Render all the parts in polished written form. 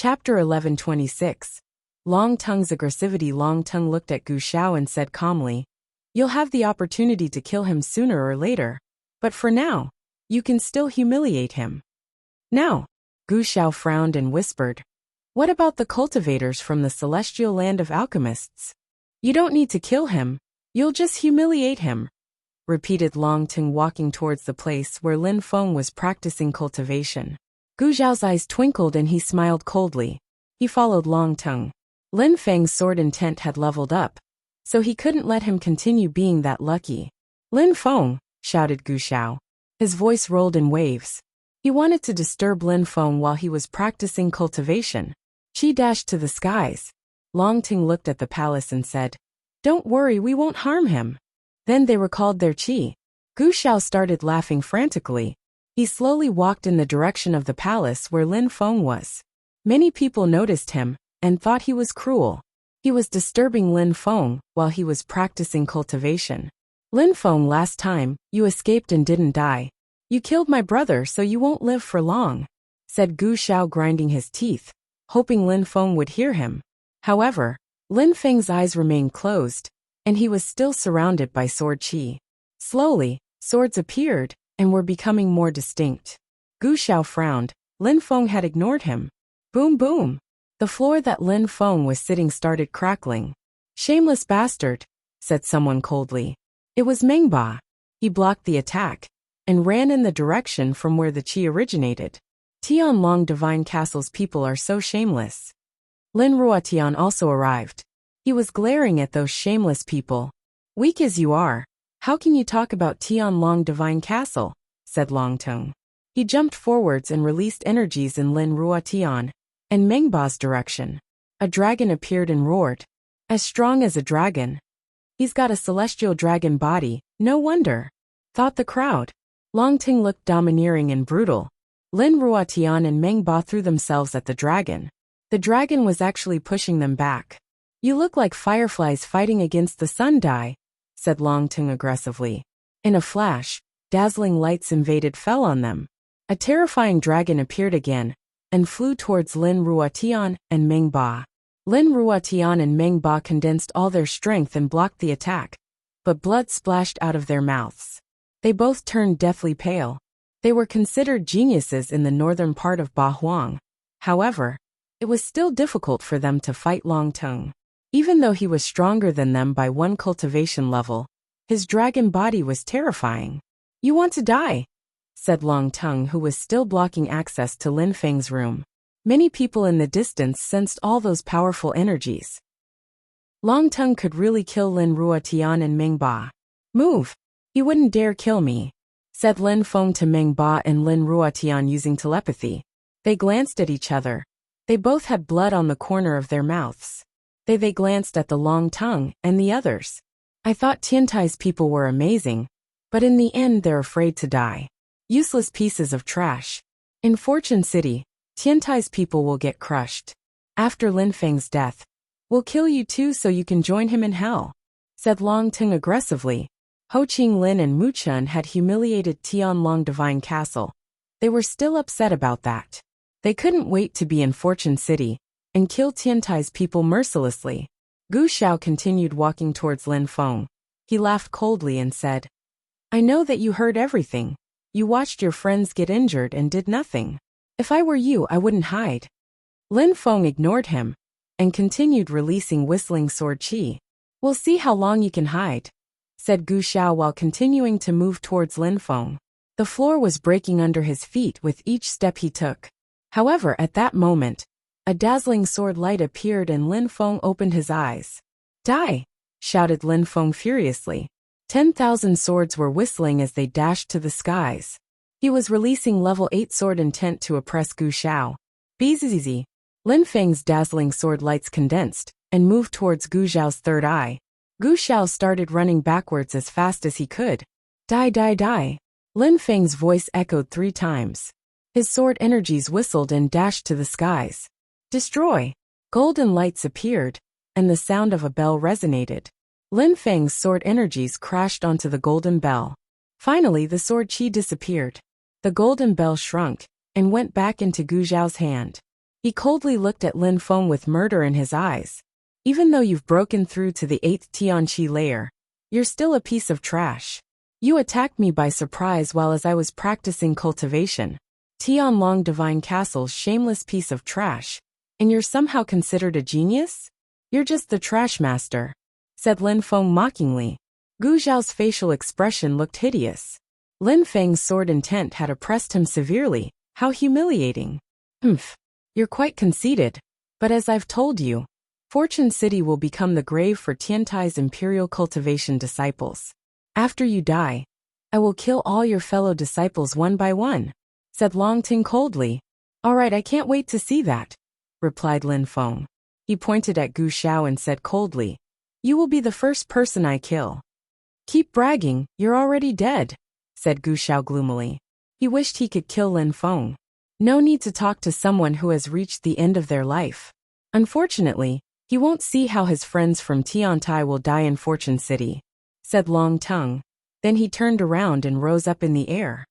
Chapter 1126. Long Tongue's aggressivity. Long Tongue looked at Gu Xiao and said calmly, "You'll have the opportunity to kill him sooner or later. But for now, you can still humiliate him." "Now," Gu Xiao frowned and whispered, "what about the cultivators from the celestial land of alchemists? You don't need to kill him, you'll just humiliate him," repeated Long Tongue, walking towards the place where Lin Feng was practicing cultivation. Gu Xiao's eyes twinkled and he smiled coldly. He followed Long Tongue. Lin Feng's sword intent had leveled up, so he couldn't let him continue being that lucky. "Lin Feng!" shouted Gu Xiao. His voice rolled in waves. He wanted to disturb Lin Feng while he was practicing cultivation. Qi dashed to the skies. Long Tongue looked at the palace and said, "Don't worry, we won't harm him." Then they recalled their qi. Gu Xiao started laughing frantically. He slowly walked in the direction of the palace where Lin Feng was. Many people noticed him and thought he was cruel. He was disturbing Lin Feng while he was practicing cultivation. "Lin Feng, last time, you escaped and didn't die. You killed my brother, so you won't live for long," said Gu Xiao, grinding his teeth, hoping Lin Feng would hear him. However, Lin Feng's eyes remained closed, and he was still surrounded by sword qi. Slowly, swords appeared and were becoming more distinct. Gu Xiao frowned. Lin Feng had ignored him. Boom boom! The floor that Lin Feng was sitting started crackling. "Shameless bastard," said someone coldly. It was Mengba. He blocked the attack and ran in the direction from where the qi originated. Tianlong Divine Castle's people are so shameless. Lin Ruotian also arrived. He was glaring at those shameless people. "Weak as you are, how can you talk about Tianlong Divine Castle?" said Long Tongue. He jumped forwards and released energies in Lin Ruotian and Mengba's direction. A dragon appeared and roared. "As strong as a dragon. He's got a celestial dragon body, no wonder," thought the crowd. Long Tongue looked domineering and brutal. Lin Ruotian and Mengba threw themselves at the dragon. The dragon was actually pushing them back. "You look like fireflies fighting against the sun, die," said Long Tongue aggressively. In a flash, dazzling lights fell on them. A terrifying dragon appeared again and flew towards Lin Ruotian and Mengba. Lin Ruotian and Mengba condensed all their strength and blocked the attack, but blood splashed out of their mouths. They both turned deathly pale. They were considered geniuses in the northern part of Bahuang. However, it was still difficult for them to fight Long Tongue. Even though he was stronger than them by one cultivation level, his dragon body was terrifying. "You want to die," said Long Tongue, who was still blocking access to Lin Feng's room. Many people in the distance sensed all those powerful energies. Long Tongue could really kill Lin Ruotian and Mengba. "Move! He wouldn't dare kill me," said Lin Feng to Mengba and Lin Ruotian using telepathy. They glanced at each other. They both had blood on the corner of their mouths. They glanced at the Long Tongue and the others. "I thought Tiantai's people were amazing, but in the end they're afraid to die. Useless pieces of trash. In Fortune City, Tiantai's people will get crushed. After Lin Feng's death, we'll kill you too so you can join him in hell," said Long Tongue aggressively. Ho Qinglin and Mu Chun had humiliated Tianlong Divine Castle. They were still upset about that. They couldn't wait to be in Fortune City and kill Tiantai's people mercilessly. Gu Xiao continued walking towards Lin Feng. He laughed coldly and said, "I know that you heard everything. You watched your friends get injured and did nothing. If I were you, I wouldn't hide." Lin Feng ignored him and continued releasing whistling sword qi. "We'll see how long you can hide," said Gu Xiao while continuing to move towards Lin Feng. The floor was breaking under his feet with each step he took. However, at that moment, a dazzling sword light appeared and Lin Feng opened his eyes. "Die!" shouted Lin Feng furiously. 10,000 swords were whistling as they dashed to the skies. He was releasing level 8 sword intent to oppress Gu Xiao. Bzzz. Lin Feng's dazzling sword lights condensed and moved towards Gu Xiao's third eye. Gu Xiao started running backwards as fast as he could. "Die, die, die!" Lin Feng's voice echoed 3 times. His sword energies whistled and dashed to the skies. "Destroy!" Golden lights appeared, and the sound of a bell resonated. Lin Feng's sword energies crashed onto the golden bell. Finally, the sword qi disappeared. The golden bell shrunk and went back into Gu Xiao's hand. He coldly looked at Lin Feng with murder in his eyes. Even though you've broken through to the 8th Tianqi layer, you're still a piece of trash. You attacked me by surprise while as I was practicing cultivation. Tianlong Divine Castle's shameless piece of trash. And you're somehow considered a genius? You're just the trash master, said Lin Feng mockingly. Gu Zhao's facial expression looked hideous. Lin Feng's sword intent had oppressed him severely. How humiliating. You're quite conceited. But as I've told you, Fortune City will become the grave for Tiantai's imperial cultivation disciples. After you die, I will kill all your fellow disciples one by one, said Long Ting coldly. All right, I can't wait to see that, replied Lin Feng. He pointed at Gu Xiao and said coldly, you will be the first person I kill. Keep bragging, you're already dead, said Gu Xiao gloomily. He wished he could kill Lin Feng. No need to talk to someone who has reached the end of their life. Unfortunately, he won't see how his friends from Tiantai will die in Fortune City, said Long Tongue. Then he turned around and rose up in the air.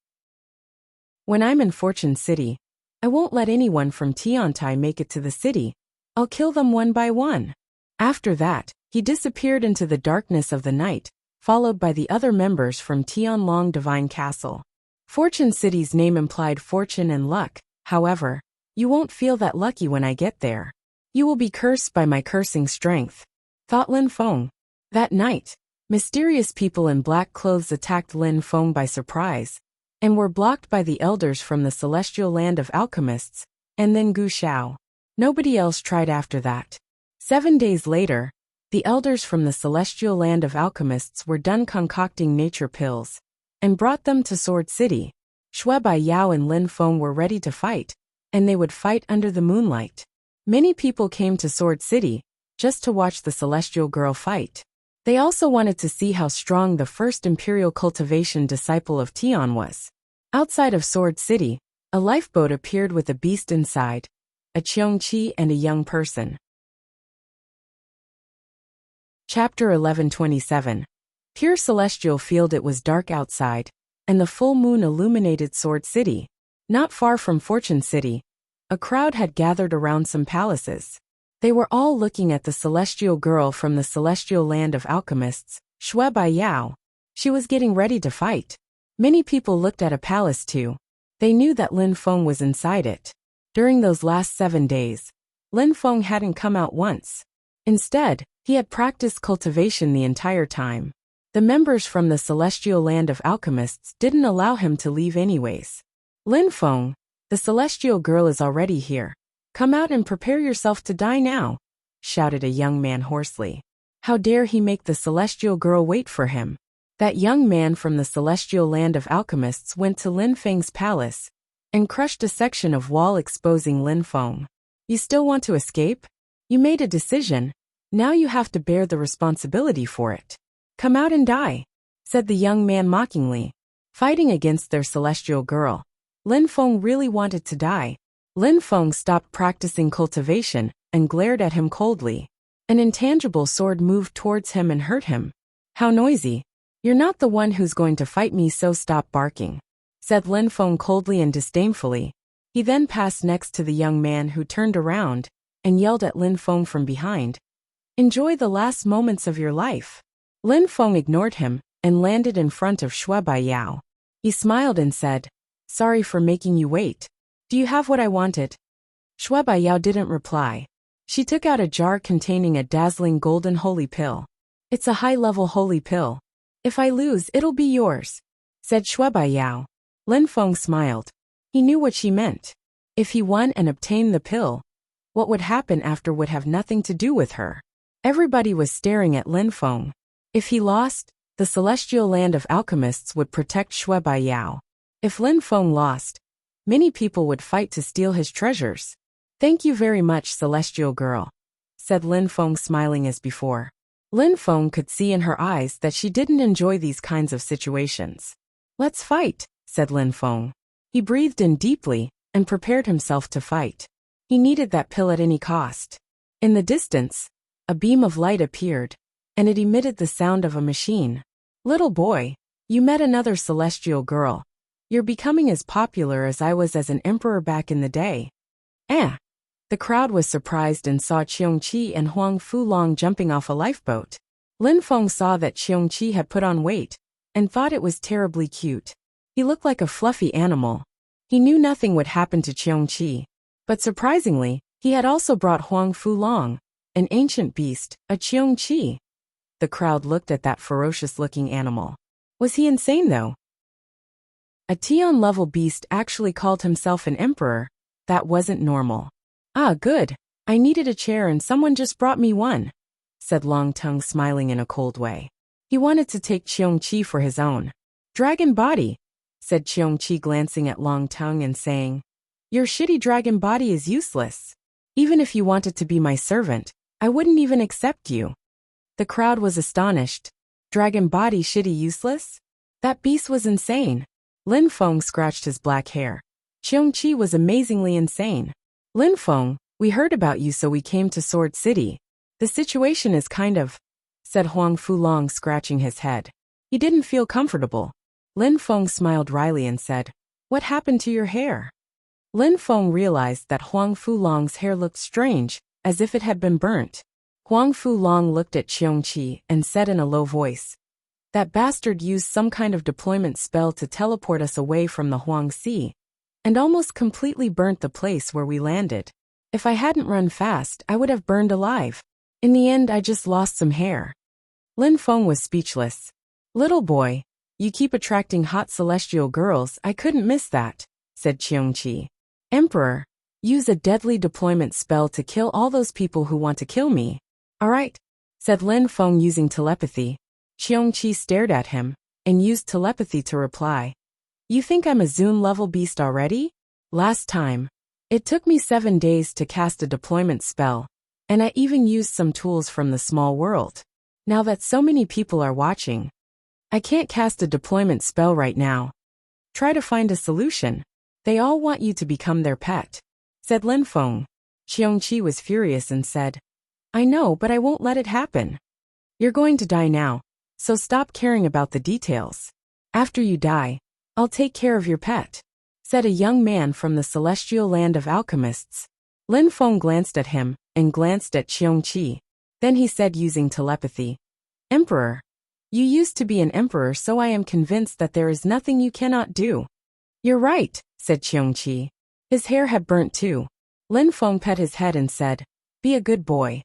When I'm in Fortune City, I won't let anyone from Tiantai make it to the city. I'll kill them one by one. After that, he disappeared into the darkness of the night, followed by the other members from Tianlong Divine Castle. Fortune City's name implied fortune and luck. However, you won't feel that lucky when I get there. You will be cursed by my cursing strength, thought Lin Feng. That night, mysterious people in black clothes attacked Lin Feng by surprise, and were blocked by the elders from the celestial land of alchemists, and then Gu Xiao. Nobody else tried after that. 7 days later, the elders from the celestial land of alchemists were done concocting nature pills, and brought them to Sword City. Shui Baiyao and Lin Feng were ready to fight, and they would fight under the moonlight. Many people came to Sword City, just to watch the celestial girl fight. They also wanted to see how strong the first imperial cultivation disciple of Tian was. Outside of Sword City, a lifeboat appeared with a beast inside, a Qiongqi and a young person. Chapter 1127. Pure celestial field. It was dark outside, and the full moon illuminated Sword City. Not far from Fortune City, a crowd had gathered around some palaces. They were all looking at the celestial girl from the celestial land of alchemists, Shui Baiyao. She was getting ready to fight. Many people looked at a palace too. They knew that Lin Feng was inside it. During those last 7 days, Lin Feng hadn't come out once. Instead, he had practiced cultivation the entire time. The members from the celestial land of alchemists didn't allow him to leave anyways. Lin Feng, the celestial girl is already here. Come out and prepare yourself to die now, shouted a young man hoarsely. How dare he make the celestial girl wait for him? That young man from the celestial land of alchemists went to Lin Feng's palace and crushed a section of wall exposing Lin Feng. You still want to escape? You made a decision. Now you have to bear the responsibility for it. Come out and die, said the young man mockingly. Fighting against their celestial girl, Lin Feng really wanted to die. Lin Feng stopped practicing cultivation and glared at him coldly. An intangible sword moved towards him and hurt him. How noisy. You're not the one who's going to fight me, so stop barking, said Lin Feng coldly and disdainfully. He then passed next to the young man, who turned around and yelled at Lin Feng from behind. Enjoy the last moments of your life. Lin Feng ignored him and landed in front of Shui Baiyao. He smiled and said, sorry for making you wait. Do you have what I wanted? Shui Baiyao didn't reply. She took out a jar containing a dazzling golden holy pill. It's a high-level holy pill. If I lose, it'll be yours, said Shui Baiyao. Lin Feng smiled. He knew what she meant. If he won and obtained the pill, what would happen after would have nothing to do with her. Everybody was staring at Lin Feng. If he lost, the celestial land of alchemists would protect Shui Baiyao. If Lin Feng lost, many people would fight to steal his treasures. Thank you very much, celestial girl, said Lin Feng, smiling as before. Lin Feng could see in her eyes that she didn't enjoy these kinds of situations. Let's fight, said Lin Feng. He breathed in deeply and prepared himself to fight. He needed that pill at any cost. In the distance, a beam of light appeared, and it emitted the sound of a machine. Little boy, you met another celestial girl. You're becoming as popular as I was as an emperor back in the day. The crowd was surprised and saw Qiongqi and Huang Fulong jumping off a lifeboat. Lin Feng saw that Qiongqi had put on weight and thought it was terribly cute. He looked like a fluffy animal. He knew nothing would happen to Qiongqi. But surprisingly, he had also brought Huang Fulong, an ancient beast, a Qiongqi. The crowd looked at that ferocious-looking animal. Was he insane though? A Tian-level beast actually called himself an emperor. That wasn't normal. Ah, good. I needed a chair and someone just brought me one, said Long Tongue, smiling in a cold way. He wanted to take Qiongqi for his own. Dragon body, said Qiongqi, glancing at Long Tongue and saying, your shitty dragon body is useless. Even if you wanted to be my servant, I wouldn't even accept you. The crowd was astonished. Dragon body shitty useless? That beast was insane. Lin Feng scratched his black hair. Qiongqi was amazingly insane. Lin Feng, we heard about you, so we came to Sword City. The situation is kind of, said Huang Fulong, scratching his head. He didn't feel comfortable. Lin Feng smiled wryly and said, what happened to your hair? Lin Feng realized that Huang Fulong's hair looked strange, as if it had been burnt. Huang Fulong looked at Qiongqi and said in a low voice, that bastard used some kind of deployment spell to teleport us away from the Huang Sea, and almost completely burnt the place where we landed. If I hadn't run fast, I would have burned alive. In the end, I just lost some hair. Lin Feng was speechless. Little boy, you keep attracting hot celestial girls, I couldn't miss that, said Qiongqi. Emperor, use a deadly deployment spell to kill all those people who want to kill me. All right, said Lin Feng using telepathy. Qiongqi stared at him and used telepathy to reply. You think I'm a Zun-level beast already? Last time, it took me 7 days to cast a deployment spell, and I even used some tools from the small world. Now that so many people are watching, I can't cast a deployment spell right now. Try to find a solution. They all want you to become their pet, said Lin Feng. Qiongqi was furious and said, I know, but I won't let it happen. You're going to die now, so stop caring about the details. After you die, I'll take care of your pet, said a young man from the celestial land of alchemists. Lin Feng glanced at him and glanced at Qiongqi. Then he said using telepathy, Emperor, you used to be an emperor, so I am convinced that there is nothing you cannot do. You're right, said Qiongqi. His hair had burnt too. Lin Feng pet his head and said, be a good boy.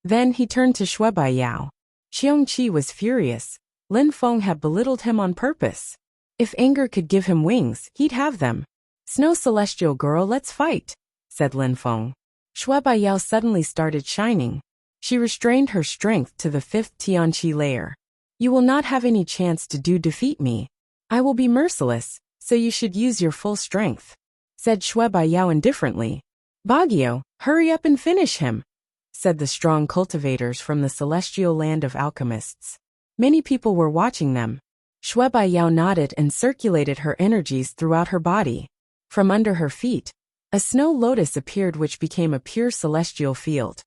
Then he turned to Shui Yao. Qiongqi was furious. Lin Feng had belittled him on purpose. If anger could give him wings, he'd have them. Snow celestial girl, let's fight, said Lin Feng. Shui Yao suddenly started shining. She restrained her strength to the 5th Tianqi layer. You will not have any chance to defeat me. I will be merciless, so you should use your full strength, said Shui Yao indifferently. Baguio, hurry up and finish him, said the strong cultivators from the celestial land of alchemists. Many people were watching them. Shui Yao nodded and circulated her energies throughout her body. From under her feet, a snow lotus appeared, which became a pure celestial field.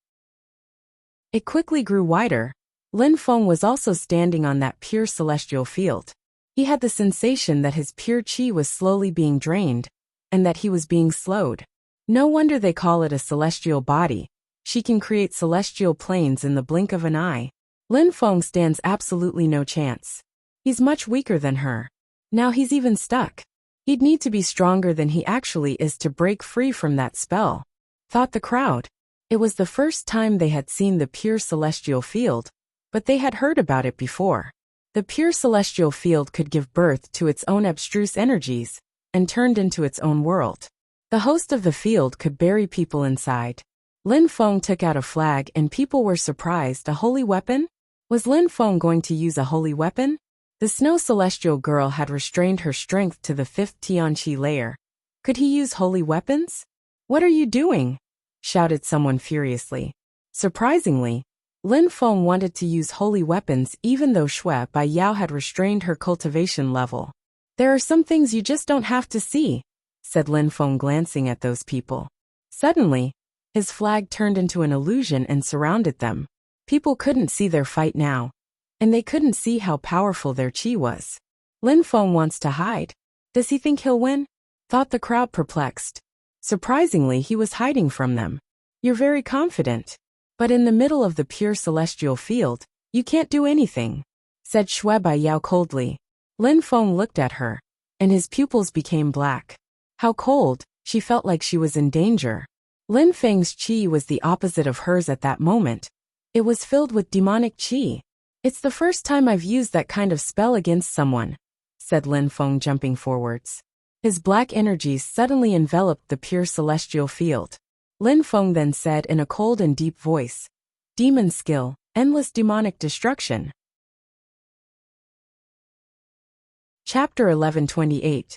It quickly grew wider. Lin Feng was also standing on that pure celestial field. He had the sensation that his pure qi was slowly being drained, and that he was being slowed. No wonder they call it a celestial body. She can create celestial planes in the blink of an eye. Lin Feng stands absolutely no chance. He's much weaker than her. Now he's even stuck. He'd need to be stronger than he actually is to break free from that spell, thought the crowd. It was the first time they had seen the pure celestial field, but they had heard about it before. The pure celestial field could give birth to its own abstruse energies, and turned into its own world. The host of the field could bury people inside. Lin Feng took out a flag and people were surprised. A holy weapon? Was Lin Feng going to use a holy weapon? The snow celestial girl had restrained her strength to the 5th Tianqi layer. Could he use holy weapons? What are you doing? Shouted someone furiously. Surprisingly, Lin Feng wanted to use holy weapons even though Shui Yao had restrained her cultivation level. There are some things you just don't have to see, said Lin Feng, glancing at those people. Suddenly, his flag turned into an illusion and surrounded them. People couldn't see their fight now, and they couldn't see how powerful their qi was. Lin Feng wants to hide. Does he think he'll win? Thought the crowd, perplexed. Surprisingly, he was hiding from them. You're very confident. But in the middle of the pure celestial field, you can't do anything, said Shui Baiyao coldly. Lin Feng looked at her, and his pupils became black. How cold, she felt like she was in danger. Lin Feng's qi was the opposite of hers at that moment. It was filled with demonic qi. It's the first time I've used that kind of spell against someone, said Lin Feng, jumping forwards. His black energies suddenly enveloped the pure celestial field. Lin Feng then said in a cold and deep voice, "Demon skill, endless demonic destruction." Chapter 1128.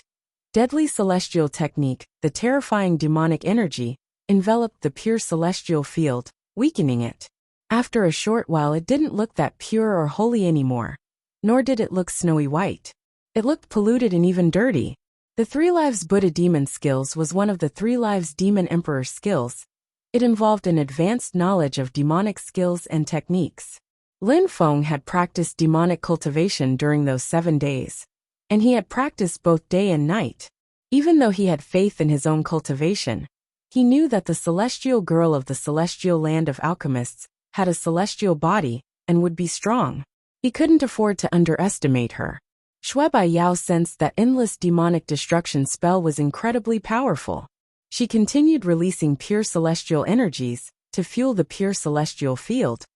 Deadly celestial technique. The terrifying demonic energy enveloped the pure celestial field, weakening it. After a short while it didn't look that pure or holy anymore, nor did it look snowy white. It looked polluted and even dirty. The Three Lives Buddha demon skills was one of the Three Lives Demon Emperor skills. It involved an advanced knowledge of demonic skills and techniques. Lin Feng had practiced demonic cultivation during those 7 days, and he had practiced both day and night. Even though he had faith in his own cultivation, he knew that the celestial girl of the celestial land of alchemists had a celestial body and would be strong. He couldn't afford to underestimate her. Shui Baiyao sensed that endless demonic destruction spell was incredibly powerful. She continued releasing pure celestial energies to fuel the pure celestial field,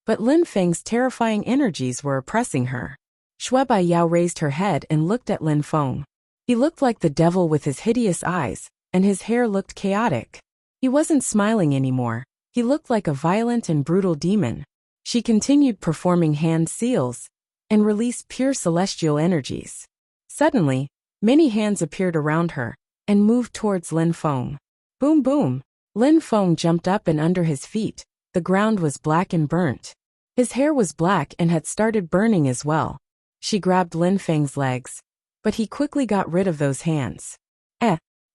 but Lin Feng's terrifying energies were oppressing her. Shui Baiyao raised her head and looked at Lin Feng. He looked like the devil with his hideous eyes, and his hair looked chaotic. He wasn't smiling anymore. He looked like a violent and brutal demon. She continued performing hand seals and released pure celestial energies. Suddenly, many hands appeared around her and moved towards Lin Feng. Boom boom! Lin Feng jumped up, and under his feet, the ground was black and burnt. His hair was black and had started burning as well. She grabbed Lin Feng's legs, but he quickly got rid of those hands.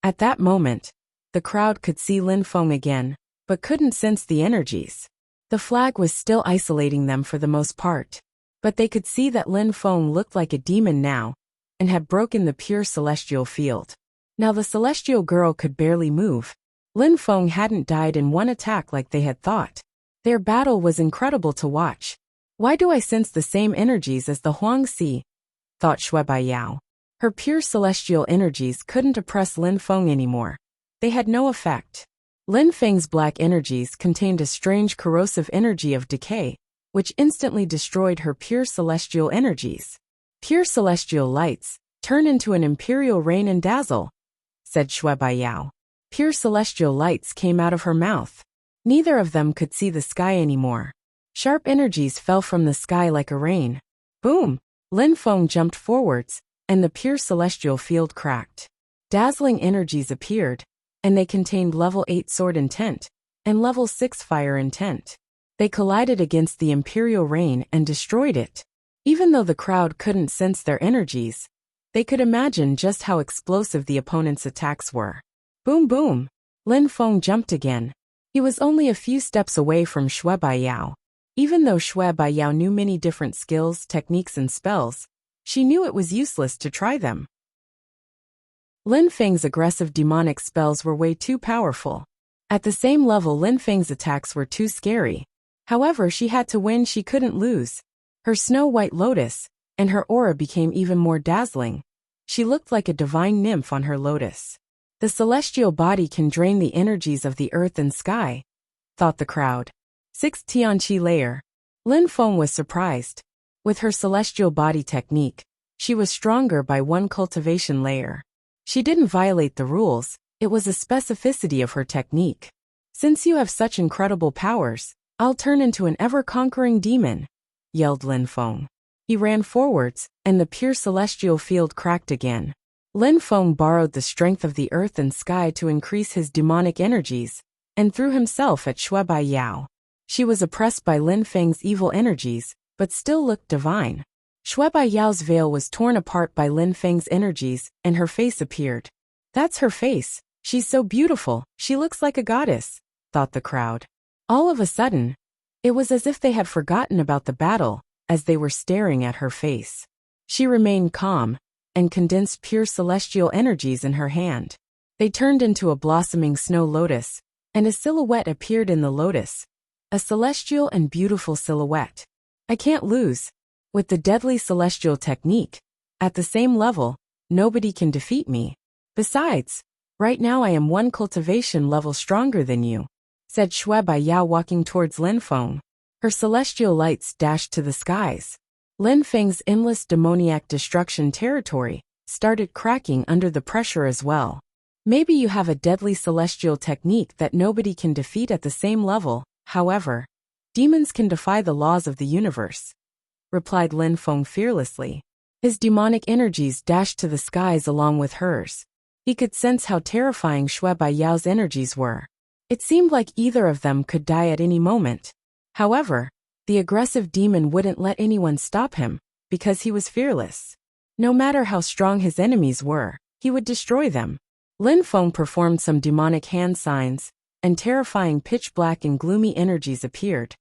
At that moment, the crowd could see Lin Feng again, but couldn't sense the energies. The flag was still isolating them for the most part, but they could see that Lin Feng looked like a demon now, and had broken the pure celestial field. Now the celestial girl could barely move. Lin Feng hadn't died in one attack like they had thought. Their battle was incredible to watch. Why do I sense the same energies as the Huangxi? Thought Shui Baiyao. Her pure celestial energies couldn't oppress Lin Feng anymore. They had no effect. Lin Feng's black energies contained a strange corrosive energy of decay, which instantly destroyed her pure celestial energies. Pure celestial lights, turn into an imperial rain and dazzle, said Shui Baiyao. Pure celestial lights came out of her mouth. Neither of them could see the sky anymore. Sharp energies fell from the sky like a rain. Boom! Lin Feng jumped forwards, and the pure celestial field cracked. Dazzling energies appeared, and they contained level 8 sword intent and level 6 fire intent. They collided against the imperial rain and destroyed it. Even though the crowd couldn't sense their energies, they could imagine just how explosive the opponent's attacks were. Boom boom! Lin Feng jumped again. He was only a few steps away from Shui Baiyao. Even though Shui Baiyao knew many different skills, techniques, and spells, she knew it was useless to try them. Lin Feng's aggressive demonic spells were way too powerful. At the same level, Lin Feng's attacks were too scary. However, she had to win, she couldn't lose. Her snow-white lotus and her aura became even more dazzling. She looked like a divine nymph on her lotus. The celestial body can drain the energies of the earth and sky, thought the crowd. 6th Tianqi layer. Lin Feng was surprised. With her celestial body technique, she was stronger by 1 cultivation layer. She didn't violate the rules, it was a specificity of her technique. Since you have such incredible powers, I'll turn into an ever-conquering demon, yelled Lin Feng. He ran forwards, and the pure celestial field cracked again. Lin Feng borrowed the strength of the earth and sky to increase his demonic energies, and threw himself at Shui Baiyao. She was oppressed by Lin Feng's evil energies, but still looked divine. Shui Baiyao's veil was torn apart by Lin Feng's energies, and her face appeared. That's her face. She's so beautiful, she looks like a goddess, thought the crowd. All of a sudden, it was as if they had forgotten about the battle, as they were staring at her face. She remained calm, and condensed pure celestial energies in her hand. They turned into a blossoming snow lotus, and a silhouette appeared in the lotus. A celestial and beautiful silhouette. I can't lose. With the deadly celestial technique, at the same level, nobody can defeat me. Besides, right now I am one cultivation level stronger than you, said Shui Baiyao walking towards Lin Feng. Her celestial lights dashed to the skies. Lin Feng's endless demoniac destruction territory started cracking under the pressure as well. Maybe you have a deadly celestial technique that nobody can defeat at the same level, however, demons can defy the laws of the universe, replied Lin Feng fearlessly. His demonic energies dashed to the skies along with hers. He could sense how terrifying Shui Baiyao's energies were. It seemed like either of them could die at any moment. However, the aggressive demon wouldn't let anyone stop him, because he was fearless. No matter how strong his enemies were, he would destroy them. Lin Feng performed some demonic hand signs, and terrifying pitch-black and gloomy energies appeared.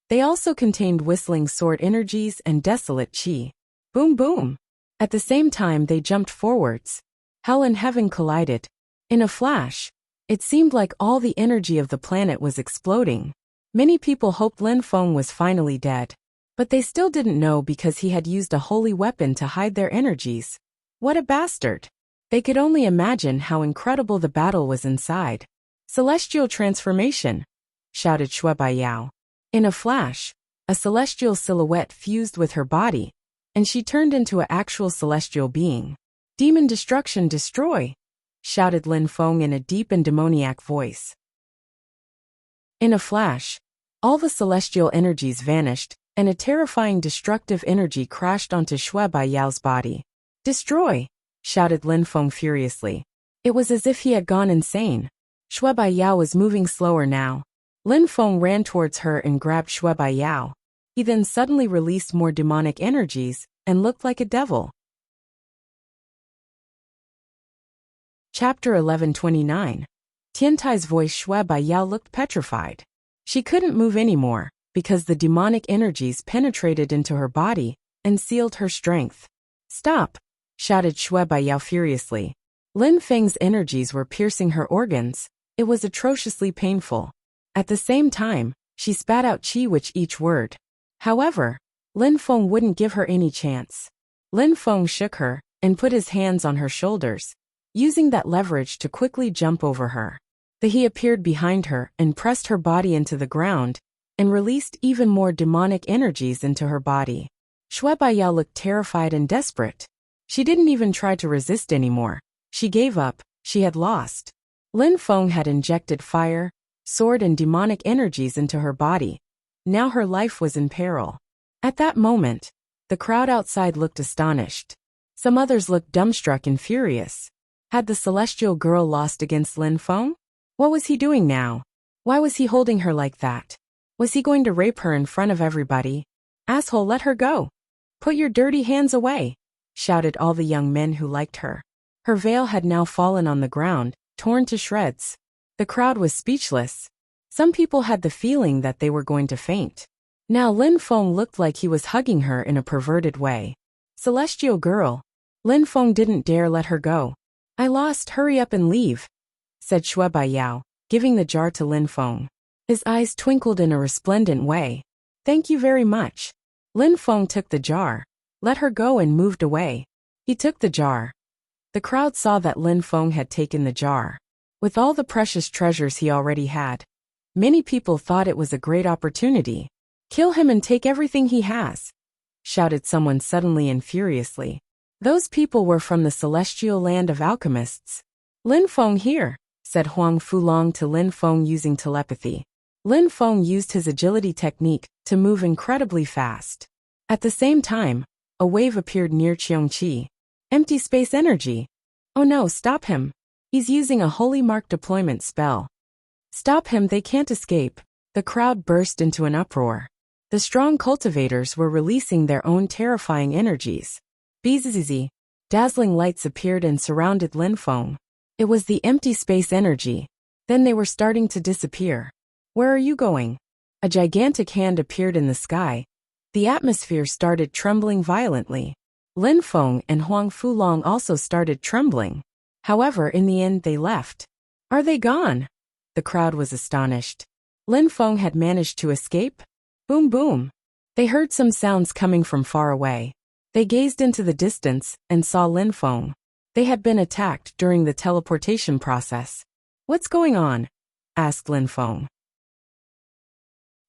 They also contained whistling sword energies and desolate qi. Boom boom! At the same time they jumped forwards. Hell and heaven collided. In a flash, it seemed like all the energy of the planet was exploding. Many people hoped Lin Feng was finally dead. But they still didn't know because he had used a holy weapon to hide their energies. What a bastard! They could only imagine how incredible the battle was inside. Celestial transformation! Shouted Shui Baiyao. In a flash, a celestial silhouette fused with her body, and she turned into an actual celestial being. Demon destruction destroy! Shouted Lin Feng in a deep and demoniac voice. In a flash, all the celestial energies vanished, and a terrifying destructive energy crashed onto Shui Baiyao's body. Destroy! Shouted Lin Feng furiously. It was as if he had gone insane. Shui Baiyao was moving slower now. Lin Feng ran towards her and grabbed Shui Baiyao. He then suddenly released more demonic energies, and looked like a devil. Chapter 1129. Tiantai's voice. Shui Baiyao looked petrified. She couldn't move anymore, because the demonic energies penetrated into her body, and sealed her strength. Stop! Shouted Shui Baiyao furiously. Lin Feng's energies were piercing her organs. It was atrociously painful. At the same time, she spat out qi with each word. However, Lin Feng wouldn't give her any chance. Lin Feng shook her, and put his hands on her shoulders, using that leverage to quickly jump over her. He appeared behind her and pressed her body into the ground, and released even more demonic energies into her body. Shui Baiyao looked terrified and desperate. She didn't even try to resist anymore. She gave up. She had lost. Lin Feng had injected fire, sword and demonic energies into her body. Now her life was in peril. At that moment, the crowd outside looked astonished. Some others looked dumbstruck and furious. Had the celestial girl lost against Lin Feng? What was he doing now? Why was he holding her like that? Was he going to rape her in front of everybody? Asshole, let her go! Put your dirty hands away! Shouted all the young men who liked her. Her veil had now fallen on the ground, torn to shreds. The crowd was speechless. Some people had the feeling that they were going to faint. Now Lin Feng looked like he was hugging her in a perverted way. Celestial girl. Lin Feng didn't dare let her go. I lost, hurry up and leave, said Shui Baiyao, giving the jar to Lin Feng. His eyes twinkled in a resplendent way. Thank you very much. Lin Feng took the jar, let her go and moved away. He took the jar. The crowd saw that Lin Feng had taken the jar. With all the precious treasures he already had, many people thought it was a great opportunity. Kill him and take everything he has, shouted someone suddenly and furiously. Those people were from the celestial land of alchemists. Lin Feng here, said Huang Fulong to Lin Feng using telepathy. Lin Feng used his agility technique to move incredibly fast. At the same time, a wave appeared near Qiongqi. Empty space energy. Oh no, stop him. He's using a holy mark deployment spell. Stop him, they can't escape. The crowd burst into an uproar. The strong cultivators were releasing their own terrifying energies. Bzzz. Dazzling lights appeared and surrounded Lin Feng. It was the empty space energy. Then they were starting to disappear. Where are you going? A gigantic hand appeared in the sky. The atmosphere started trembling violently. Lin Feng and Huang Fulong also started trembling. However, in the end they left. Are they gone? The crowd was astonished. Lin Feng had managed to escape? Boom boom. They heard some sounds coming from far away. They gazed into the distance and saw Lin Feng. They had been attacked during the teleportation process. What's going on? Asked Lin Feng.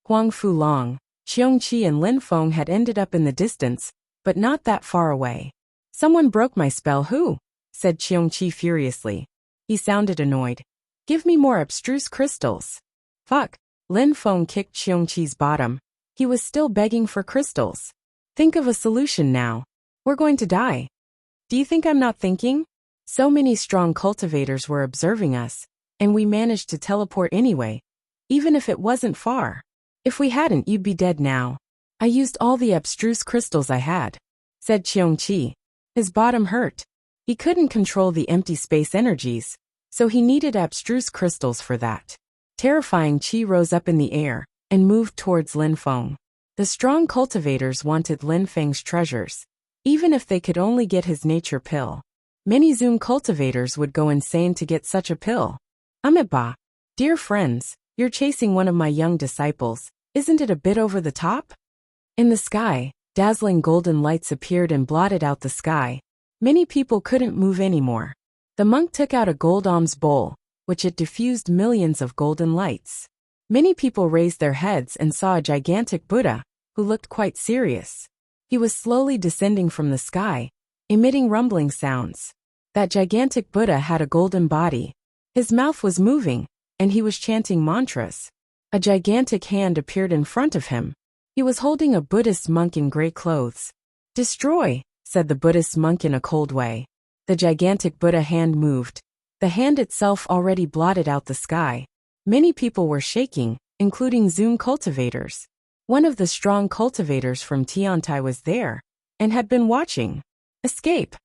Huang Fulong, Qiongqi and Lin Feng had ended up in the distance, but not that far away. Someone broke my spell. Who? Said Qiongqi furiously. He sounded annoyed. Give me more abstruse crystals. Fuck. Lin Feng kicked Qiongqi's bottom. He was still begging for crystals. Think of a solution now. We're going to die. Do you think I'm not thinking? So many strong cultivators were observing us, and we managed to teleport anyway, even if it wasn't far. If we hadn't, you'd be dead now. I used all the abstruse crystals I had, said Qiongqi. His bottom hurt. He couldn't control the empty space energies, so he needed abstruse crystals for that. Terrifying Qi rose up in the air and moved towards Lin Feng. The strong cultivators wanted Lin Feng's treasures, even if they could only get his nature pill. Many Zoom cultivators would go insane to get such a pill. Amiba, dear friends, you're chasing one of my young disciples. Isn't it a bit over the top? In the sky, dazzling golden lights appeared and blotted out the sky. Many people couldn't move anymore. The monk took out a gold alms bowl, which it diffused millions of golden lights. Many people raised their heads and saw a gigantic Buddha, who looked quite serious. He was slowly descending from the sky, emitting rumbling sounds. That gigantic Buddha had a golden body. His mouth was moving, and he was chanting mantras. A gigantic hand appeared in front of him. He was holding a Buddhist monk in gray clothes. Destroy, said the Buddhist monk in a cold way. The gigantic Buddha hand moved. The hand itself already blotted out the sky. Many people were shaking, including Zoom cultivators. One of the strong cultivators from Tiantai was there, and had been watching. Escape!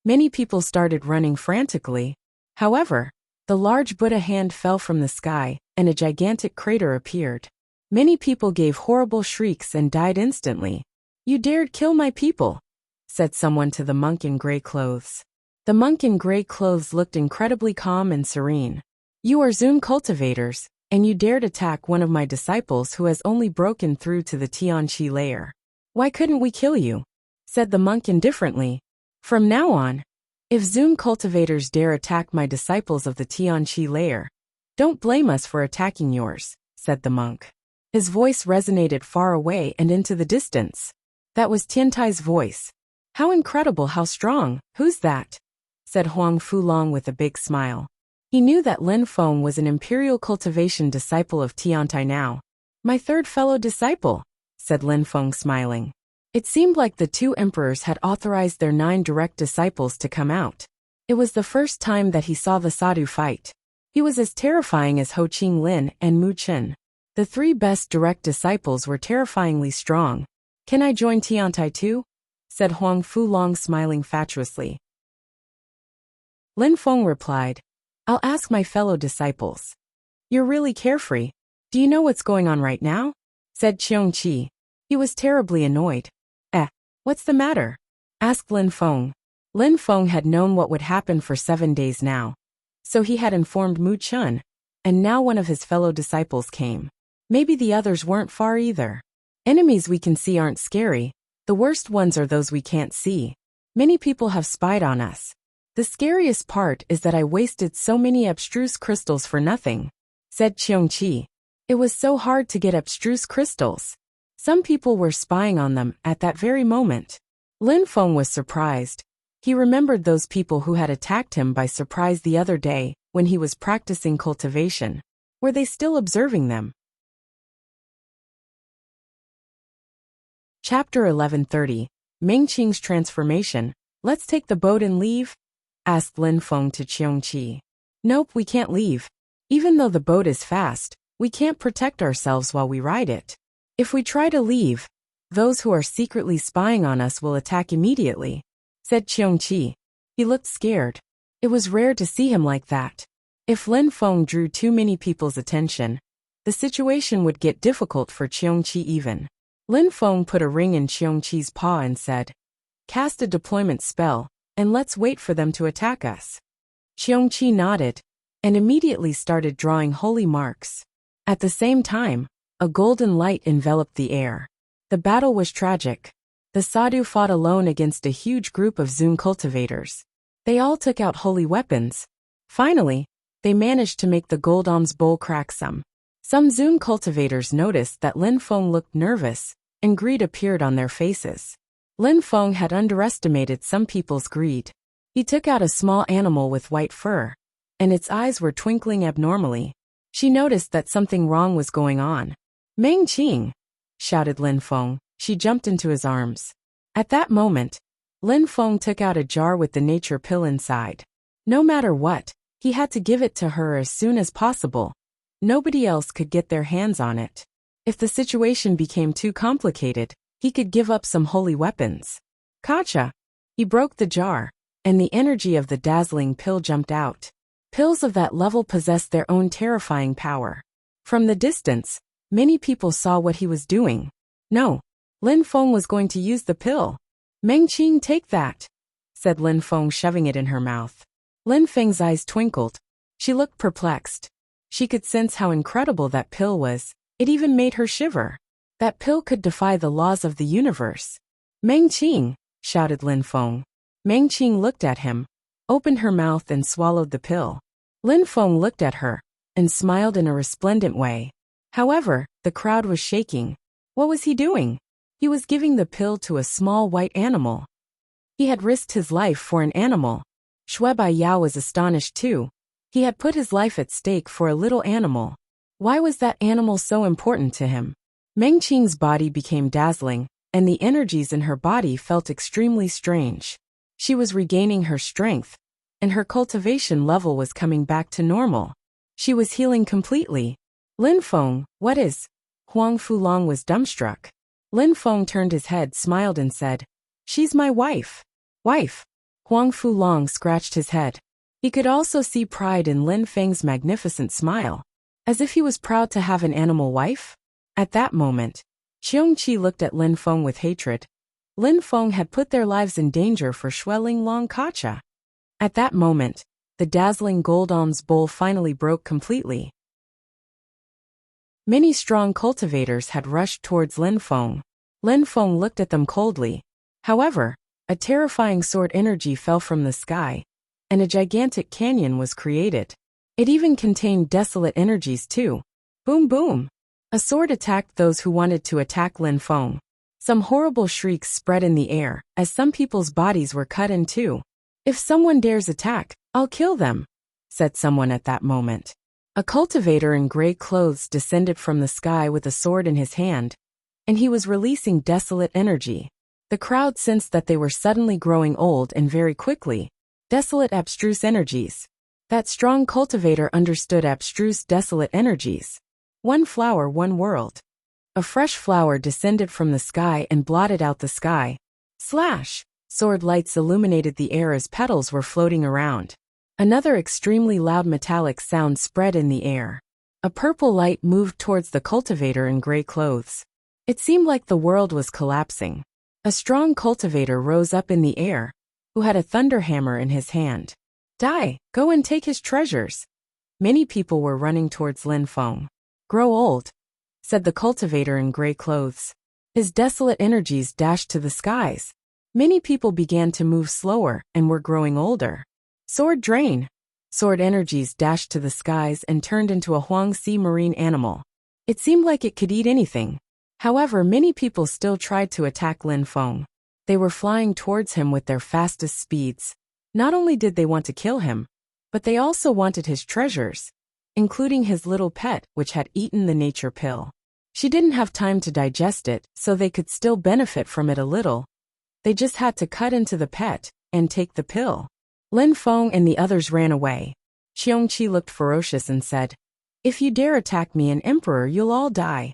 Many people started running frantically. However, the large Buddha hand fell from the sky, and a gigantic crater appeared. Many people gave horrible shrieks and died instantly. You dared kill my people, said someone to the monk in gray clothes. The monk in gray clothes looked incredibly calm and serene. You are Zoom cultivators, and you dared attack one of my disciples who has only broken through to the Tianqi layer. Why couldn't we kill you? Said the monk indifferently. From now on, if Zoom cultivators dare attack my disciples of the Tianqi layer, don't blame us for attacking yours, said the monk. His voice resonated far away and into the distance. That was Tiantai's voice. How incredible, how strong. Who's that? Said Huang Fulong with a big smile. He knew that Lin Feng was an imperial cultivation disciple of Tiantai now. My third fellow disciple, said Lin Feng smiling. It seemed like the two emperors had authorized their 9 direct disciples to come out. It was the first time that he saw the Sadhu fight. He was as terrifying as Ho Qing Lin and Mu Chen. The 3 best direct disciples were terrifyingly strong. Can I join Tiantai too? Said Huang Fulong smiling fatuously. Lin Feng replied, I'll ask my fellow disciples. You're really carefree. Do you know what's going on right now? Said Qiongqi. He was terribly annoyed. What's the matter? Asked Lin Feng. Lin Feng had known what would happen for 7 days now. So he had informed Mu Chen, and now one of his fellow disciples came. Maybe the others weren't far either. Enemies we can see aren't scary. The worst ones are those we can't see. Many people have spied on us. The scariest part is that I wasted so many abstruse crystals for nothing, said Qiongqi. It was so hard to get abstruse crystals. Some people were spying on them at that very moment. Lin Feng was surprised. He remembered those people who had attacked him by surprise the other day when he was practicing cultivation. Were they still observing them? Chapter 1130, Mengqing's Transformation. Let's take the boat and leave? Asked Lin Feng to Qiongqi. Nope, we can't leave. Even though the boat is fast, we can't protect ourselves while we ride it. If we try to leave, those who are secretly spying on us will attack immediately, said Qiongqi. He looked scared. It was rare to see him like that. If Lin Feng drew too many people's attention, the situation would get difficult for Qiongqi even. Lin Feng put a ring in Qiongqi's paw and said, Cast a deployment spell, and let's wait for them to attack us. Qiongqi nodded, and immediately started drawing holy marks. At the same time, a golden light enveloped the air. The battle was tragic. The Sadhu fought alone against a huge group of Zun cultivators. They all took out holy weapons. Finally, they managed to make the Goldam's bowl crack some. Some Zun cultivators noticed that Lin Feng looked nervous, and greed appeared on their faces. Lin Feng had underestimated some people's greed. He took out a small animal with white fur, and its eyes were twinkling abnormally. She noticed that something wrong was going on. "Meng Qing!" shouted Lin Feng. She jumped into his arms. At that moment, Lin Feng took out a jar with the nature pill inside. No matter what, he had to give it to her as soon as possible. Nobody else could get their hands on it. If the situation became too complicated, he could give up some holy weapons. Kacha! He broke the jar, and the energy of the dazzling pill jumped out. Pills of that level possessed their own terrifying power. From the distance, many people saw what he was doing. No, Lin Feng was going to use the pill. "Meng Qing, take that," said Lin Feng, shoving it in her mouth. Lin Feng's eyes twinkled. She looked perplexed. She could sense how incredible that pill was. It even made her shiver. That pill could defy the laws of the universe. "Meng Qing!" shouted Lin Feng. Meng Qing looked at him, opened her mouth and swallowed the pill. Lin Feng looked at her, and smiled in a resplendent way. However, the crowd was shaking. What was he doing? He was giving the pill to a small white animal. He had risked his life for an animal. Shui Bai Yao was astonished too. He had put his life at stake for a little animal. Why was that animal so important to him? Meng Qing's body became dazzling, and the energies in her body felt extremely strange. She was regaining her strength, and her cultivation level was coming back to normal. She was healing completely. "Lin Feng, what is?" Huang Fulong was dumbstruck. Lin Feng turned his head, smiled and said, "She's my wife." "Wife?" Huang Fulong scratched his head. He could also see pride in Lin Feng's magnificent smile. As if he was proud to have an animal wife? At that moment, Qiongqi looked at Lin Feng with hatred. Lin Feng had put their lives in danger for Shueling Long Kacha. At that moment, the dazzling gold alms bowl finally broke completely. Many strong cultivators had rushed towards Lin Feng. Lin Feng looked at them coldly. However, a terrifying sword energy fell from the sky, and a gigantic canyon was created. It even contained desolate energies too. Boom boom! A sword attacked those who wanted to attack Lin Feng. Some horrible shrieks spread in the air, as some people's bodies were cut in two. "If someone dares attack, I'll kill them," said someone at that moment. A cultivator in gray clothes descended from the sky with a sword in his hand, and he was releasing desolate energy. The crowd sensed that they were suddenly growing old and very quickly. Desolate abstruse energies. That strong cultivator understood abstruse desolate energies. One flower, one world. A fresh flower descended from the sky and blotted out the sky. Slash! Sword lights illuminated the air as petals were floating around. Another extremely loud metallic sound spread in the air. A purple light moved towards the cultivator in gray clothes. It seemed like the world was collapsing. A strong cultivator rose up in the air, who had a thunder hammer in his hand. "Die, go and take his treasures." Many people were running towards Lin Feng. "Grow old," said the cultivator in gray clothes. His desolate energies dashed to the skies. Many people began to move slower and were growing older. "Sword drain." Sword energies dashed to the skies and turned into a Huangxi marine animal. It seemed like it could eat anything. However, many people still tried to attack Lin Feng. They were flying towards him with their fastest speeds. Not only did they want to kill him, but they also wanted his treasures, including his little pet, which had eaten the nature pill. She didn't have time to digest it, so they could still benefit from it a little. They just had to cut into the pet and take the pill. Lin Feng and the others ran away. Qiongqi looked ferocious and said, "If you dare attack me and Emperor, you'll all die."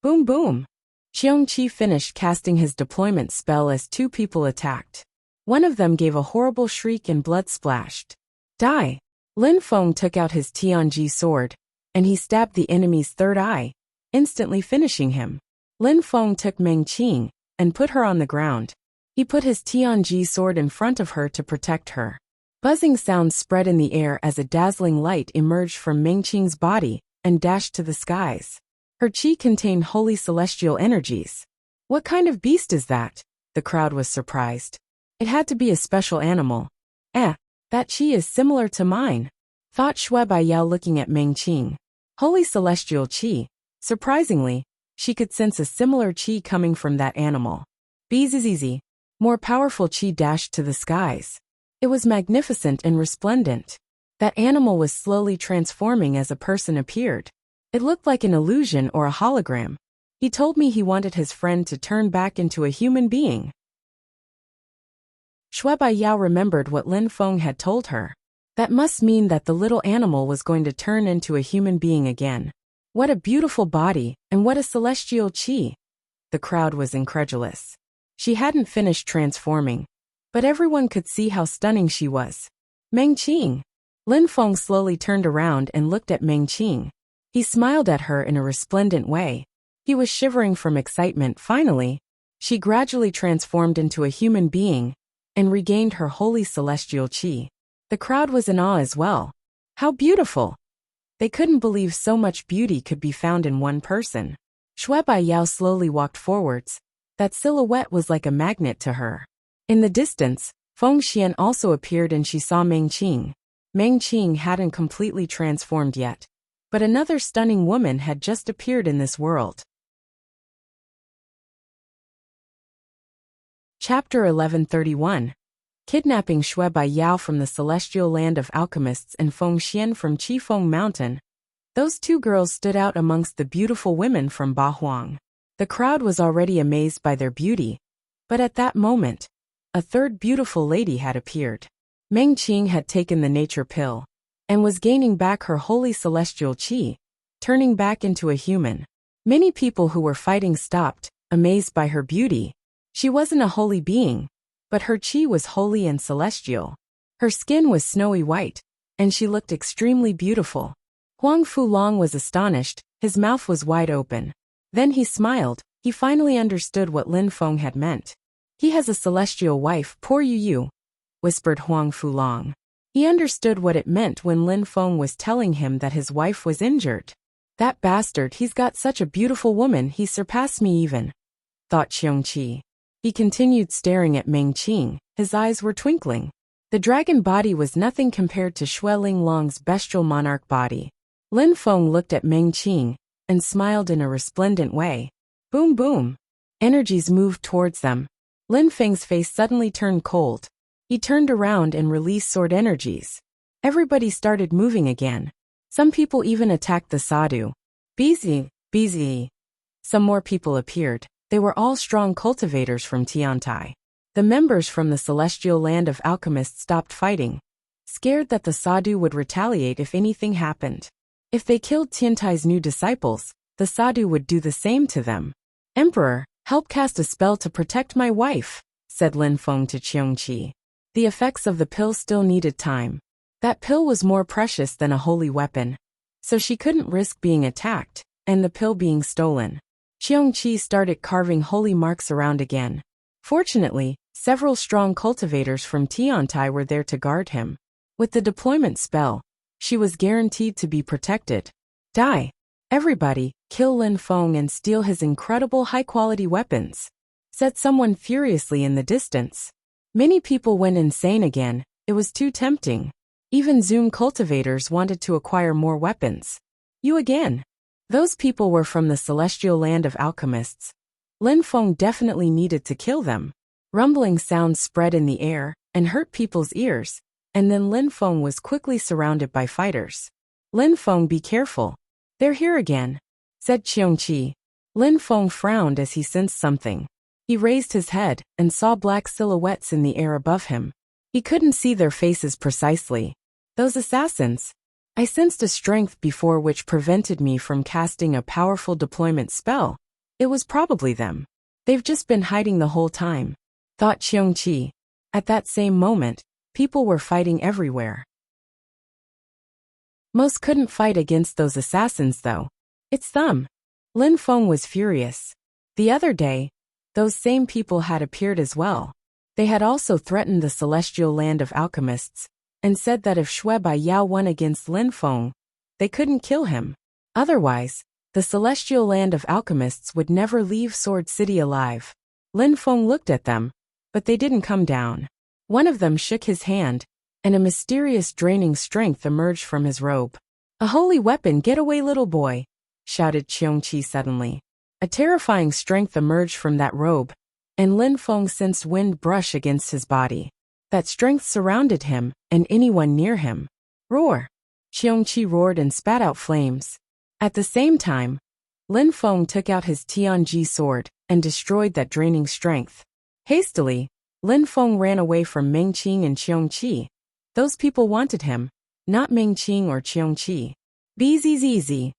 Boom boom! Qiongqi finished casting his deployment spell as two people attacked. One of them gave a horrible shriek and blood splashed. "Die!" Lin Feng took out his Tianji sword, and he stabbed the enemy's third eye, instantly finishing him. Lin Feng took Meng Qing and put her on the ground. He put his Tianji sword in front of her to protect her. Buzzing sounds spread in the air as a dazzling light emerged from Mengqing's body and dashed to the skies. Her qi contained holy celestial energies. What kind of beast is that? The crowd was surprised. It had to be a special animal. That qi is similar to mine, thought Shui Baiyao looking at Mengqing. Holy celestial qi. Surprisingly, she could sense a similar qi coming from that animal. Bzzz. More powerful qi dashed to the skies. It was magnificent and resplendent. That animal was slowly transforming as a person appeared. It looked like an illusion or a hologram. He told me he wanted his friend to turn back into a human being. Shui Baiyao remembered what Lin Feng had told her. That must mean that the little animal was going to turn into a human being again. What a beautiful body, and what a celestial qi. The crowd was incredulous. She hadn't finished transforming, but everyone could see how stunning she was. Mengqing. Lin Feng slowly turned around and looked at Mengqing. He smiled at her in a resplendent way. He was shivering from excitement. Finally, she gradually transformed into a human being and regained her holy celestial qi. The crowd was in awe as well. How beautiful! They couldn't believe so much beauty could be found in one person. Shui Baiyao slowly walked forwards. That silhouette was like a magnet to her. In the distance, Feng Xian also appeared and she saw Mengqing. Mengqing hadn't completely transformed yet, but another stunning woman had just appeared in this world. Chapter 1131. Kidnapping Shui Baiyao from the celestial land of alchemists and Feng Xian from Qifeng Mountain. Those two girls stood out amongst the beautiful women from Bahuang. The crowd was already amazed by their beauty, but at that moment, a third beautiful lady had appeared. Mengqing had taken the nature pill and was gaining back her holy celestial qi, turning back into a human. Many people who were fighting stopped, amazed by her beauty. She wasn't a holy being, but her qi was holy and celestial. Her skin was snowy white, and she looked extremely beautiful. Huang Fulong was astonished, his mouth was wide open. Then he smiled. He finally understood what Lin Feng had meant. He has a celestial wife, poor Yu, whispered Huang Fulong. He understood what it meant when Lin Feng was telling him that his wife was injured. That bastard, he's got such a beautiful woman, he surpassed me even, thought Qiongqi. He continued staring at Mengqing. His eyes were twinkling. The dragon body was nothing compared to Shui Linglong's bestial monarch body. Lin Feng looked at Mengqing and smiled in a resplendent way. Boom boom. Energies moved towards them. Lin Feng's face suddenly turned cold. He turned around and released sword energies. Everybody started moving again. Some people even attacked the sadhu. Busy. Some more people appeared. They were all strong cultivators from Tiantai. The members from the celestial land of alchemists stopped fighting, scared that the sadhu would retaliate if anything happened. If they killed Tiantai's new disciples, the sadhu would do the same to them. Emperor, help cast a spell to protect my wife, said Lin Feng to Qiongqi. The effects of the pill still needed time. That pill was more precious than a holy weapon, so she couldn't risk being attacked, and the pill being stolen. Qiongqi started carving holy marks around again. Fortunately, several strong cultivators from Tiantai were there to guard him. With the deployment spell, she was guaranteed to be protected. Die! Everybody, kill Lin Feng and steal his incredible high-quality weapons, said someone furiously in the distance. Many people went insane again. It was too tempting. Even Zoom cultivators wanted to acquire more weapons. You again. Those people were from the celestial land of alchemists. Lin Feng definitely needed to kill them. Rumbling sounds spread in the air and hurt people's ears, and then Lin Feng was quickly surrounded by fighters. Lin Feng, be careful. They're here again, said Qiongqi. Lin Feng frowned as he sensed something. He raised his head and saw black silhouettes in the air above him. He couldn't see their faces precisely. Those assassins. I sensed a strength before which prevented me from casting a powerful deployment spell. It was probably them. They've just been hiding the whole time, thought Qiongqi. At that same moment, people were fighting everywhere. Most couldn't fight against those assassins though. It's them. Lin Feng was furious. The other day, those same people had appeared as well. They had also threatened the celestial land of alchemists, and said that if Shui Baiyao won against Lin Feng, they couldn't kill him. Otherwise, the celestial land of alchemists would never leave Sword City alive. Lin Feng looked at them, but they didn't come down. One of them shook his hand, and a mysterious draining strength emerged from his robe. "A holy weapon, get away, little boy," shouted Qiongqi suddenly. A terrifying strength emerged from that robe, and Lin Feng sensed wind brush against his body. That strength surrounded him, and anyone near him. "Roar!" Qiongqi roared and spat out flames. At the same time, Lin Feng took out his Tianji sword and destroyed that draining strength. Hastily, Lin Feng ran away from Mengqing and Qiongqi. Those people wanted him, not Mengqing or Qiongqi. Bzzz.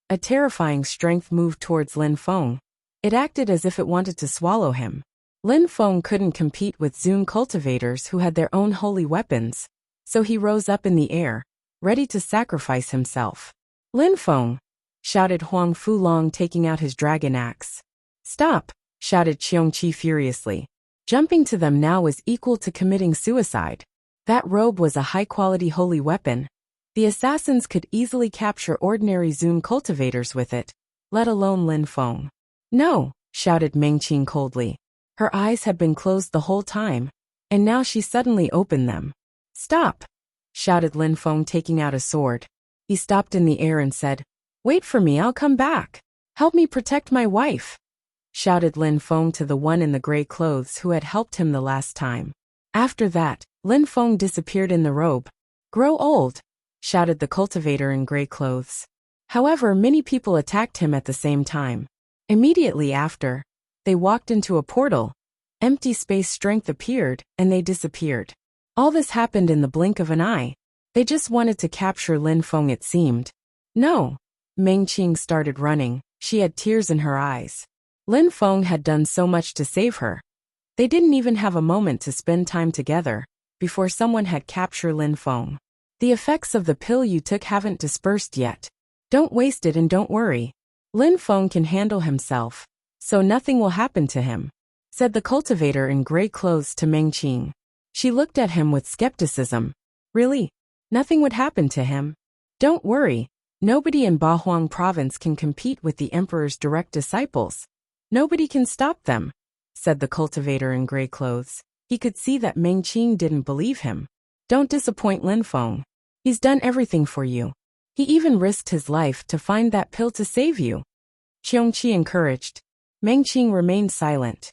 A terrifying strength moved towards Lin Feng. It acted as if it wanted to swallow him. Lin Feng couldn't compete with Zun cultivators who had their own holy weapons, so he rose up in the air, ready to sacrifice himself. "Lin Feng!" shouted Huang Fulong, taking out his dragon axe. "Stop!" shouted Qiongqi furiously. Jumping to them now was equal to committing suicide. That robe was a high-quality holy weapon. The assassins could easily capture ordinary Zun cultivators with it, let alone Lin Feng. "No!" shouted Mengqing coldly. Her eyes had been closed the whole time, and now she suddenly opened them. "Stop!" shouted Lin Feng, taking out a sword. He stopped in the air and said, "Wait for me, I'll come back. Help me protect my wife," shouted Lin Feng to the one in the gray clothes who had helped him the last time. After that, Lin Feng disappeared in the robe. "Grow old," shouted the cultivator in gray clothes. However, many people attacked him at the same time. Immediately after, they walked into a portal. Empty space strength appeared, and they disappeared. All this happened in the blink of an eye. They just wanted to capture Lin Feng, it seemed. "No." Mengqing started running. She had tears in her eyes. Lin Feng had done so much to save her. They didn't even have a moment to spend time together before someone had captured Lin Feng. "The effects of the pill you took haven't dispersed yet. Don't waste it and don't worry. Lin Feng can handle himself, so nothing will happen to him," said the cultivator in gray clothes to Mengqing. She looked at him with skepticism. "Really? Nothing would happen to him? Don't worry. Nobody in Bahuang province can compete with the emperor's direct disciples. Nobody can stop them," said the cultivator in gray clothes. He could see that Mengqing didn't believe him. "Don't disappoint Lin Feng. He's done everything for you. He even risked his life to find that pill to save you," Qiongqi encouraged. Mengqing remained silent.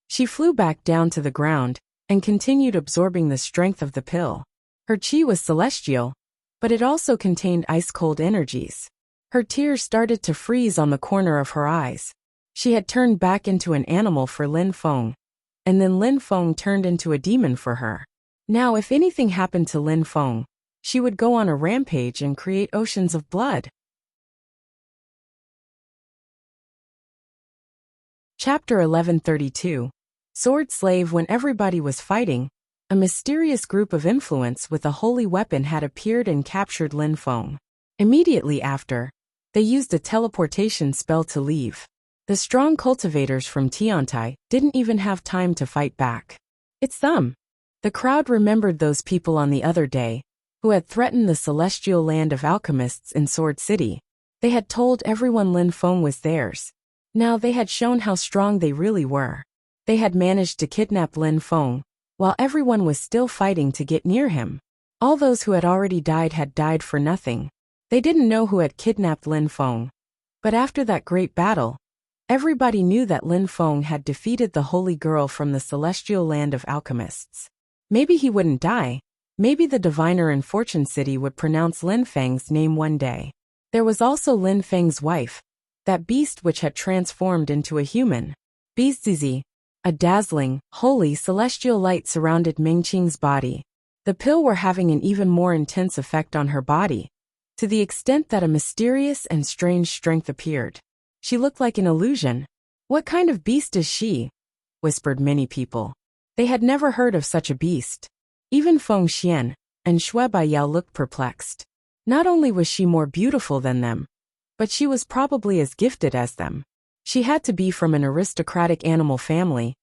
She flew back down to the ground and continued absorbing the strength of the pill. Her qi was celestial, but it also contained ice-cold energies. Her tears started to freeze on the corner of her eyes. She had turned back into an animal for Lin Feng, and then Lin Feng turned into a demon for her. Now if anything happened to Lin Feng, she would go on a rampage and create oceans of blood. Chapter 1132. Sword Slave. When everybody was fighting, a mysterious group of influence with a holy weapon had appeared and captured Lin Feng. Immediately after, they used a teleportation spell to leave. The strong cultivators from Tiantai didn't even have time to fight back. "It's them." The crowd remembered those people on the other day, who had threatened the celestial land of alchemists in Sword City. They had told everyone Lin Feng was theirs. Now they had shown how strong they really were. They had managed to kidnap Lin Feng, while everyone was still fighting to get near him. All those who had already died had died for nothing. They didn't know who had kidnapped Lin Feng. But after that great battle, everybody knew that Lin Feng had defeated the holy girl from the celestial land of alchemists. Maybe he wouldn't die. Maybe the diviner in Fortune City would pronounce Lin Feng's name one day. There was also Lin Feng's wife, that beast which had transformed into a human. Bzzz. A dazzling, holy celestial light surrounded Mengqing's body. The pill were having an even more intense effect on her body, to the extent that a mysterious and strange strength appeared. She looked like an illusion. "What kind of beast is she?" whispered many people. They had never heard of such a beast. Even Feng Xian and Shui Baiyao looked perplexed. Not only was she more beautiful than them, but she was probably as gifted as them. She had to be from an aristocratic animal family,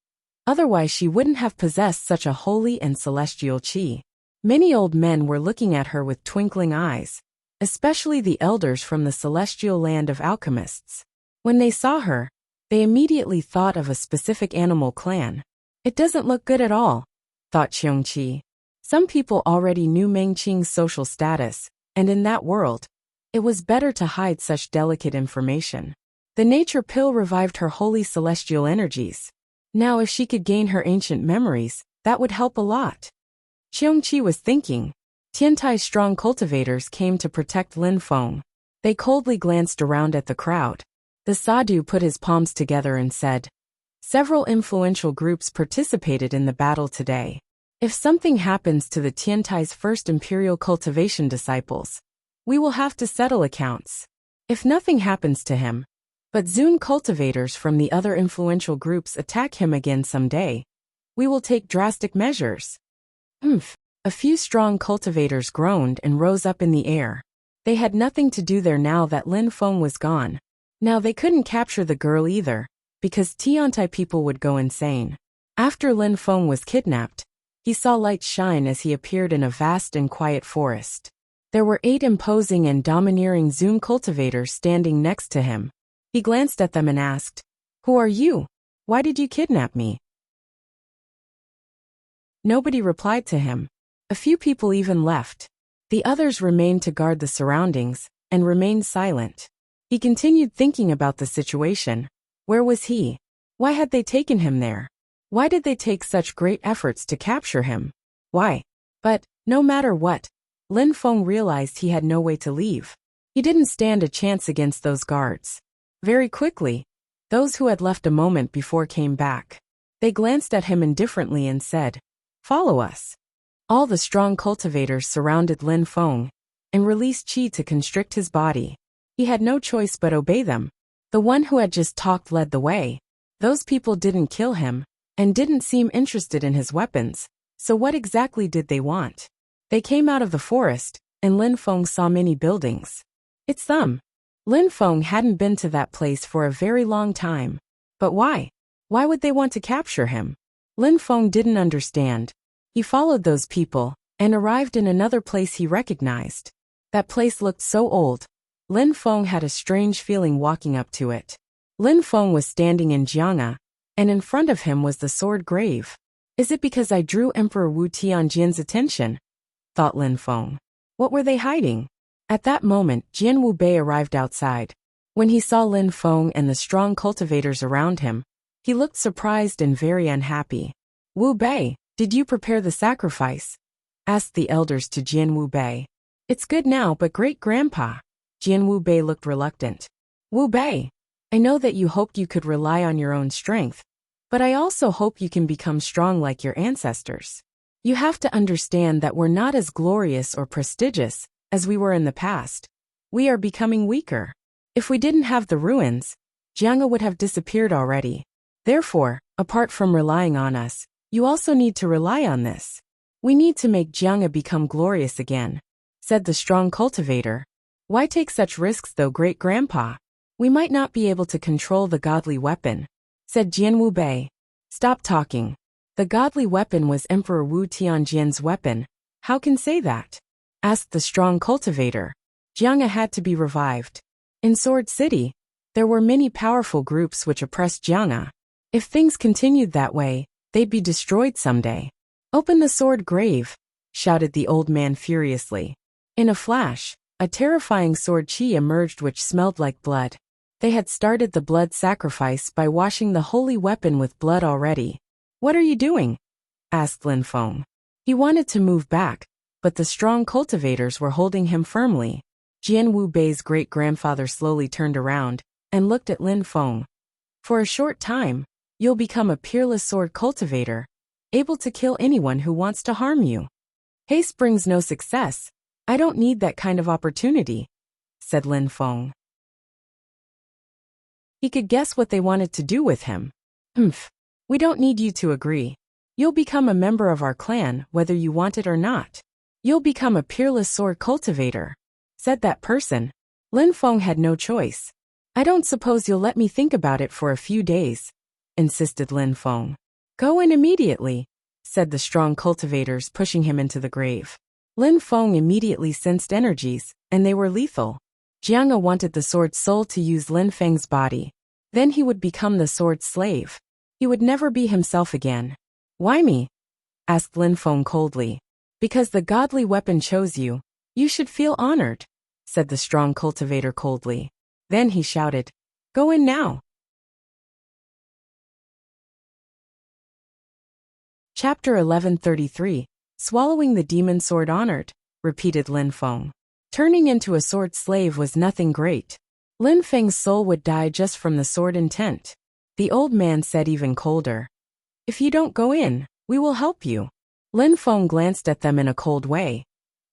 Otherwise she wouldn't have possessed such a holy and celestial chi. Many old men were looking at her with twinkling eyes, especially the elders from the celestial land of alchemists. When they saw her, they immediately thought of a specific animal clan. It doesn't look good at all, thought Xiongqi. Some people already knew Meng Qing's social status, and in that world, it was better to hide such delicate information. The nature pill revived her holy celestial energies. Now if she could gain her ancient memories, that would help a lot. Xiongqi was thinking. Tiantai's strong cultivators came to protect Lin Feng. They coldly glanced around at the crowd. The sadhu put his palms together and said, "Several influential groups participated in the battle today. If something happens to the Tiantai's first imperial cultivation disciples, we will have to settle accounts. If nothing happens to him, but Zun cultivators from the other influential groups attack him again someday, we will take drastic measures." A few strong cultivators groaned and rose up in the air. They had nothing to do there now that Lin Feng was gone. Now they couldn't capture the girl either, because Tiantai people would go insane. After Lin Feng was kidnapped, he saw light shine as he appeared in a vast and quiet forest. There were 8 imposing and domineering Zun cultivators standing next to him. He glanced at them and asked, "Who are you? Why did you kidnap me?" Nobody replied to him. A few people even left. The others remained to guard the surroundings, and remained silent. He continued thinking about the situation. Where was he? Why had they taken him there? Why did they take such great efforts to capture him? Why? But, no matter what, Lin Feng realized he had no way to leave. He didn't stand a chance against those guards. Very quickly, those who had left a moment before came back. They glanced at him indifferently and said, "Follow us." All the strong cultivators surrounded Lin Feng and released qi to constrict his body. He had no choice but obey them. The one who had just talked led the way. Those people didn't kill him and didn't seem interested in his weapons, so what exactly did they want? They came out of the forest, and Lin Feng saw many buildings. It's them. Lin Feng hadn't been to that place for a very long time. But why? Why would they want to capture him? Lin Feng didn't understand. He followed those people and arrived in another place he recognized. That place looked so old. Lin Feng had a strange feeling walking up to it. Lin Feng was standing in Jiang'a, and in front of him was the sword grave. Is it because I drew Emperor Wu Tianjin's attention? Thought Lin Feng. What were they hiding? At that moment, Jian Wu Bei arrived outside. When he saw Lin Feng and the strong cultivators around him, he looked surprised and very unhappy. "Wu Bei, did you prepare the sacrifice?" asked the elders to Jian Wu Bei. "It's good now, but great-grandpa." Jian Wu Bei looked reluctant. "Wu Bei, I know that you hoped you could rely on your own strength, but I also hope you can become strong like your ancestors. You have to understand that we're not as glorious or prestigious as we were in the past. We are becoming weaker. If we didn't have the ruins, Jiang'a would have disappeared already. Therefore, apart from relying on us, you also need to rely on this. We need to make Jiang'a become glorious again," said the strong cultivator. "Why take such risks though, great-grandpa? We might not be able to control the godly weapon," said Jian Wu Bei. "Stop talking. The godly weapon was Emperor Wu Tianjin's weapon. How can say that?" asked the strong cultivator. Jiang'a had to be revived. In Sword City, there were many powerful groups which oppressed Jiang'a. If things continued that way, they'd be destroyed someday. "Open the sword grave," shouted the old man furiously. In a flash, a terrifying sword qi emerged which smelled like blood. They had started the blood sacrifice by washing the holy weapon with blood already. "What are you doing?" asked Lin Feng. He wanted to move back, but the strong cultivators were holding him firmly. Jian Wu Bei's great-grandfather slowly turned around and looked at Lin Feng. "For a short time, you'll become a peerless sword cultivator, able to kill anyone who wants to harm you. Haste brings no success. I don't need that kind of opportunity," said Lin Feng. He could guess what they wanted to do with him. We don't need you to agree. You'll become a member of our clan whether you want it or not. You'll become a peerless sword cultivator," said that person. Lin Feng had no choice. "I don't suppose you'll let me think about it for a few days," insisted Lin Feng. Go in immediately, said the strong cultivators, pushing him into the grave. Lin Feng immediately sensed energies, and they were lethal. Jiang wanted the sword's soul to use Lin Feng's body. Then he would become the sword's slave. He would never be himself again. Why me? Asked Lin Feng coldly. Because the godly weapon chose you. You should feel honored, said the strong cultivator coldly. Then he shouted, Go in now. Chapter 1133, Swallowing the Demon Sword Honored, repeated Lin Feng. Turning into a sword slave was nothing great. Lin Feng's soul would die just from the sword intent. The old man said even colder. If you don't go in, we will help you. Lin Feng glanced at them in a cold way.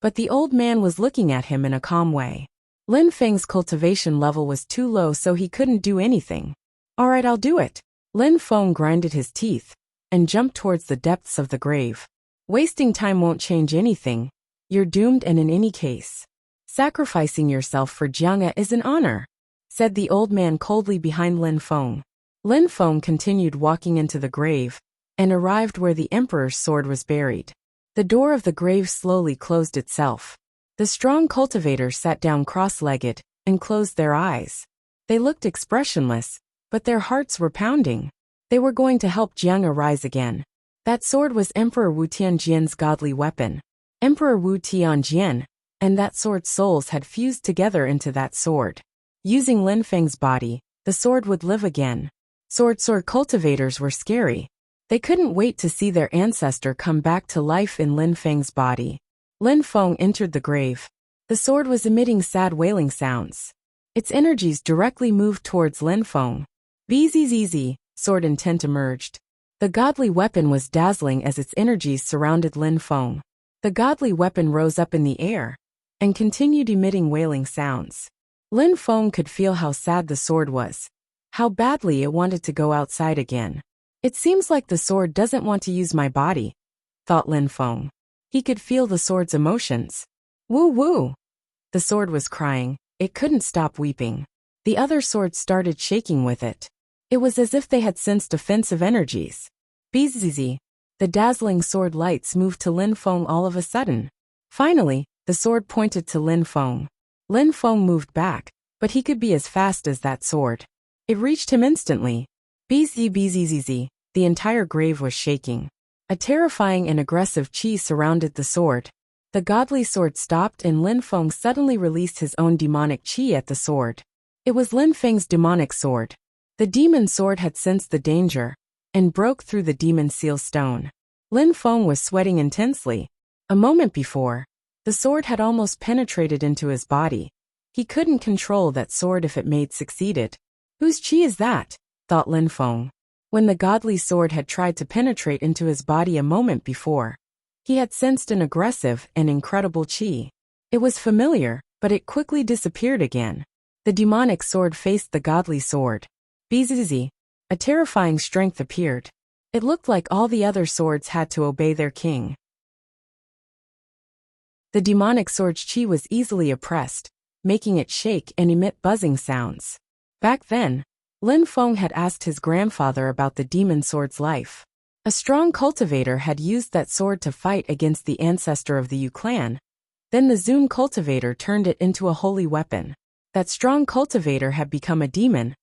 But the old man was looking at him in a calm way. Lin Feng's cultivation level was too low, so he couldn't do anything. All right, I'll do it. Lin Feng grinded his teeth and jumped towards the depths of the grave. Wasting time won't change anything. You're doomed, and in any case, sacrificing yourself for Jiang is an honor, said the old man coldly behind Lin Feng. Lin Feng continued walking into the grave and arrived where the emperor's sword was buried. The door of the grave slowly closed itself. The strong cultivators sat down cross-legged and closed their eyes. They looked expressionless, but their hearts were pounding. They were going to help Jiang rise again. That sword was Emperor Wu Tianjian's godly weapon. Emperor Wu Tianjian and that sword's souls had fused together into that sword. Using Lin Feng's body, the sword would live again. Sword cultivators were scary. They couldn't wait to see their ancestor come back to life in Lin Feng's body. Lin Feng entered the grave. The sword was emitting sad wailing sounds. Its energies directly moved towards Lin Feng. Bzzz, sword intent emerged. The godly weapon was dazzling as its energies surrounded Lin Feng. The godly weapon rose up in the air and continued emitting wailing sounds. Lin Feng could feel how sad the sword was, how badly it wanted to go outside again. It seems like the sword doesn't want to use my body, thought Lin Feng. He could feel the sword's emotions. Woo woo! The sword was crying. It couldn't stop weeping. The other swords started shaking with it. It was as if they had sensed offensive energies. Bzzz. The dazzling sword lights moved to Lin Feng all of a sudden. Finally, the sword pointed to Lin Feng. Lin Feng moved back, but he could be as fast as that sword. It reached him instantly. Bzzz. The entire grave was shaking. A terrifying and aggressive chi surrounded the sword. The godly sword stopped and Lin Feng suddenly released his own demonic chi at the sword. It was Lin Feng's demonic sword. The demon sword had sensed the danger and broke through the demon seal stone. Lin Feng was sweating intensely. A moment before, the sword had almost penetrated into his body. He couldn't control that sword if it made succeeded. Whose chi is that? Thought Lin Feng. When the godly sword had tried to penetrate into his body a moment before, he had sensed an aggressive and incredible chi. It was familiar, but it quickly disappeared again. The demonic sword faced the godly sword. Bzzz. A terrifying strength appeared. It looked like all the other swords had to obey their king. The demonic sword's chi was easily oppressed, making it shake and emit buzzing sounds. Back then, Lin Feng had asked his grandfather about the demon sword's life. A strong cultivator had used that sword to fight against the ancestor of the Yu clan. Then the Zun cultivator turned it into a holy weapon. That strong cultivator had become a demon.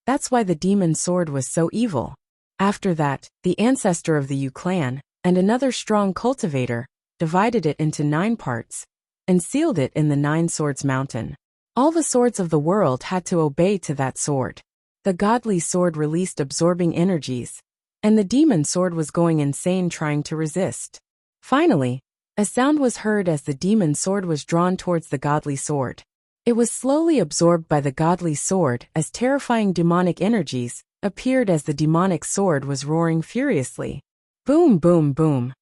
That's why the demon sword was so evil. After that, the ancestor of the Yu clan and another strong cultivator divided it into 9 parts and sealed it in the 9 Swords Mountain. All the swords of the world had to obey to that sword. The godly sword released absorbing energies, and the demon sword was going insane trying to resist. Finally, a sound was heard as the demon sword was drawn towards the godly sword. It was slowly absorbed by the godly sword as terrifying demonic energies appeared as the demonic sword was roaring furiously. Boom, boom, boom.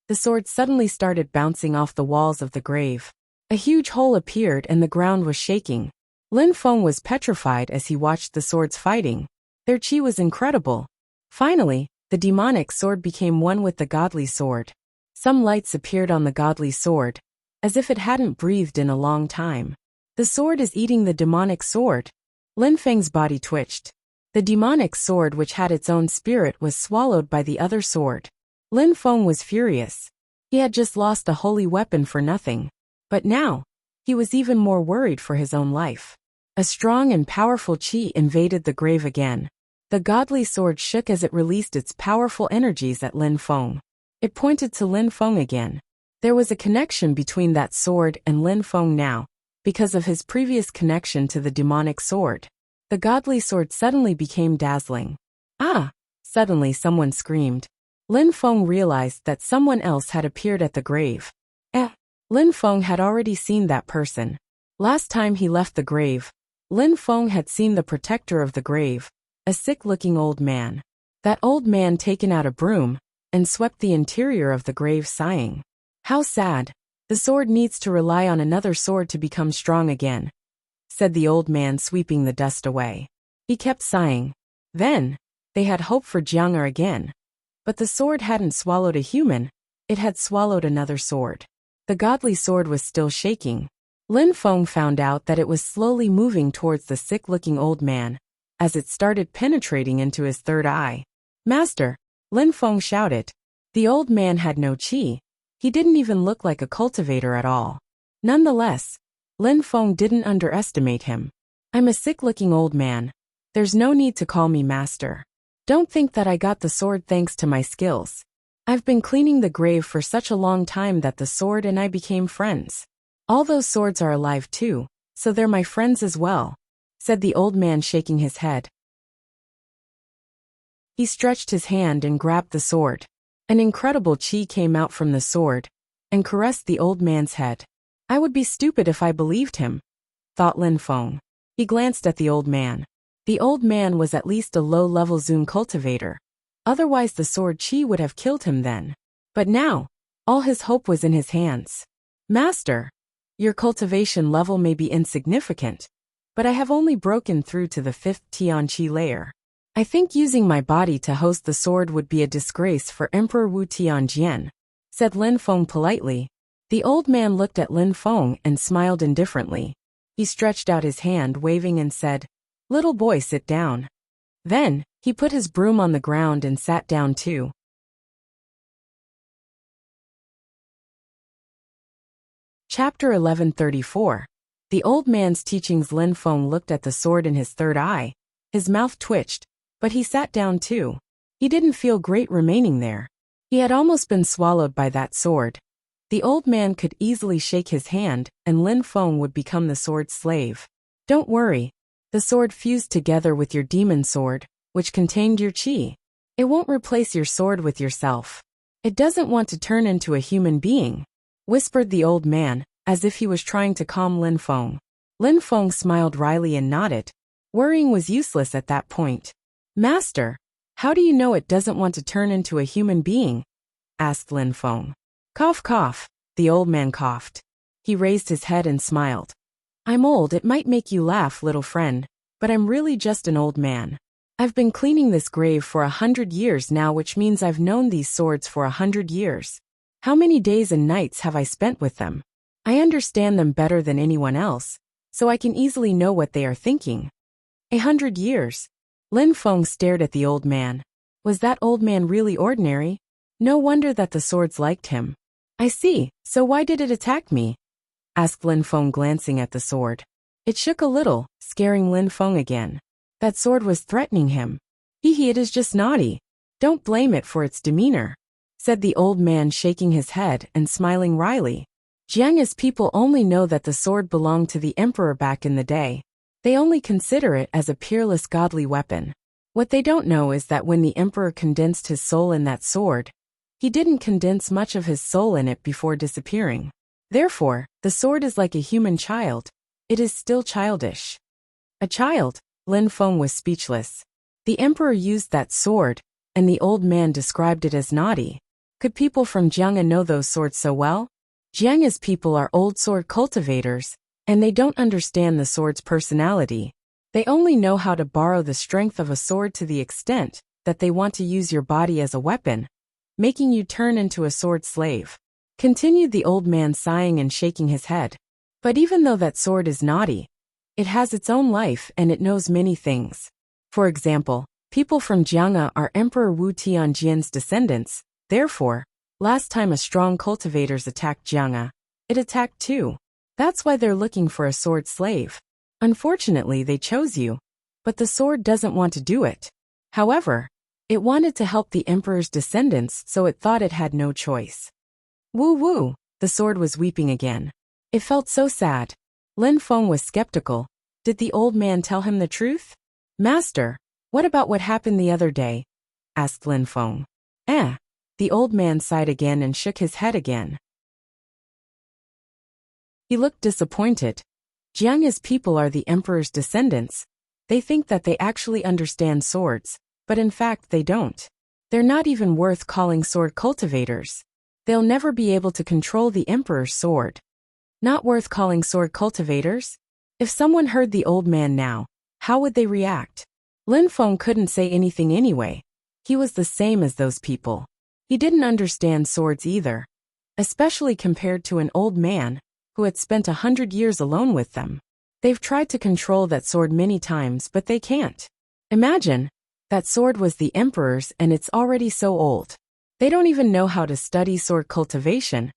The sword suddenly started bouncing off the walls of the grave. A huge hole appeared and the ground was shaking. Lin Feng was petrified as he watched the swords fighting. Their chi was incredible. Finally, the demonic sword became one with the godly sword. Some lights appeared on the godly sword, as if it hadn't breathed in a long time. The sword is eating the demonic sword. Lin Feng's body twitched. The demonic sword which had its own spirit was swallowed by the other sword. Lin Feng was furious. He had just lost a holy weapon for nothing. But now, he was even more worried for his own life. A strong and powerful qi invaded the grave again. The godly sword shook as it released its powerful energies at Lin Feng. It pointed to Lin Feng again. There was a connection between that sword and Lin Feng now, because of his previous connection to the demonic sword. The godly sword suddenly became dazzling. Ah! Suddenly someone screamed. Lin Feng realized that someone else had appeared at the grave. Lin Feng had already seen that person. Last time he left the grave, Lin Feng had seen the protector of the grave, a sick-looking old man. That old man taken out a broom and swept the interior of the grave, sighing. How sad. The sword needs to rely on another sword to become strong again, said the old man, sweeping the dust away. He kept sighing. Then, they had hope for Jiang again. But the sword hadn't swallowed a human, it had swallowed another sword. The godly sword was still shaking. Lin Feng found out that it was slowly moving towards the sick-looking old man, as it started penetrating into his third eye. Master! Lin Feng shouted. The old man had no qi. He didn't even look like a cultivator at all. Nonetheless, Lin Feng didn't underestimate him. I'm a sick-looking old man. There's no need to call me master. Don't think that I got the sword thanks to my skills. I've been cleaning the grave for such a long time that the sword and I became friends. All those swords are alive too, so they're my friends as well, said the old man, shaking his head. He stretched his hand and grabbed the sword. An incredible qi came out from the sword and caressed the old man's head. I would be stupid if I believed him, thought Lin Feng. He glanced at the old man. The old man was at least a low-level Zun cultivator. Otherwise the sword qi would have killed him then. But now, all his hope was in his hands. Master, your cultivation level may be insignificant, but I have only broken through to the 5th Tian Qi layer. I think using my body to host the sword would be a disgrace for Emperor Wu Tianjian, said Lin Feng politely. The old man looked at Lin Feng and smiled indifferently. He stretched out his hand, waving, and said, "Little boy, sit down." Then, he put his broom on the ground and sat down too. Chapter 1134. The old man's teachings. Lin Feng looked at the sword in his third eye. His mouth twitched, but he sat down too. He didn't feel great remaining there. He had almost been swallowed by that sword. The old man could easily shake his hand, and Lin Feng would become the sword's slave. Don't worry. The sword fused together with your demon sword, which contained your qi. It won't replace your sword with yourself. It doesn't want to turn into a human being, whispered the old man, as if he was trying to calm Lin Feng. Lin Feng smiled wryly and nodded. Worrying was useless at that point. Master, how do you know it doesn't want to turn into a human being? Asked Lin Feng. Cough, cough, the old man coughed. He raised his head and smiled. I'm old. It might make you laugh, little friend, but I'm really just an old man. I've been cleaning this grave for 100 years now, which means I've known these swords for 100 years. How many days and nights have I spent with them? I understand them better than anyone else, so I can easily know what they are thinking. 100 years. Lin Feng stared at the old man. Was that old man really ordinary? No wonder that the swords liked him. I see, so why did it attack me? Asked Lin Feng, glancing at the sword. It shook a little, scaring Lin Feng again. That sword was threatening him. Hee, it is just naughty. Don't blame it for its demeanor, said the old man, shaking his head and smiling wryly. Jiang's people only know that the sword belonged to the emperor back in the day. They only consider it as a peerless godly weapon. What they don't know is that when the emperor condensed his soul in that sword, he didn't condense much of his soul in it before disappearing. Therefore, the sword is like a human child. It is still childish. A child? Lin Feng was speechless. The emperor used that sword, and the old man described it as naughty. Could people from Jiang know those swords so well? Jiang's people are old sword cultivators, and they don't understand the sword's personality. They only know how to borrow the strength of a sword to the extent that they want to use your body as a weapon, making you turn into a sword slave. Continued the old man, sighing and shaking his head. But even though that sword is naughty, it has its own life and it knows many things. For example, people from Jiang'a are Emperor Wu Tianjian's descendants. Therefore, last time a strong cultivators attacked Jiang'a, it attacked too. That's why they're looking for a sword slave. Unfortunately, they chose you, but the sword doesn't want to do it. However, it wanted to help the emperor's descendants, so it thought it had no choice. Woo woo, the sword was weeping again. It felt so sad. Lin Feng was skeptical. Did the old man tell him the truth? Master, what about what happened the other day? Asked Lin Feng. The old man sighed again and shook his head again. He looked disappointed. Jiang's people are the emperor's descendants. They think that they actually understand swords, but in fact they don't. They're not even worth calling sword cultivators. They'll never be able to control the emperor's sword. Not worth calling sword cultivators? If someone heard the old man now, how would they react? Lin Feng couldn't say anything anyway. He was the same as those people. He didn't understand swords either, especially compared to an old man who had spent 100 years alone with them. They've tried to control that sword many times, but they can't. Imagine, that sword was the emperor's and it's already so old. They don't even know how to study sword cultivation.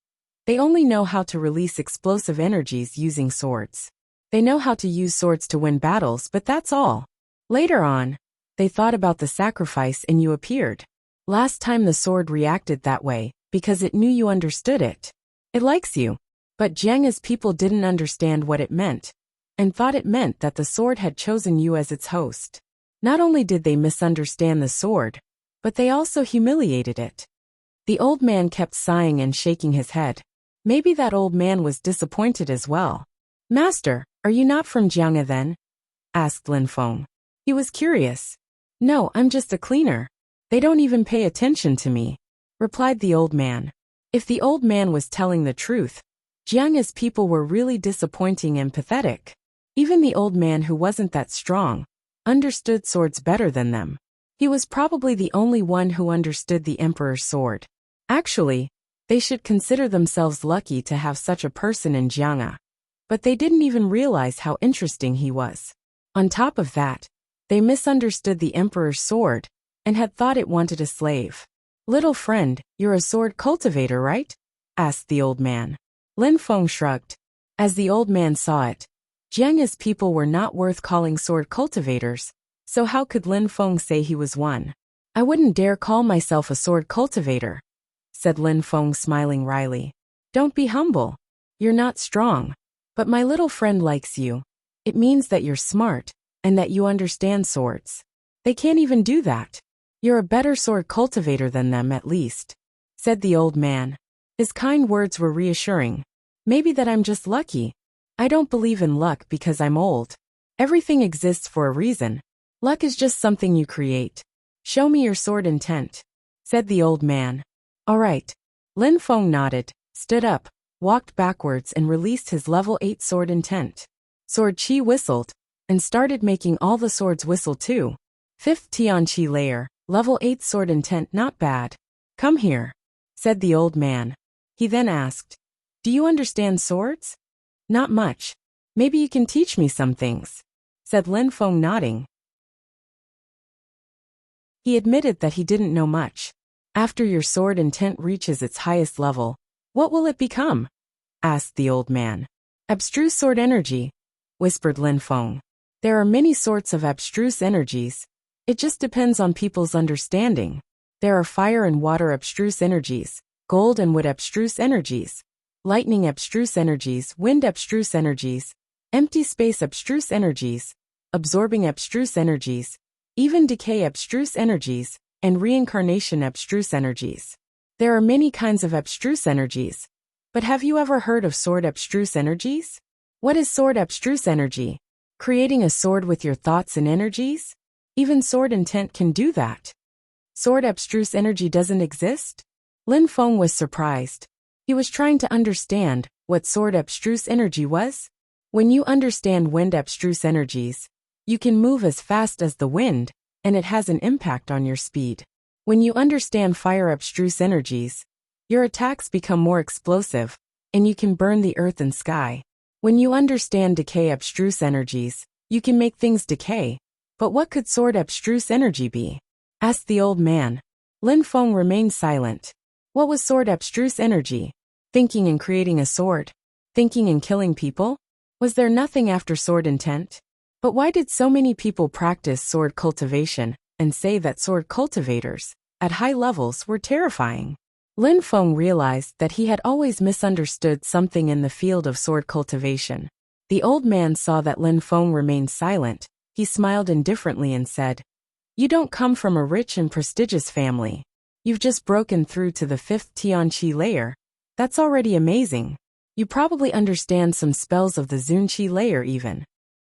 They only know how to release explosive energies using swords. They know how to use swords to win battles, but that's all. Later on, they thought about the sacrifice and you appeared. Last time the sword reacted that way, because it knew you understood it. It likes you. But Jiang's people didn't understand what it meant, and thought it meant that the sword had chosen you as its host. Not only did they misunderstand the sword, but they also humiliated it. The old man kept sighing and shaking his head. Maybe that old man was disappointed as well. Master, are you not from Jiang'a then? Asked Lin Feng. He was curious. No, I'm just a cleaner. They don't even pay attention to me, replied the old man. If the old man was telling the truth, Jiang's people were really disappointing and pathetic. Even the old man who wasn't that strong understood swords better than them. He was probably the only one who understood the emperor's sword. Actually, they should consider themselves lucky to have such a person in Jiang'a. But they didn't even realize how interesting he was. On top of that, they misunderstood the emperor's sword and had thought it wanted a slave. Little friend, you're a sword cultivator, right? Asked the old man. Lin Feng shrugged. As the old man saw it, Jiang's people were not worth calling sword cultivators, so how could Lin Feng say he was one? I wouldn't dare call myself a sword cultivator, said Lin Feng smiling wryly. Don't be humble. You're not strong. But my little friend likes you. It means that you're smart, and that you understand swords. They can't even do that. You're a better sword cultivator than them at least, said the old man. His kind words were reassuring. Maybe that I'm just lucky. I don't believe in luck because I'm old. Everything exists for a reason. Luck is just something you create. Show me your sword intent, said the old man. All right. Lin Feng nodded, stood up, walked backwards and released his level 8 sword intent. Sword Qi whistled, and started making all the swords whistle too. 5th Tian Qi layer, level 8 sword intent, not bad. Come here, said the old man. He then asked, do you understand swords? Not much. Maybe you can teach me some things, said Lin Feng nodding. He admitted that he didn't know much. After your sword intent reaches its highest level, what will it become? Asked the old man. Abstruse sword energy, whispered Lin Feng. There are many sorts of abstruse energies. It just depends on people's understanding. There are fire and water abstruse energies, gold and wood abstruse energies, lightning abstruse energies, wind abstruse energies, empty space abstruse energies, absorbing abstruse energies, even decay abstruse energies, and reincarnation abstruse energies. There are many kinds of abstruse energies. But have you ever heard of sword abstruse energies? What is sword abstruse energy? Creating a sword with your thoughts and energies? Even sword intent can do that. Sword abstruse energy doesn't exist? Lin Feng was surprised. He was trying to understand what sword abstruse energy was. When you understand wind abstruse energies, you can move as fast as the wind, and it has an impact on your speed. When you understand fire abstruse energies, your attacks become more explosive, and you can burn the earth and sky. When you understand decay abstruse energies, you can make things decay. But what could sword abstruse energy be? Asked the old man. Lin Feng remained silent. What was sword abstruse energy? Thinking and creating a sword? Thinking and killing people? Was there nothing after sword intent? But why did so many people practice sword cultivation and say that sword cultivators, at high levels, were terrifying? Lin Feng realized that he had always misunderstood something in the field of sword cultivation. The old man saw that Lin Feng remained silent. He smiled indifferently and said, "You don't come from a rich and prestigious family. You've just broken through to the 5th Tianqi layer. That's already amazing. You probably understand some spells of the Zunqi layer even.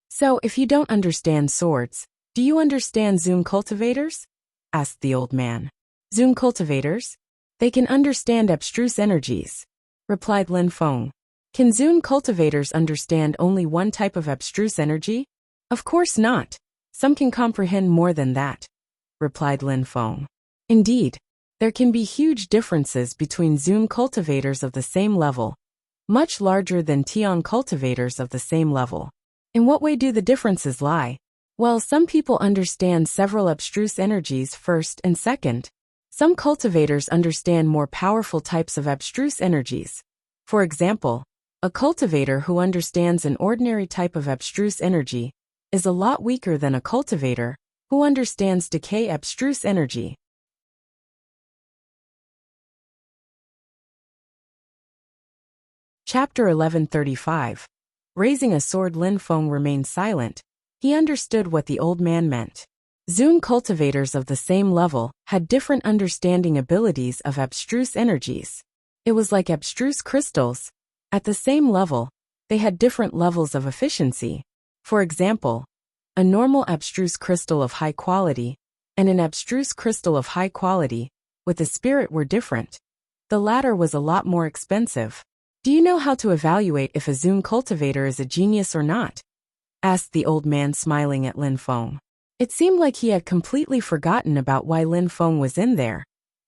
So if you don't understand swords, do you understand Zun cultivators?" asked the old man. Zun cultivators? They can understand abstruse energies, replied Lin Feng. Can Zun cultivators understand only one type of abstruse energy? Of course not. Some can comprehend more than that, replied Lin Feng. Indeed, there can be huge differences between Zun cultivators of the same level, much larger than Tian cultivators of the same level. In what way do the differences lie? Well, some people understand several abstruse energies first and second. Some cultivators understand more powerful types of abstruse energies. For example, a cultivator who understands an ordinary type of abstruse energy is a lot weaker than a cultivator who understands decay abstruse energy. Chapter 1135. Raising a sword. Lin Feng remained silent. He understood what the old man meant. Zun cultivators of the same level had different understanding abilities of abstruse energies. It was like abstruse crystals. At the same level, they had different levels of efficiency. For example, a normal abstruse crystal of high quality and an abstruse crystal of high quality with a spirit were different. The latter was a lot more expensive. Do you know how to evaluate if a Zun cultivator is a genius or not? Asked the old man, smiling at Lin Feng. It seemed like he had completely forgotten about why Lin Feng was in there,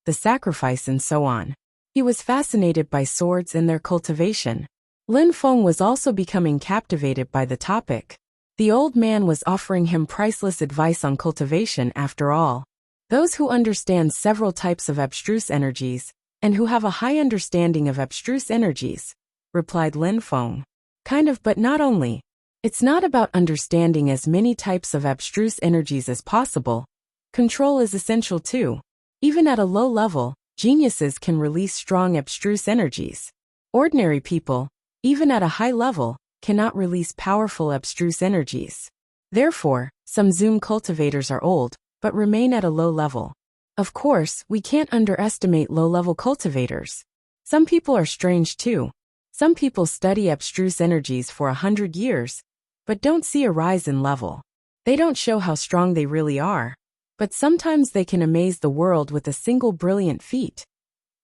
the sacrifice and so on. He was fascinated by swords and their cultivation. Lin Feng was also becoming captivated by the topic. The old man was offering him priceless advice on cultivation after all. Those who understand several types of abstruse energies and who have a high understanding of abstruse energies, replied Lin Feng. Kind of, but not only. It's not about understanding as many types of abstruse energies as possible. Control is essential too. Even at a low level, geniuses can release strong abstruse energies. Ordinary people, even at a high level, cannot release powerful abstruse energies. Therefore, some Zun cultivators are old, but remain at a low level. Of course, we can't underestimate low-level cultivators. Some people are strange too. Some people study abstruse energies for 100 years, but don't see a rise in level. They don't show how strong they really are, but sometimes they can amaze the world with a single brilliant feat.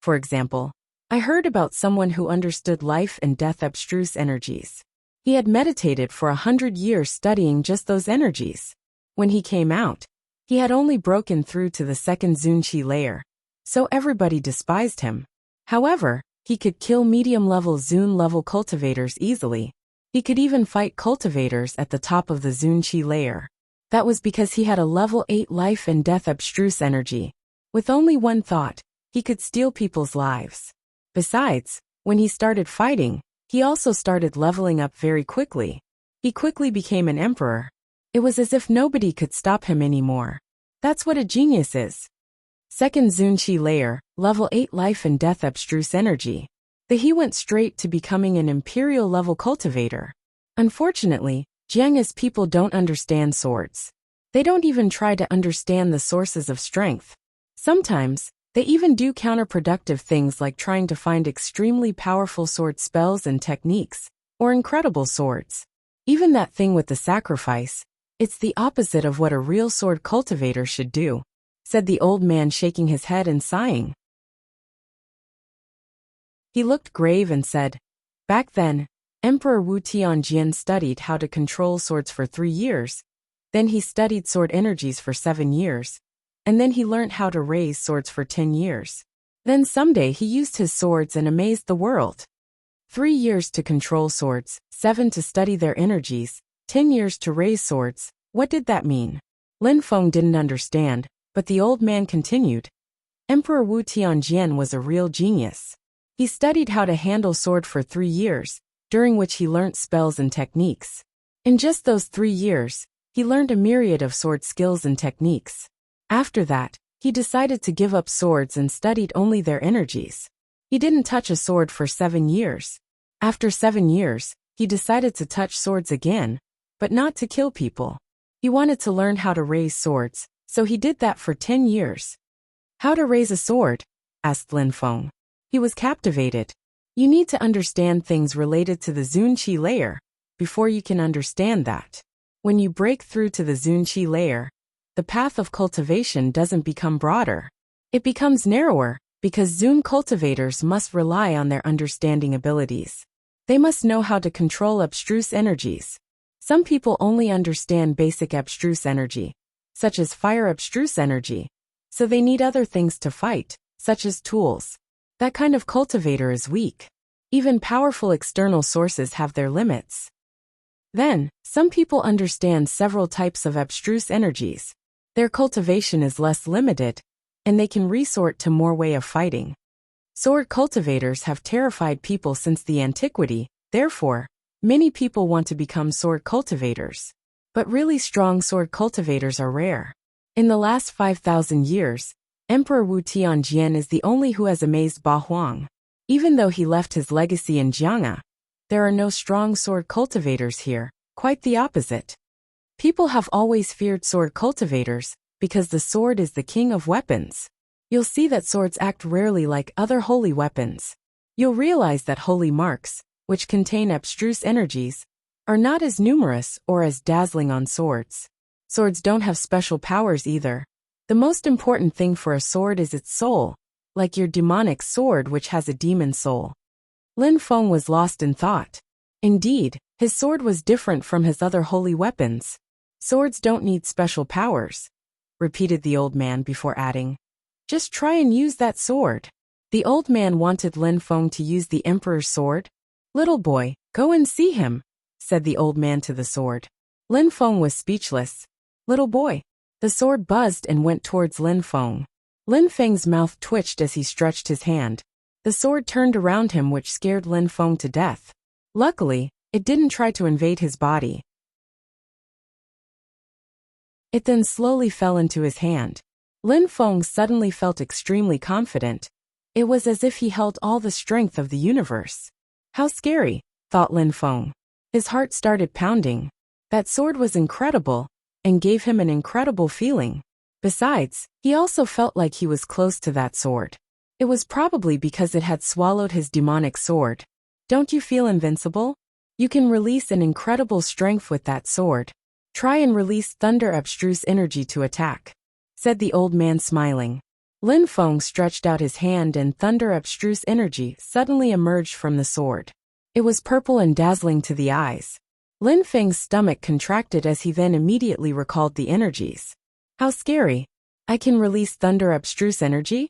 For example, I heard about someone who understood life and death abstruse energies. He had meditated for 100 years studying just those energies. When he came out, he had only broken through to the 2nd Zunqi layer, so everybody despised him. However, he could kill medium-level Zun-level cultivators easily. He could even fight cultivators at the top of the Zunqi layer. That was because he had a level 8 life and death abstruse energy. With only one thought, he could steal people's lives. Besides, when he started fighting, he also started leveling up very quickly. He quickly became an emperor. It was as if nobody could stop him anymore. That's what a genius is. 2nd Zunqi layer, level 8 life and death abstruse energy. He went straight to becoming an imperial-level cultivator. Unfortunately, Jiang's people don't understand swords. They don't even try to understand the sources of strength. Sometimes, they even do counterproductive things like trying to find extremely powerful sword spells and techniques, or incredible swords. Even that thing with the sacrifice, it's the opposite of what a real sword cultivator should do, said the old man, shaking his head and sighing. He looked grave and said, "Back then, Emperor Wu Tianjin studied how to control swords for 3 years. Then he studied sword energies for 7 years. And then he learnt how to raise swords for 10 years. Then someday he used his swords and amazed the world. 3 years to control swords, 7 to study their energies, 10 years to raise swords. What did that mean? Lin Feng didn't understand, but the old man continued. Emperor Wu Tianjian was a real genius. He studied how to handle sword for 3 years, during which he learnt spells and techniques. In just those 3 years, he learned a myriad of sword skills and techniques. After that, he decided to give up swords and studied only their energies. He didn't touch a sword for 7 years. After 7 years, he decided to touch swords again, but not to kill people. He wanted to learn how to raise swords, so he did that for 10 years. How to raise a sword? Asked Lin Feng. He was captivated. You need to understand things related to the Zun Qi layer before you can understand that. When you break through to the Zun Qi layer, the path of cultivation doesn't become broader. It becomes narrower because Zun cultivators must rely on their understanding abilities. They must know how to control abstruse energies. Some people only understand basic abstruse energy, such as fire abstruse energy, so they need other things to fight, such as tools. That kind of cultivator is weak. Even powerful external sources have their limits. Then, some people understand several types of abstruse energies. Their cultivation is less limited, and they can resort to more way of fighting. Sword cultivators have terrified people since the antiquity, therefore, many people want to become sword cultivators. But really strong sword cultivators are rare. In the last 5,000 years, Emperor Wu Tianjian is the only who has amazed Ba Huang. Even though he left his legacy in Jiang'a, there are no strong sword cultivators here, quite the opposite. People have always feared sword cultivators, because the sword is the king of weapons. You'll see that swords act rarely like other holy weapons. You'll realize that holy marks, which contain abstruse energies, are not as numerous or as dazzling on swords. Swords don't have special powers either. The most important thing for a sword is its soul, like your demonic sword which has a demon soul. Lin Feng was lost in thought. Indeed, his sword was different from his other holy weapons. Swords don't need special powers, repeated the old man before adding. Just try and use that sword. The old man wanted Lin Feng to use the emperor's sword. Little boy, go and see him, said the old man to the sword. Lin Feng was speechless. Little boy. The sword buzzed and went towards Lin Feng. Lin Feng's mouth twitched as he stretched his hand. The sword turned around him, which scared Lin Feng to death. Luckily, it didn't try to invade his body. It then slowly fell into his hand. Lin Feng suddenly felt extremely confident. It was as if he held all the strength of the universe. How scary, thought Lin Feng. His heart started pounding. That sword was incredible, and gave him an incredible feeling. Besides, he also felt like he was close to that sword. It was probably because it had swallowed his demonic sword. Don't you feel invincible? You can release an incredible strength with that sword. Try and release thunder abstruse energy to attack, said the old man smiling. Lin Feng stretched out his hand and thunder abstruse energy suddenly emerged from the sword. It was purple and dazzling to the eyes. Lin Feng's stomach contracted as he then immediately recalled the energies. How scary. I can release thunder abstruse energy?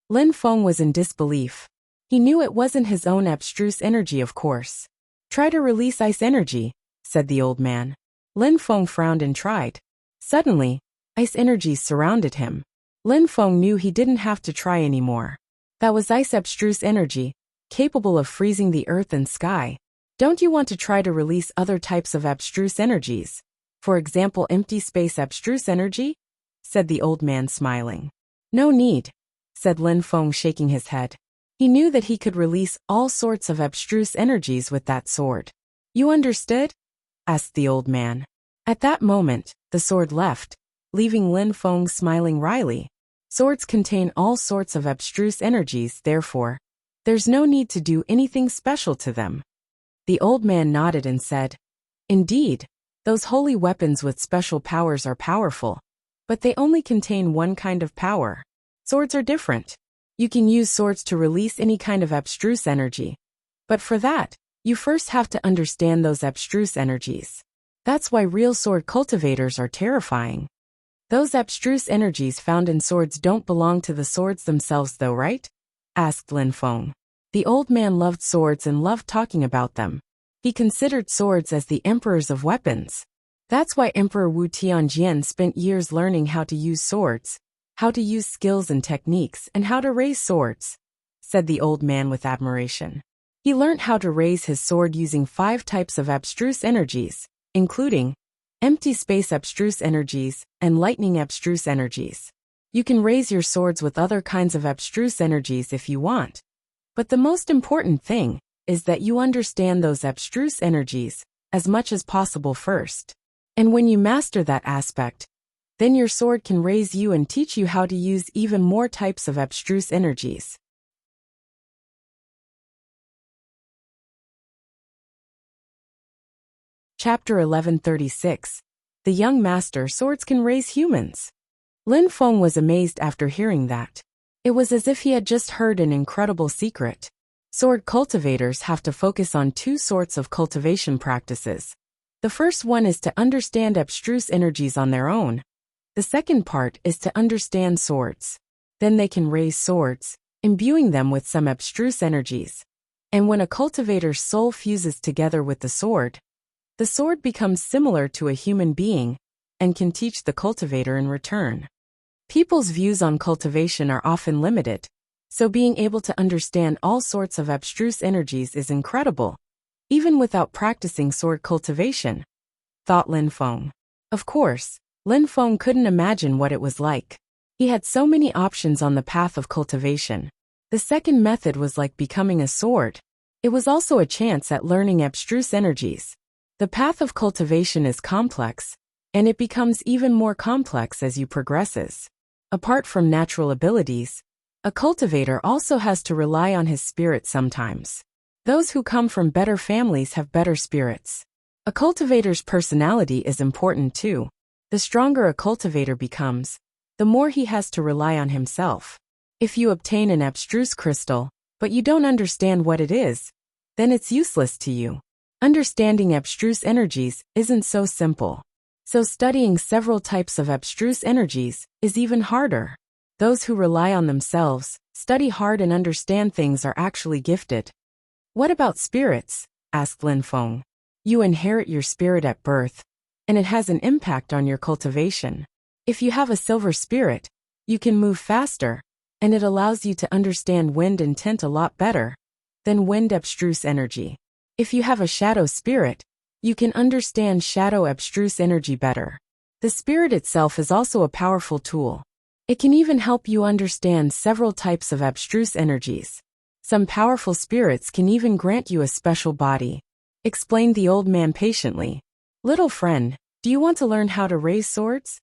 Lin Feng was in disbelief. He knew it wasn't his own abstruse energy, of course. Try to release ice energy, said the old man. Lin Feng frowned and tried. Suddenly, ice energies surrounded him. Lin Feng knew he didn't have to try anymore. That was ice abstruse energy, capable of freezing the earth and sky. Don't you want to try to release other types of abstruse energies? For example, empty space abstruse energy? Said the old man smiling. No need, said Lin Feng shaking his head. He knew that he could release all sorts of abstruse energies with that sword. You understood? Asked the old man. At that moment, the sword left, leaving Lin Feng smiling wryly. Swords contain all sorts of abstruse energies, therefore, there's no need to do anything special to them. The old man nodded and said, Indeed, those holy weapons with special powers are powerful, but they only contain one kind of power. Swords are different. You can use swords to release any kind of abstruse energy. But for that, you first have to understand those abstruse energies. That's why real sword cultivators are terrifying. Those abstruse energies found in swords don't belong to the swords themselves though, right? Asked Lin Feng. The old man loved swords and loved talking about them. He considered swords as the emperors of weapons. That's why Emperor Wu Tianjian spent years learning how to use swords, how to use skills and techniques, and how to raise swords, said the old man with admiration. He learnt how to raise his sword using 5 types of abstruse energies, including empty space abstruse energies and lightning abstruse energies. You can raise your swords with other kinds of abstruse energies if you want. But the most important thing is that you understand those abstruse energies as much as possible first. And when you master that aspect, then your sword can raise you and teach you how to use even more types of abstruse energies. Chapter 1136. The Young Master Swords Can Raise Humans. Lin Feng was amazed after hearing that. It was as if he had just heard an incredible secret. Sword cultivators have to focus on 2 sorts of cultivation practices. The first one is to understand abstruse energies on their own. The second part is to understand swords. Then they can raise swords, imbuing them with some abstruse energies. And when a cultivator's soul fuses together with the sword becomes similar to a human being and can teach the cultivator in return. People's views on cultivation are often limited, so being able to understand all sorts of abstruse energies is incredible, even without practicing sword cultivation, thought Lin Feng. Of course, Lin Feng couldn't imagine what it was like. He had so many options on the path of cultivation. The second method was like becoming a sword. It was also a chance at learning abstruse energies. The path of cultivation is complex, and it becomes even more complex as you progresses. Apart from natural abilities, a cultivator also has to rely on his spirit sometimes. Those who come from better families have better spirits. A cultivator's personality is important too. The stronger a cultivator becomes, the more he has to rely on himself. If you obtain an abstruse crystal, but you don't understand what it is, then it's useless to you. Understanding abstruse energies isn't so simple. So studying several types of abstruse energies is even harder. Those who rely on themselves, study hard and understand things are actually gifted. What about spirits? Asked Lin Feng. You inherit your spirit at birth, and it has an impact on your cultivation. If you have a silver spirit, you can move faster, and it allows you to understand wind and tint a lot better than wind abstruse energy. If you have a shadow spirit, you can understand shadow abstruse energy better. The spirit itself is also a powerful tool. It can even help you understand several types of abstruse energies. Some powerful spirits can even grant you a special body, explained the old man patiently. Little friend, do you want to learn how to raise swords?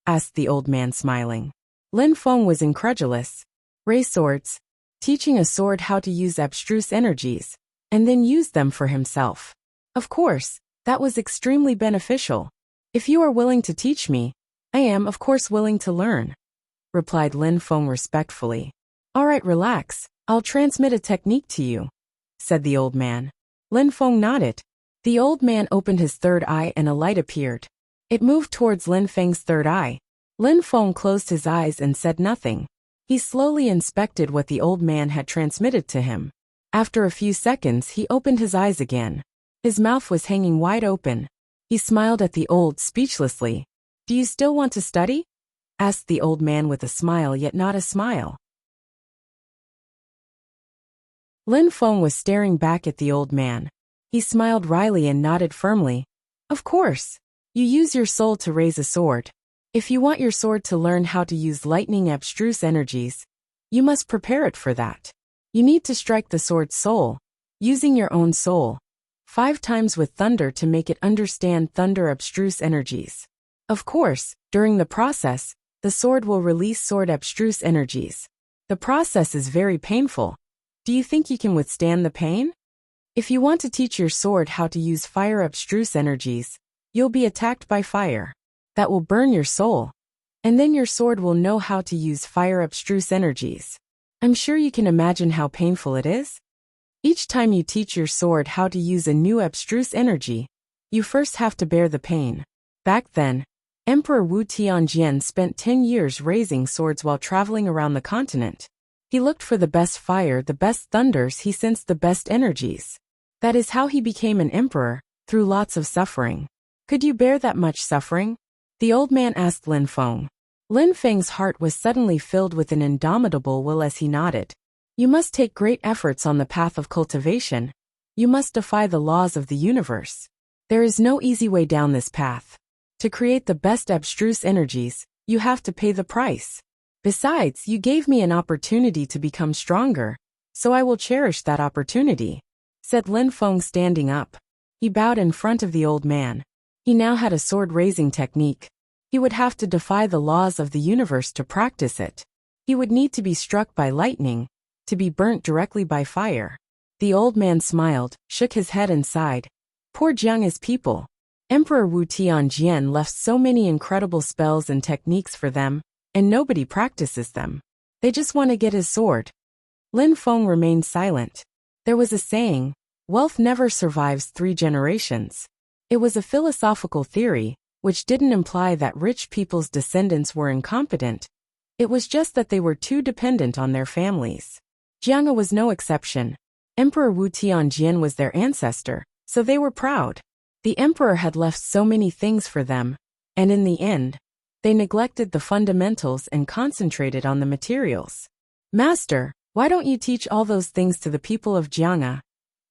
Asked the old man smiling. Lin Feng was incredulous. Raise swords? Teaching a sword how to use abstruse energies, and then use them for himself. Of course, that was extremely beneficial. If you are willing to teach me, I am of course willing to learn, replied Lin Feng respectfully. All right, relax, I'll transmit a technique to you, said the old man. Lin Feng nodded. The old man opened his third eye and a light appeared. It moved towards Lin Feng's third eye. Lin Feng closed his eyes and said nothing. He slowly inspected what the old man had transmitted to him. After a few seconds, he opened his eyes again. His mouth was hanging wide open. He smiled at the old speechlessly. Do you still want to study? Asked the old man with a smile yet not a smile. Lin Feng was staring back at the old man. He smiled wryly and nodded firmly. Of course. You use your soul to raise a sword. If you want your sword to learn how to use lightning abstruse energies, you must prepare it for that. You need to strike the sword's soul, using your own soul, 5 times with thunder to make it understand thunder abstruse energies. Of course, during the process, the sword will release sword abstruse energies. The process is very painful. Do you think you can withstand the pain? If you want to teach your sword how to use fire abstruse energies, you'll be attacked by fire. That will burn your soul. And then your sword will know how to use fire abstruse energies. I'm sure you can imagine how painful it is. Each time you teach your sword how to use a new abstruse energy, you first have to bear the pain. Back then, Emperor Wu Tianjian spent 10 years raising swords while traveling around the continent. He looked for the best fire, the best thunders, he sensed the best energies. That is how he became an emperor, through lots of suffering. Could you bear that much suffering? The old man asked Lin Feng. Lin Feng's heart was suddenly filled with an indomitable will as he nodded. You must take great efforts on the path of cultivation. You must defy the laws of the universe. There is no easy way down this path. To create the best abstruse energies, you have to pay the price. Besides, you gave me an opportunity to become stronger, so I will cherish that opportunity, said Lin Feng standing up. He bowed in front of the old man. He now had a sword-raising technique. He would have to defy the laws of the universe to practice it. He would need to be struck by lightning, to be burnt directly by fire. The old man smiled, shook his head and sighed. Poor Jiang's people. Emperor Wu Tianjian left so many incredible spells and techniques for them, and nobody practices them. They just want to get his sword. Lin Feng remained silent. There was a saying, wealth never survives 3 generations. It was a philosophical theory, which didn't imply that rich people's descendants were incompetent. It was just that they were too dependent on their families. Jiang was no exception. Emperor Wu Tianjian was their ancestor, so they were proud. The emperor had left so many things for them, and in the end, they neglected the fundamentals and concentrated on the materials. Master, why don't you teach all those things to the people of Jiang?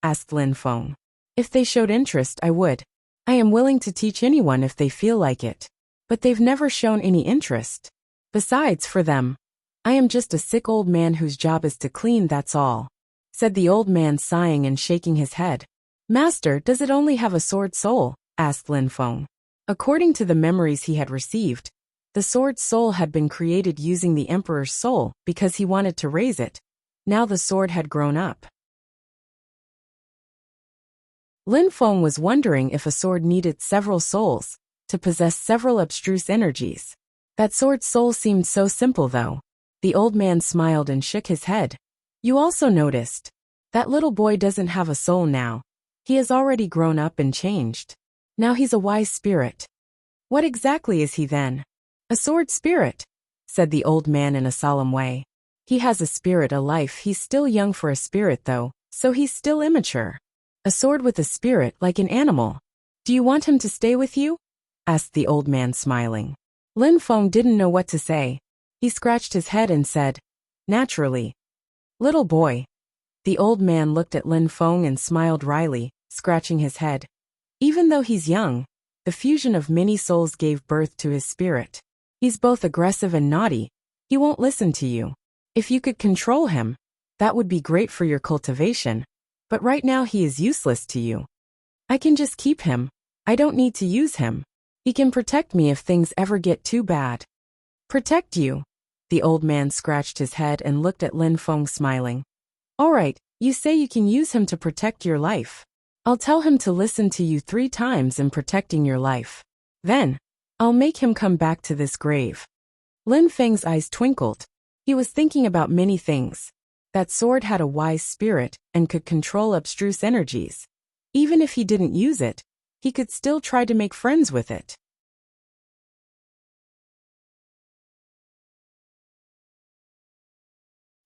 Asked Lin Feng. If they showed interest, I would. I am willing to teach anyone if they feel like it. But they've never shown any interest. Besides, for them, I am just a sick old man whose job is to clean, that's all, said the old man sighing and shaking his head. Master, does it only have a sword soul? Asked Lin Feng. According to the memories he had received, the sword's soul had been created using the emperor's soul because he wanted to raise it. Now the sword had grown up. Lin Feng was wondering if a sword needed several souls to possess several abstruse energies. That sword's soul seemed so simple though. The old man smiled and shook his head. You also noticed. That little boy doesn't have a soul now. He has already grown up and changed. Now he's a wise spirit. What exactly is he then? A sword spirit, said the old man in a solemn way. He has a spirit, a life. He's still young for a spirit though, so he's still immature. A sword with a spirit, like an animal. Do you want him to stay with you? Asked the old man smiling. Lin Feng didn't know what to say. He scratched his head and said, naturally. Little boy. The old man looked at Lin Feng and smiled wryly, scratching his head. Even though he's young, the fusion of many souls gave birth to his spirit. He's both aggressive and naughty. He won't listen to you. If you could control him, that would be great for your cultivation. But right now he is useless to you. I can just keep him. I don't need to use him. He can protect me if things ever get too bad. Protect you? The old man scratched his head and looked at Lin Feng smiling. All right, you say you can use him to protect your life. I'll tell him to listen to you 3 times in protecting your life. Then, I'll make him come back to this grave. Lin Feng's eyes twinkled. He was thinking about many things. That sword had a wise spirit and could control abstruse energies. Even if he didn't use it, he could still try to make friends with it.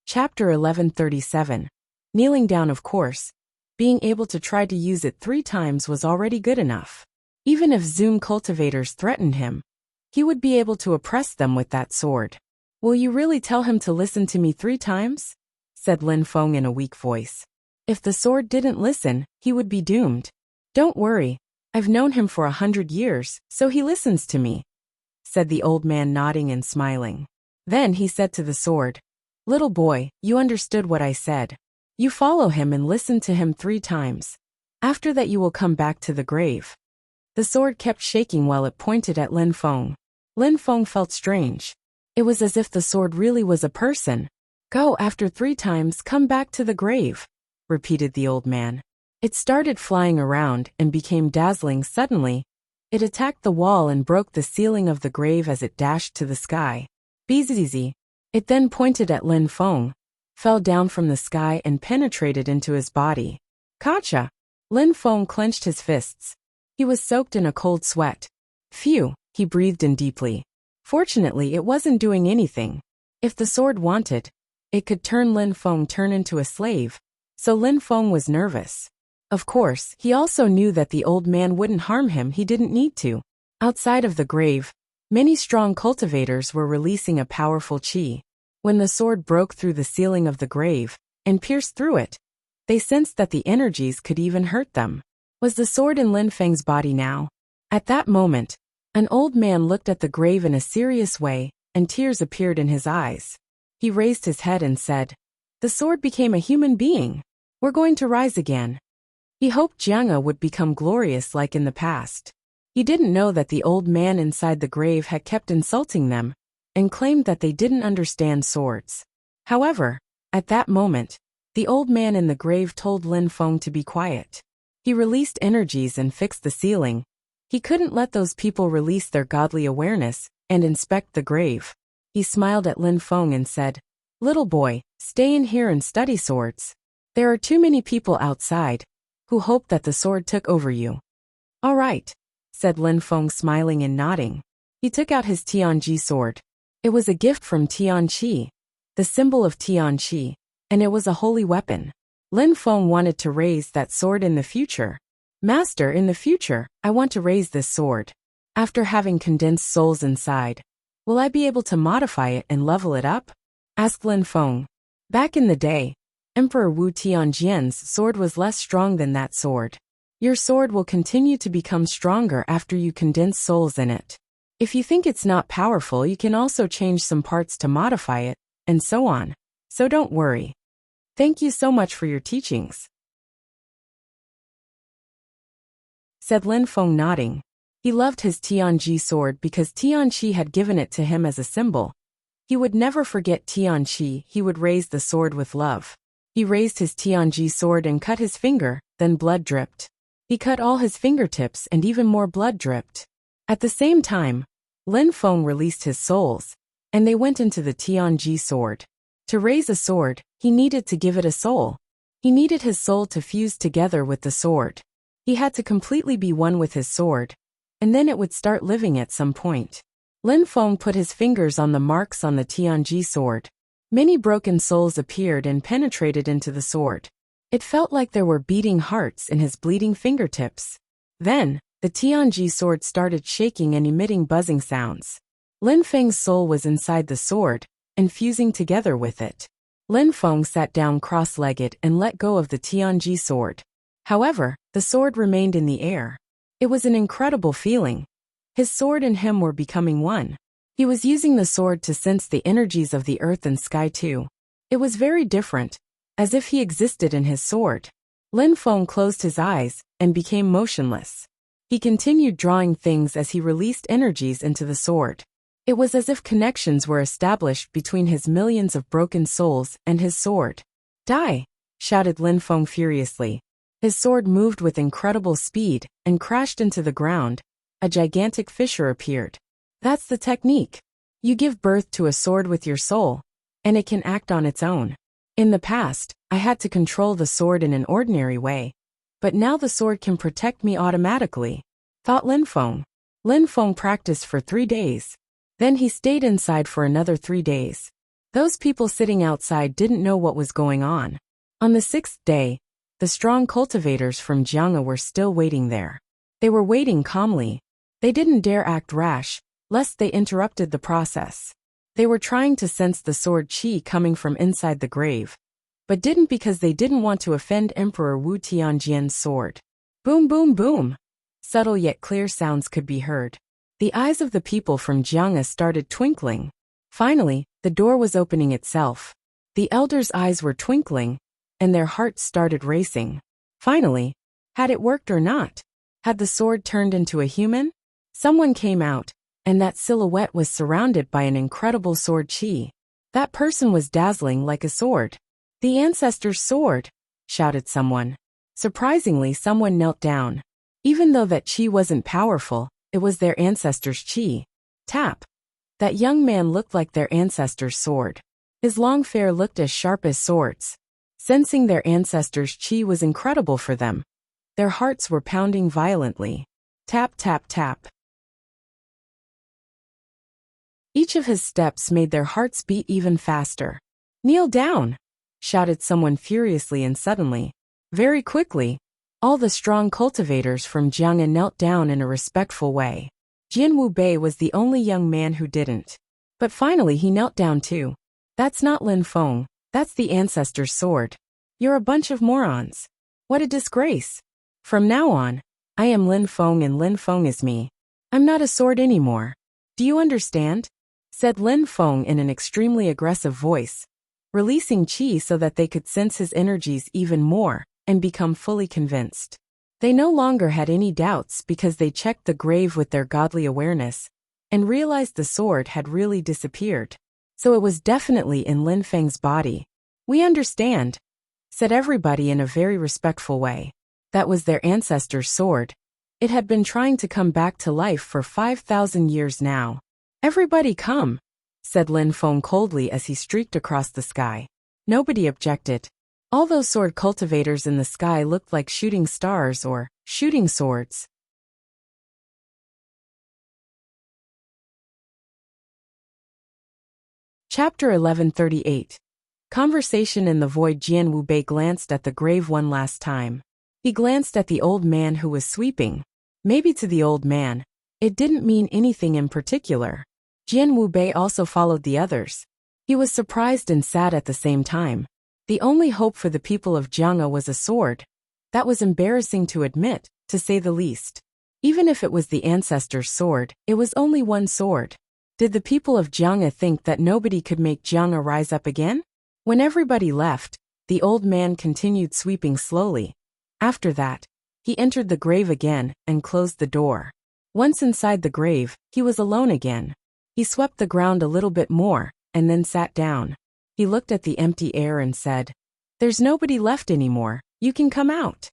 Chapter 1137. Kneeling down, of course. Being able to try to use it 3 times was already good enough. Even if Zoom cultivators threatened him, he would be able to oppress them with that sword. Will you really tell him to listen to me 3 times? Said Lin Feng in a weak voice. If the sword didn't listen, he would be doomed. Don't worry, I've known him for 100 years, so he listens to me, said the old man, nodding and smiling. Then he said to the sword, Little boy, you understood what I said. You follow him and listen to him 3 times. After that you will come back to the grave. The sword kept shaking while it pointed at Lin Feng. Lin Feng felt strange. It was as if the sword really was a person. Go, after 3 times, come back to the grave, repeated the old man. It started flying around and became dazzling suddenly. It attacked the wall and broke the ceiling of the grave as it dashed to the sky. Bzzz. It then pointed at Lin Feng, fell down from the sky and penetrated into his body. Gotcha! Lin Feng clenched his fists. He was soaked in a cold sweat. Phew, he breathed in deeply. Fortunately, it wasn't doing anything. If the sword wanted, it could turn Lin Feng into a slave, so Lin Feng was nervous. Of course, he also knew that the old man wouldn't harm him. He didn't need to. Outside of the grave, many strong cultivators were releasing a powerful qi. When the sword broke through the ceiling of the grave and pierced through it, they sensed that the energies could even hurt them. Was the sword in Lin Feng's body now? At that moment, an old man looked at the grave in a serious way, and tears appeared in his eyes. He raised his head and said, "The sword became a human being. We're going to rise again." He hoped Jiang would become glorious like in the past. He didn't know that the old man inside the grave had kept insulting them and claimed that they didn't understand swords. However, at that moment, the old man in the grave told Lin Feng to be quiet. He released energies and fixed the ceiling. He couldn't let those people release their godly awareness and inspect the grave. He smiled at Lin Feng and said, "Little boy, stay in here and study swords. There are too many people outside who hope that the sword took over you." "All right," said Lin Feng, smiling and nodding. He took out his Tianji sword. It was a gift from Tianqi, the symbol of Tianqi, and it was a holy weapon. Lin Feng wanted to raise that sword in the future. "Master, in the future, I want to raise this sword. After having condensed souls inside, will I be able to modify it and level it up?" asked Lin Feng. Back in the day, Emperor Wu Tianjian's sword was less strong than that sword. Your sword will continue to become stronger after you condense souls in it. If you think it's not powerful, you can also change some parts to modify it, and so on. So don't worry. Thank you so much for your teachings," said Lin Feng, nodding. He loved his Tianji sword because Tianqi had given it to him as a symbol. He would never forget Tianqi. He would raise the sword with love. He raised his Tianji sword and cut his finger, then blood dripped. He cut all his fingertips and even more blood dripped. At the same time, Lin Feng released his souls, and they went into the Tianji sword. To raise a sword, he needed to give it a soul. He needed his soul to fuse together with the sword. He had to completely be one with his sword, and then it would start living at some point. Lin Feng put his fingers on the marks on the Tianji sword. Many broken souls appeared and penetrated into the sword. It felt like there were beating hearts in his bleeding fingertips. Then, the Tianji sword started shaking and emitting buzzing sounds. Lin Feng's soul was inside the sword and fusing together with it. Lin Feng sat down cross-legged and let go of the Tianji sword. However, the sword remained in the air. It was an incredible feeling. His sword and him were becoming one. He was using the sword to sense the energies of the earth and sky too. It was very different, as if he existed in his sword. Lin Feng closed his eyes and became motionless. He continued drawing things as he released energies into the sword. It was as if connections were established between his millions of broken souls and his sword. "Die!" shouted Lin Feng furiously. His sword moved with incredible speed and crashed into the ground. A gigantic fissure appeared. That's the technique. You give birth to a sword with your soul, and it can act on its own. In the past, I had to control the sword in an ordinary way, but now the sword can protect me automatically, thought Lin Feng. Lin Feng practiced for 3 days. Then he stayed inside for another 3 days. Those people sitting outside didn't know what was going on. On the 6th day, the strong cultivators from Jianghe were still waiting there. They were waiting calmly. They didn't dare act rash, lest they interrupted the process. They were trying to sense the sword qi coming from inside the grave, but didn't because they didn't want to offend Emperor Wu Tianjian's sword. Boom, boom, boom. Subtle yet clear sounds could be heard. The eyes of the people from Jianghe started twinkling. Finally, the door was opening itself. The elders' eyes were twinkling, and their hearts started racing. Finally, had it worked or not? Had the sword turned into a human? Someone came out, and that silhouette was surrounded by an incredible sword qi. That person was dazzling like a sword. "The ancestor's sword!" shouted someone. Surprisingly, someone knelt down. Even though that qi wasn't powerful, it was their ancestor's qi. Tap! That young man looked like their ancestor's sword. His long hair looked as sharp as swords. Sensing their ancestor's qi was incredible for them. Their hearts were pounding violently. Tap, tap, tap. Each of his steps made their hearts beat even faster. "Kneel down!" shouted someone furiously, and suddenly, very quickly, All the strong cultivators from Jiang'an knelt down in a respectful way. Jian Wu Bei was the only young man who didn't. But finally he knelt down too. That's not Lin Feng, that's the ancestor's sword. You're a bunch of morons. What a disgrace. From now on, I am Lin Feng and Lin Feng is me. I'm not a sword anymore. Do you understand? Said Lin Feng in an extremely aggressive voice, releasing qi so that they could sense his energies even more and become fully convinced. They no longer had any doubts because they checked the grave with their godly awareness and realized the sword had really disappeared. So it was definitely in Lin Feng's body. We understand, said everybody in a very respectful way. That was their ancestor's sword. It had been trying to come back to life for 5,000 years now. Everybody come, said Lin Feng coldly as he streaked across the sky. Nobody objected. All those sword cultivators in the sky looked like shooting stars or shooting swords. Chapter 1138. Conversation in the void. Jian Wu Bei glanced at the grave one last time. He glanced at the old man who was sweeping. Maybe to the old man, it didn't mean anything in particular. Jian Wu Bei also followed the others. He was surprised and sad at the same time. The only hope for the people of Jiang'an was a sword. That was embarrassing to admit, to say the least. Even if it was the ancestor's sword, it was only one sword. Did the people of Jiang'an think that nobody could make Jiang'an rise up again? When everybody left, the old man continued sweeping slowly. After that, he entered the grave again and closed the door. Once inside the grave, he was alone again. He swept the ground a little bit more, and then sat down. He looked at the empty air and said, "There's nobody left anymore, you can come out."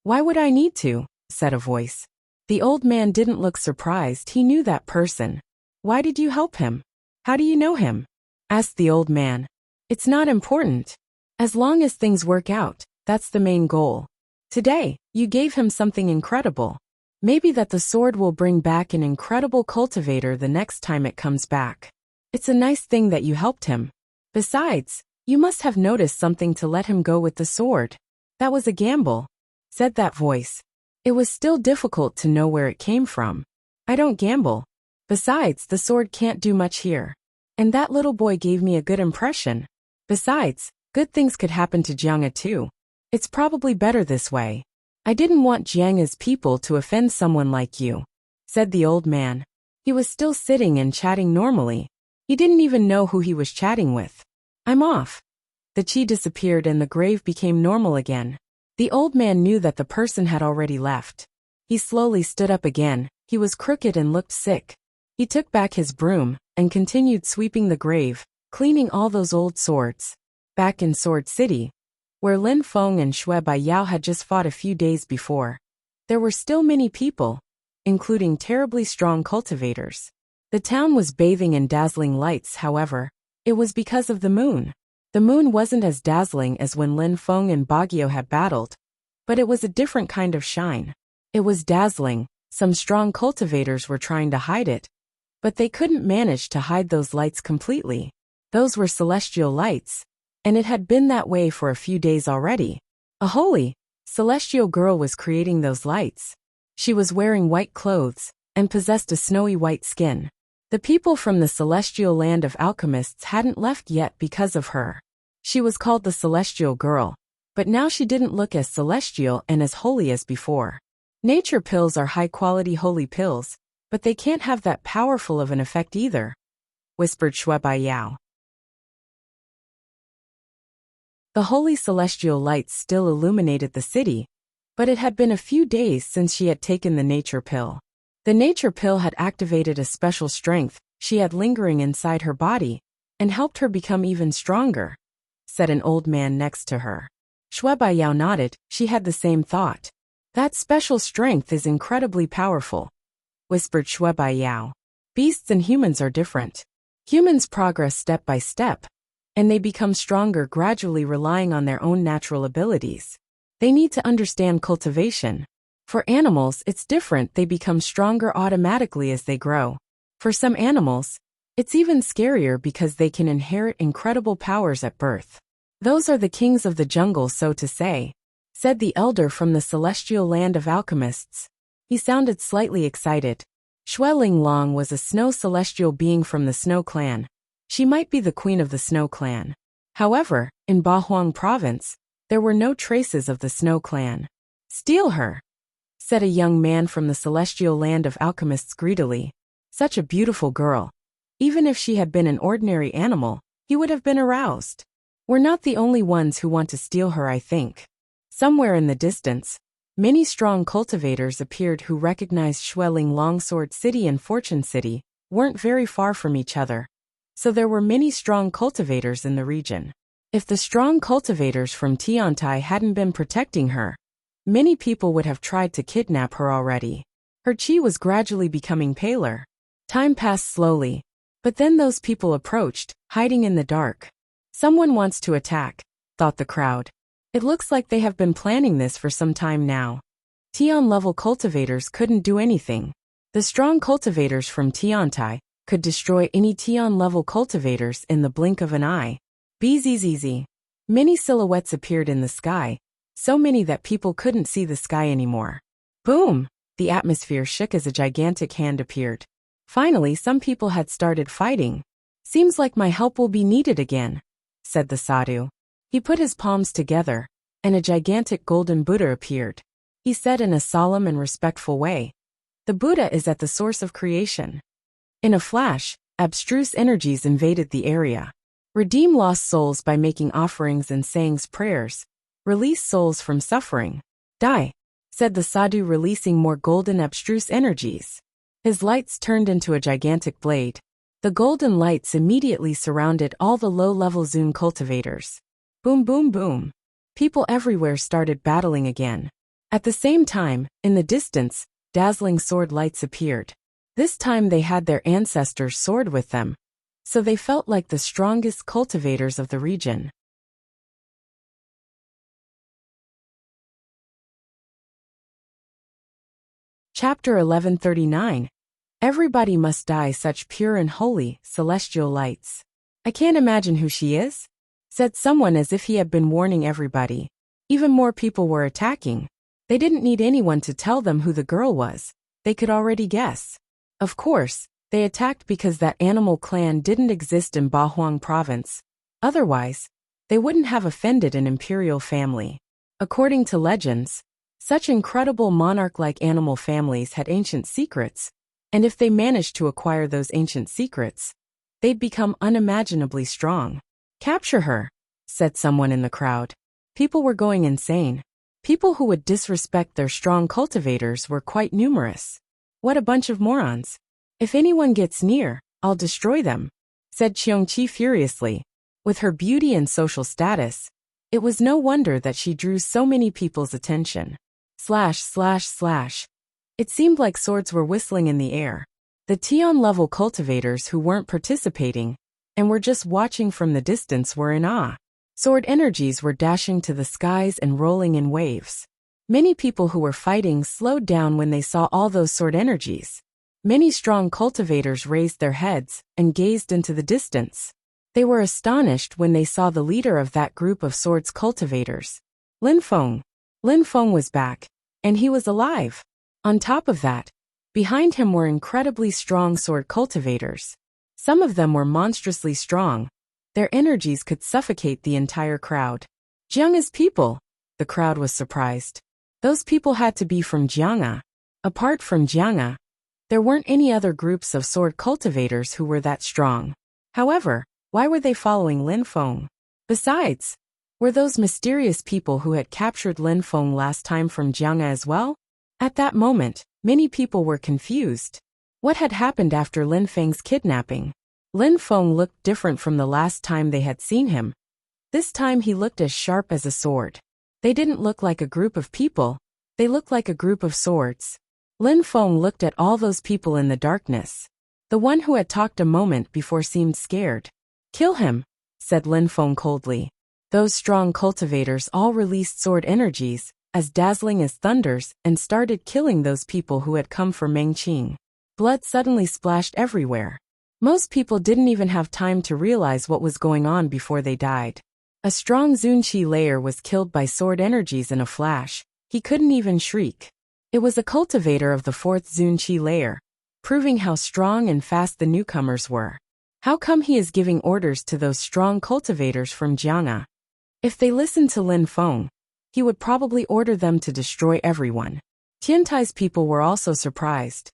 "Why would I need to?" said a voice. The old man didn't look surprised, he knew that person. "Why did you help him? How do you know him?" asked the old man. "It's not important. As long as things work out, that's the main goal. Today, you gave him something incredible. Maybe that the sword will bring back an incredible cultivator the next time it comes back. It's a nice thing that you helped him. Besides, you must have noticed something to let him go with the sword. That was a gamble," said that voice. It was still difficult to know where it came from. "I don't gamble. Besides, the sword can't do much here. And that little boy gave me a good impression. Besides, good things could happen to Jiang'an too. It's probably better this way. I didn't want Jiang'an's people to offend someone like you," said the old man. He was still sitting and chatting normally. He didn't even know who he was chatting with. "I'm off." The qi disappeared and the grave became normal again. The old man knew that the person had already left. He slowly stood up again. He was crooked and looked sick. He took back his broom and continued sweeping the grave, cleaning all those old swords. Back in Sword City, where Lin Feng and Shui Baiyao had just fought a few days before, there were still many people, including terribly strong cultivators. The town was bathing in dazzling lights, however. It was because of the moon. The moon wasn't as dazzling as when Lin Feng and Baguio had battled, but it was a different kind of shine. It was dazzling. Some strong cultivators were trying to hide it, but they couldn't manage to hide those lights completely. Those were celestial lights, and it had been that way for a few days already. A holy, celestial girl was creating those lights. She was wearing white clothes and possessed a snowy white skin. The people from the celestial land of alchemists hadn't left yet because of her. She was called the Celestial Girl, but now she didn't look as celestial and as holy as before. Nature pills are high-quality holy pills, but they can't have that powerful of an effect either, whispered Shui Baiyao. The holy celestial lights still illuminated the city, but it had been a few days since she had taken the nature pill. The nature pill had activated a special strength she had lingering inside her body and helped her become even stronger, said an old man next to her. Shui Baiyao nodded. She had the same thought. That special strength is incredibly powerful, whispered Shui Baiyao. Beasts and humans are different. Humans progress step by step, and they become stronger gradually relying on their own natural abilities. They need to understand cultivation. For animals, it's different. They become stronger automatically as they grow. For some animals, it's even scarier because they can inherit incredible powers at birth. Those are the kings of the jungle, so to say, said the elder from the celestial land of alchemists. He sounded slightly excited. Xue Linglong was a snow celestial being from the Snow Clan. She might be the queen of the Snow Clan. However, in Bahuang province, there were no traces of the Snow Clan. Steal her, said a young man from the celestial land of alchemists greedily. Such a beautiful girl. Even if she had been an ordinary animal, he would have been aroused. We're not the only ones who want to steal her, I think. Somewhere in the distance, many strong cultivators appeared who recognized Xueling Longsword City and Fortune City weren't very far from each other. So there were many strong cultivators in the region. If the strong cultivators from Tiantai hadn't been protecting her, many people would have tried to kidnap her already. Her chi was gradually becoming paler. Time passed slowly, but then those people approached, hiding in the dark. Someone wants to attack, thought the crowd. It looks like they have been planning this for some time now. Tian-level cultivators couldn't do anything. The strong cultivators from Tiantai could destroy any Tian-level cultivators in the blink of an eye. Bzzz. Many silhouettes appeared in the sky, so many that people couldn't see the sky anymore. Boom! The atmosphere shook as a gigantic hand appeared. Finally, some people had started fighting. Seems like my help will be needed again, said the sadhu. He put his palms together, and a gigantic golden Buddha appeared. He said in a solemn and respectful way, "The Buddha is at the source of creation." In a flash, abstruse energies invaded the area. Redeem lost souls by making offerings and saying prayers. Release souls from suffering. Die, said the sadhu, releasing more golden abstruse energies. His lights turned into a gigantic blade. The golden lights immediately surrounded all the low-level Zun cultivators. Boom boom boom. People everywhere started battling again. At the same time, in the distance, dazzling sword lights appeared. This time they had their ancestors' sword with them, so they felt like the strongest cultivators of the region. Chapter 1139. Everybody must die such pure and holy, celestial lights. I can't imagine who she is, said someone as if he had been warning everybody. Even more people were attacking. They didn't need anyone to tell them who the girl was. They could already guess. Of course, they attacked because that animal clan didn't exist in Bahuang province. Otherwise, they wouldn't have offended an imperial family. According to legends, such incredible monarch-like animal families had ancient secrets, and if they managed to acquire those ancient secrets, they'd become unimaginably strong. Capture her, said someone in the crowd. People were going insane. People who would disrespect their strong cultivators were quite numerous. What a bunch of morons. If anyone gets near, I'll destroy them, said Qiongqi furiously. With her beauty and social status, it was no wonder that she drew so many people's attention. Slash slash slash. It seemed like swords were whistling in the air. The Tian-level cultivators who weren't participating and were just watching from the distance were in awe. Sword energies were dashing to the skies and rolling in waves. Many people who were fighting slowed down when they saw all those sword energies. Many strong cultivators raised their heads and gazed into the distance. They were astonished when they saw the leader of that group of swords cultivators. Lin Feng. Lin Feng was back, and he was alive. On top of that, behind him were incredibly strong sword cultivators. Some of them were monstrously strong. Their energies could suffocate the entire crowd. Jiang's people. The crowd was surprised. Those people had to be from Jiang'a. Apart from Jiang'a, there weren't any other groups of sword cultivators who were that strong. However, why were they following Lin Feng? Besides, were those mysterious people who had captured Lin Feng last time from Jiang'a as well? At that moment, many people were confused. What had happened after Lin Feng's kidnapping? Lin Feng looked different from the last time they had seen him. This time he looked as sharp as a sword. They didn't look like a group of people, they looked like a group of swords. Lin Feng looked at all those people in the darkness. The one who had talked a moment before seemed scared. Kill him, said Lin Feng coldly. Those strong cultivators all released sword energies, as dazzling as thunders, and started killing those people who had come for Mengqing. Blood suddenly splashed everywhere. Most people didn't even have time to realize what was going on before they died. A strong Zunqi layer was killed by sword energies in a flash. He couldn't even shriek. It was a cultivator of the 4th Zunqi layer, proving how strong and fast the newcomers were. How come he is giving orders to those strong cultivators from Jiang'a? If they listened to Lin Feng, he would probably order them to destroy everyone. Tiantai's people were also surprised.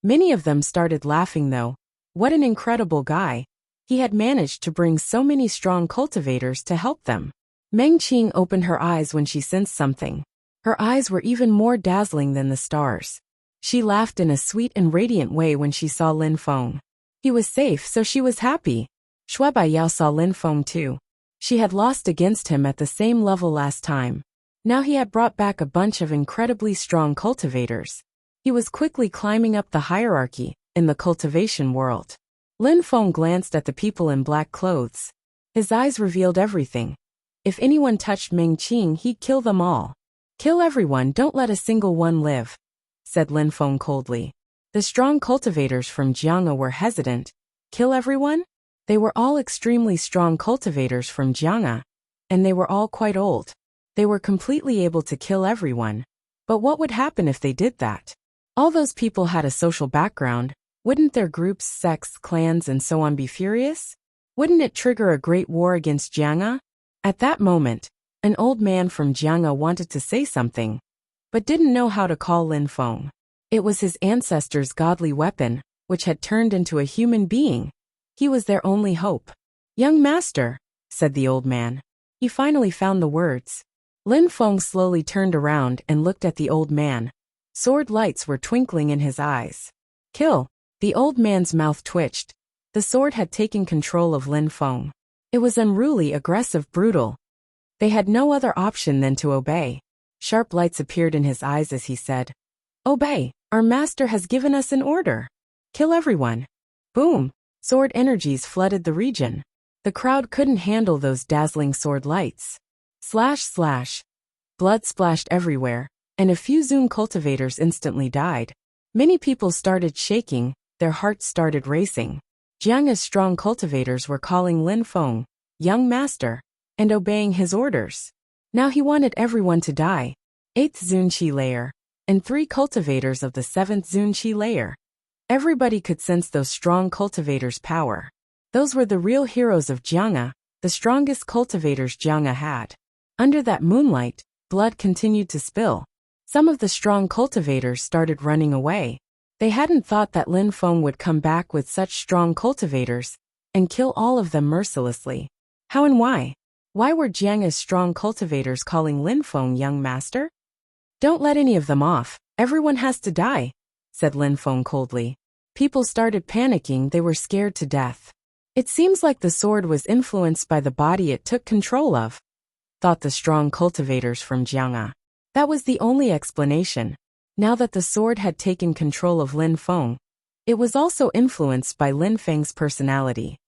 Many of them started laughing though. What an incredible guy. He had managed to bring so many strong cultivators to help them. Meng Qing opened her eyes when she sensed something. Her eyes were even more dazzling than the stars. She laughed in a sweet and radiant way when she saw Lin Feng. He was safe, so she was happy. Shui Baiyao saw Lin Feng too. She had lost against him at the same level last time. Now he had brought back a bunch of incredibly strong cultivators. He was quickly climbing up the hierarchy in the cultivation world. Lin Feng glanced at the people in black clothes. His eyes revealed everything. If anyone touched Meng Qing, he'd kill them all. Kill everyone, don't let a single one live, said Lin Feng coldly. The strong cultivators from Jiang'a were hesitant. Kill everyone? They were all extremely strong cultivators from Jiang'a, and they were all quite old. They were completely able to kill everyone. But what would happen if they did that? All those people had a social background. Wouldn't their groups, sects, clans, and so on be furious? Wouldn't it trigger a great war against Jiang'a? At that moment, an old man from Jiang'a wanted to say something, but didn't know how to call Lin Feng. It was his ancestors' godly weapon, which had turned into a human being. He was their only hope. Young master, said the old man. He finally found the words. Lin Feng slowly turned around and looked at the old man. Sword lights were twinkling in his eyes. Kill. The old man's mouth twitched. The sword had taken control of Lin Feng. It was unruly, aggressive, brutal. They had no other option than to obey. Sharp lights appeared in his eyes as he said, Obey, our master has given us an order. Kill everyone. Boom! Sword energies flooded the region. The crowd couldn't handle those dazzling sword lights. Slash slash. Blood splashed everywhere, and a few Zun cultivators instantly died. Many people started shaking, their hearts started racing. Jiang'a's strong cultivators were calling Lin Feng, young master, and obeying his orders. Now he wanted everyone to die. 8th Zunqi layer, and 3 cultivators of the 7th Zunqi layer. Everybody could sense those strong cultivators' power. Those were the real heroes of Jiang'a, the strongest cultivators Jiang'a had. Under that moonlight, blood continued to spill. Some of the strong cultivators started running away. They hadn't thought that Lin Feng would come back with such strong cultivators and kill all of them mercilessly. How and why? Why were Jiang'a's strong cultivators calling Lin Feng young master? Don't let any of them off. Everyone has to die, said Lin Feng coldly. People started panicking, they were scared to death. It seems like the sword was influenced by the body it took control of, thought the strong cultivators from Jiang'a. That was the only explanation. Now that the sword had taken control of Lin Feng, it was also influenced by Lin Feng's personality.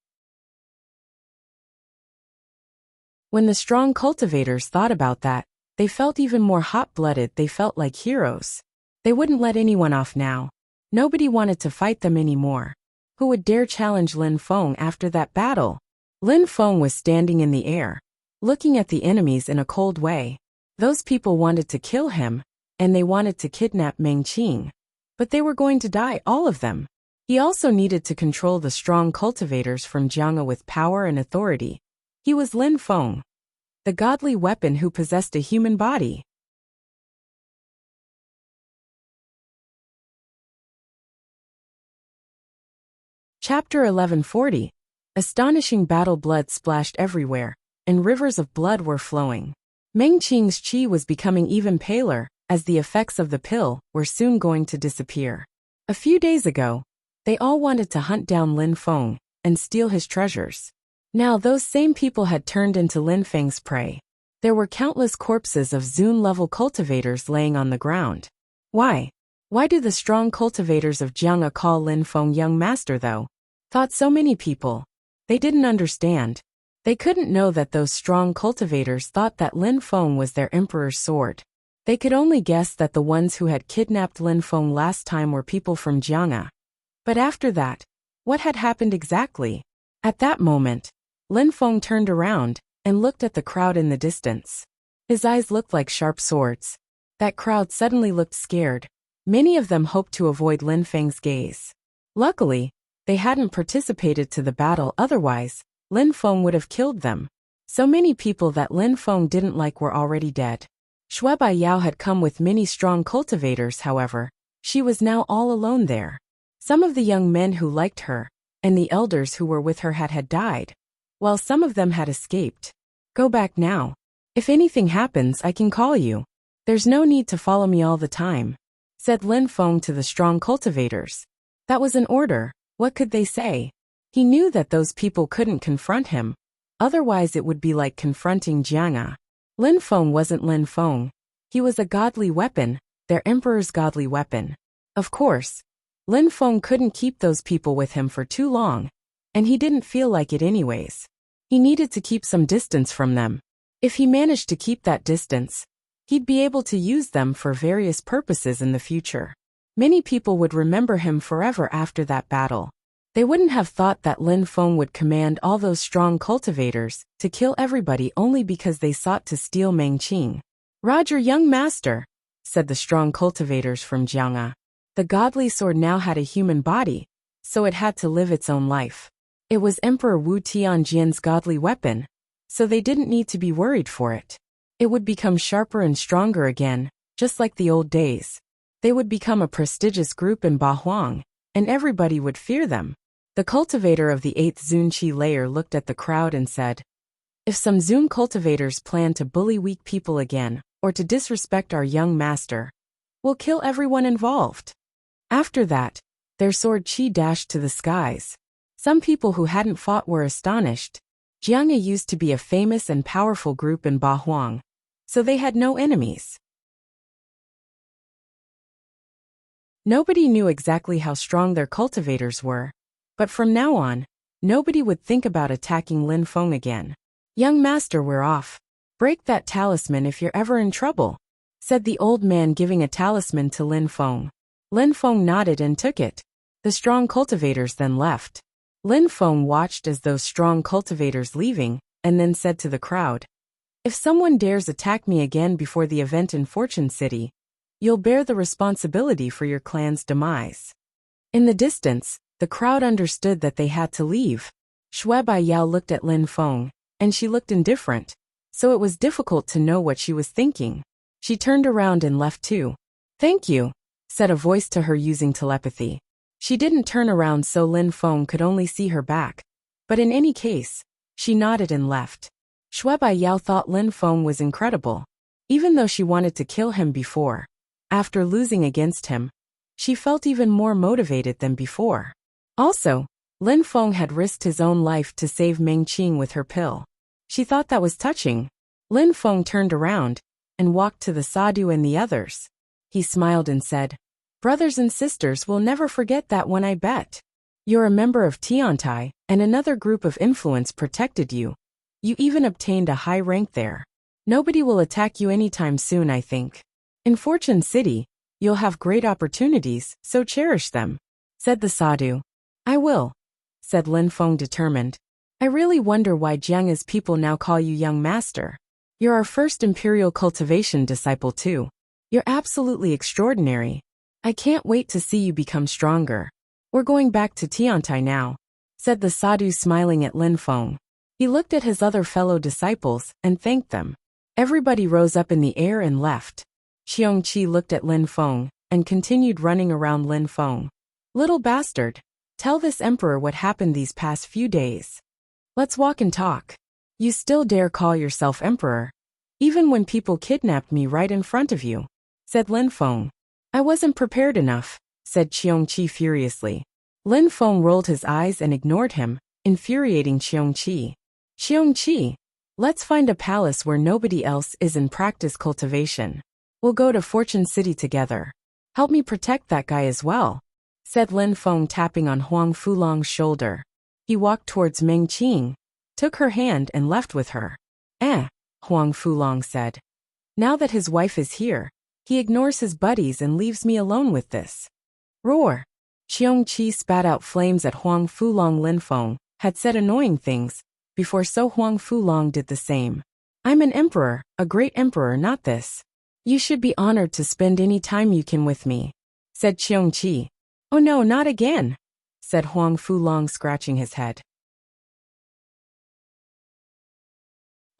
When the strong cultivators thought about that, they felt even more hot-blooded. They felt like heroes. They wouldn't let anyone off now. Nobody wanted to fight them anymore. Who would dare challenge Lin Feng after that battle? Lin Feng was standing in the air, looking at the enemies in a cold way. Those people wanted to kill him, and they wanted to kidnap Meng Qing. But they were going to die, all of them. He also needed to control the strong cultivators from Jiang'a with power and authority. He was Lin Feng, the godly weapon who possessed a human body. Chapter 1140. Astonishing battle. Blood splashed everywhere, and rivers of blood were flowing. Meng Qing's qi was becoming even paler, as the effects of the pill were soon going to disappear. A few days ago, they all wanted to hunt down Lin Feng and steal his treasures. Now those same people had turned into Lin Feng's prey. There were countless corpses of Zun-level cultivators laying on the ground. Why? Why do the strong cultivators of Jiang'a call Lin Feng young master though? Thought so many people. They didn't understand. They couldn't know that those strong cultivators thought that Lin Feng was their emperor's sword. They could only guess that the ones who had kidnapped Lin Feng last time were people from Jiang'a. But after that, what had happened exactly? At that moment, Lin Feng turned around and looked at the crowd in the distance. His eyes looked like sharp swords. That crowd suddenly looked scared. Many of them hoped to avoid Lin Feng's gaze. Luckily, they hadn't participated to the battle, otherwise, Lin Feng would have killed them. So many people that Lin Feng didn't like were already dead. Shui Bai Yao had come with many strong cultivators, however. She was now all alone there. Some of the young men who liked her, and the elders who were with her had died, while some of them had escaped. Go back now. If anything happens, I can call you. There's no need to follow me all the time, said Lin Feng to the strong cultivators. That was an order. What could they say? He knew that those people couldn't confront him. Otherwise it would be like confronting Jiang. Lin Feng wasn't Lin Feng. He was a godly weapon, their emperor's godly weapon. Of course, Lin Feng couldn't keep those people with him for too long, and he didn't feel like it anyways. He needed to keep some distance from them. If he managed to keep that distance, he'd be able to use them for various purposes in the future. Many people would remember him forever after that battle. They wouldn't have thought that Lin Feng would command all those strong cultivators to kill everybody only because they sought to steal Mengqing. Roger, young master, said the strong cultivators from Jiang'a. The godly sword now had a human body, so it had to live its own life. It was Emperor Wu Tianjian's godly weapon, so they didn't need to be worried for it. It would become sharper and stronger again, just like the old days. They would become a prestigious group in Bahuang, and everybody would fear them. The cultivator of the 8th Zunqi layer looked at the crowd and said, if some Zun cultivators plan to bully weak people again, or to disrespect our young master, we'll kill everyone involved. After that, their sword qi dashed to the skies. Some people who hadn't fought were astonished. Jiang'a used to be a famous and powerful group in Bahuang, so they had no enemies. Nobody knew exactly how strong their cultivators were, but from now on, nobody would think about attacking Lin Feng again. Young master, we're off. Break that talisman if you're ever in trouble, said the old man, giving a talisman to Lin Feng. Lin Feng nodded and took it. The strong cultivators then left. Lin Feng watched as those strong cultivators leaving, and then said to the crowd, if someone dares attack me again before the event in Fortune City, you'll bear the responsibility for your clan's demise. In the distance, the crowd understood that they had to leave. Shui Bai Yao looked at Lin Feng, and she looked indifferent, so it was difficult to know what she was thinking. She turned around and left too. Thank you, said a voice to her using telepathy. She didn't turn around so Lin Feng could only see her back, but in any case, she nodded and left. Shui Bai Yao thought Lin Feng was incredible. Even though she wanted to kill him before, after losing against him, she felt even more motivated than before. Also, Lin Feng had risked his own life to save Mengqing with her pill. She thought that was touching. Lin Feng turned around and walked to the sadhu and the others. He smiled and said, brothers and sisters will never forget that one, I bet. You're a member of Tiantai, and another group of influence protected you. You even obtained a high rank there. Nobody will attack you anytime soon, I think. In Fortune City, you'll have great opportunities, so cherish them, said the sadhu. I will, said Lin Feng, determined. I really wonder why Jiang's people now call you young master. You're our first imperial cultivation disciple too. You're absolutely extraordinary. I can't wait to see you become stronger. We're going back to Tiantai now, said the sadhu, smiling at Lin Feng. He looked at his other fellow disciples and thanked them. Everybody rose up in the air and left. Qiongqi looked at Lin Feng and continued running around Lin Feng. Little bastard, tell this emperor what happened these past few days. Let's walk and talk. You still dare call yourself emperor, even when people kidnapped me right in front of you, said Lin Feng. I wasn't prepared enough, said Qiongqi furiously. Lin Feng rolled his eyes and ignored him, infuriating Qiongqi. Qiongqi, let's find a palace where nobody else is and practice cultivation. We'll go to Fortune City together. Help me protect that guy as well, said Lin Feng, tapping on Huang Fulong's shoulder. He walked towards Mengqing, took her hand and left with her. Huang Fulong said. Now that his wife is here, he ignores his buddies and leaves me alone with this. Roar! Qiongqi spat out flames at Huang Fulong. Lin Feng had said annoying things, before so Huang Fulong did the same. I'm an emperor, a great emperor, not this. You should be honored to spend any time you can with me, said Qiongqi. Oh no, not again, said Huang Fulong, scratching his head.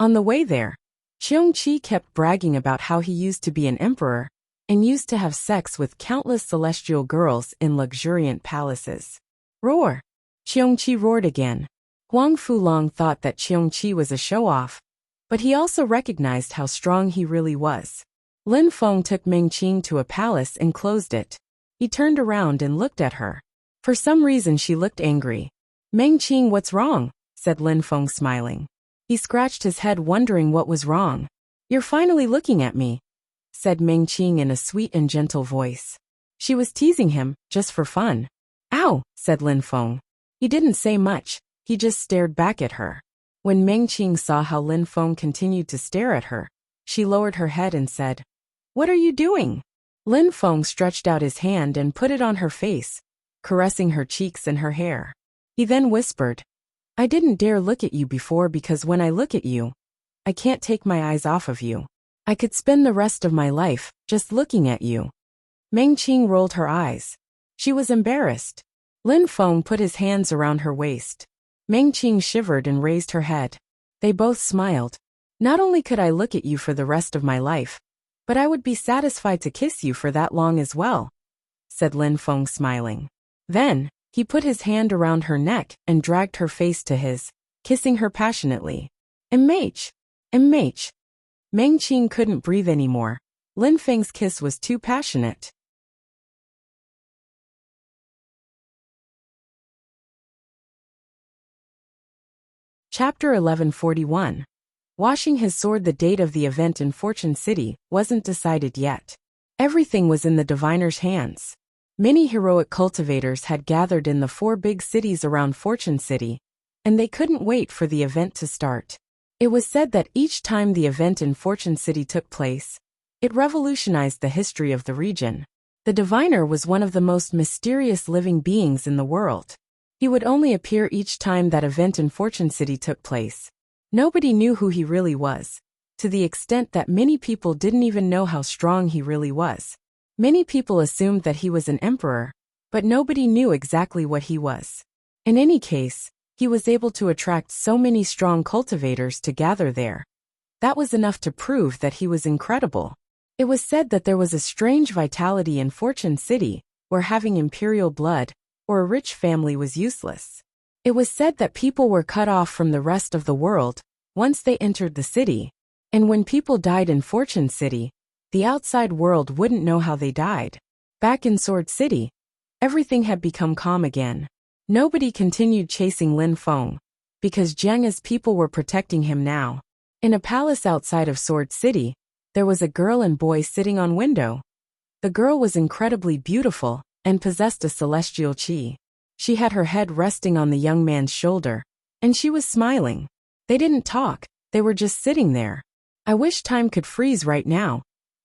On the way there, Qiongqi kept bragging about how he used to be an emperor and used to have sex with countless celestial girls in luxuriant palaces. Roar! Qiongqi roared again. Huang Fulong thought that Qiongqi was a show-off, but he also recognized how strong he really was. Lin Feng took Meng Qing to a palace and closed it. He turned around and looked at her. For some reason she looked angry. Meng Qing, what's wrong? Said Lin Feng, smiling. He scratched his head, wondering what was wrong. You're finally looking at me, said Meng Qing in a sweet and gentle voice. She was teasing him, just for fun. Ow, said Lin Feng. He didn't say much, he just stared back at her. When Meng Qing saw how Lin Feng continued to stare at her, she lowered her head and said, What are you doing? Lin Feng stretched out his hand and put it on her face, caressing her cheeks and her hair. He then whispered, I didn't dare look at you before because when I look at you, I can't take my eyes off of you. I could spend the rest of my life just looking at you. Meng Qing rolled her eyes. She was embarrassed. Lin Feng put his hands around her waist. Meng Qing shivered and raised her head. They both smiled. Not only could I look at you for the rest of my life, but I would be satisfied to kiss you for that long as well, said Lin Feng, smiling. Then, he put his hand around her neck and dragged her face to his, kissing her passionately. MH! MH! Meng Qing couldn't breathe anymore. Lin Feng's kiss was too passionate. Chapter 1141. Washing his sword. The date of the event in Fortune City wasn't decided yet. Everything was in the diviner's hands. Many heroic cultivators had gathered in the 4 big cities around Fortune City, and they couldn't wait for the event to start. It was said that each time the event in Fortune City took place, it revolutionized the history of the region. The diviner was one of the most mysterious living beings in the world. He would only appear each time that event in Fortune City took place. Nobody knew who he really was, to the extent that many people didn't even know how strong he really was. Many people assumed that he was an emperor, but nobody knew exactly what he was. In any case, he was able to attract so many strong cultivators to gather there. That was enough to prove that he was incredible. It was said that there was a strange vitality in Fortune City, where having imperial blood or a rich family was useless. It was said that people were cut off from the rest of the world once they entered the city, and when people died in Fortune City, the outside world wouldn't know how they died. Back in Sword City, everything had become calm again. Nobody continued chasing Lin Feng, because Jiang's people were protecting him now. In a palace outside of Sword City, there was a girl and boy sitting on window. The girl was incredibly beautiful and possessed a celestial qi. She had her head resting on the young man's shoulder, and she was smiling. They didn't talk, they were just sitting there. I wish time could freeze right now,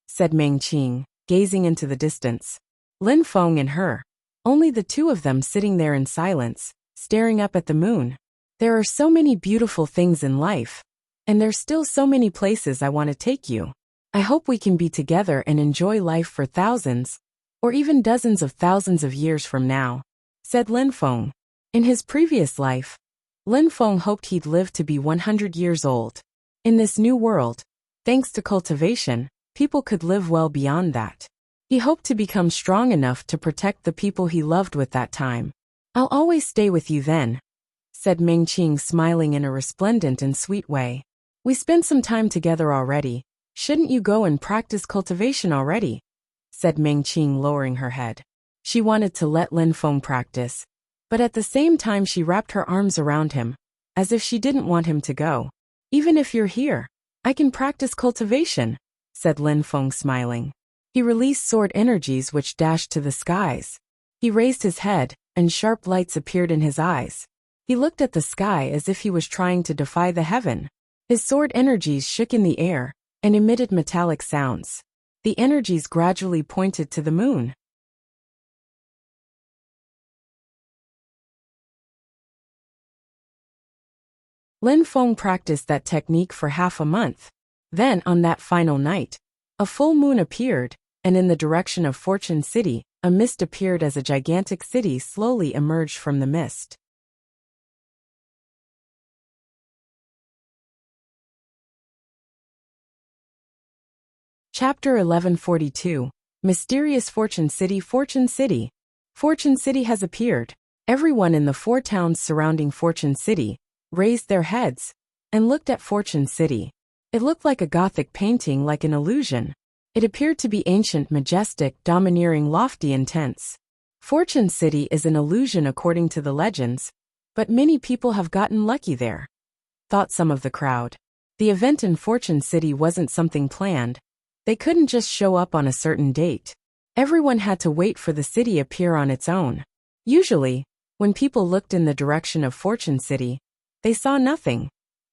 said Meng Qing, gazing into the distance. Lin Feng and her, only the two of them sitting there in silence, staring up at the moon. There are so many beautiful things in life, and there's still so many places I want to take you. I hope we can be together and enjoy life for thousands, or even dozens of thousands of years from now, said Lin Feng. In his previous life, Lin Feng hoped he'd live to be 100 years old. In this new world, thanks to cultivation, people could live well beyond that. He hoped to become strong enough to protect the people he loved with that time. I'll always stay with you then, said Meng Qing, smiling in a resplendent and sweet way. We spent some time together already. Shouldn't you go and practice cultivation already? Said Meng Qing, lowering her head. She wanted to let Lin Feng practice, but at the same time she wrapped her arms around him, as if she didn't want him to go. Even if you're here, I can practice cultivation, said Lin Feng, smiling. He released sword energies which dashed to the skies. He raised his head, and sharp lights appeared in his eyes. He looked at the sky as if he was trying to defy the heaven. His sword energies shook in the air and emitted metallic sounds. The energies gradually pointed to the moon. Lin Feng practiced that technique for half a month. Then, on that final night, a full moon appeared, and in the direction of Fortune City, a mist appeared as a gigantic city slowly emerged from the mist. Chapter 1142. Mysterious Fortune City. Fortune City. Fortune City has appeared. Everyone in the 4 towns surrounding Fortune City raised their heads and looked at Fortune City. It looked like a Gothic painting, like an illusion. It appeared to be ancient, majestic, domineering, lofty, intense. Fortune City is an illusion according to the legends, but many people have gotten lucky there, thought some of the crowd. The event in Fortune City wasn't something planned. They couldn't just show up on a certain date. Everyone had to wait for the city appear on its own. Usually, when people looked in the direction of Fortune City, they saw nothing.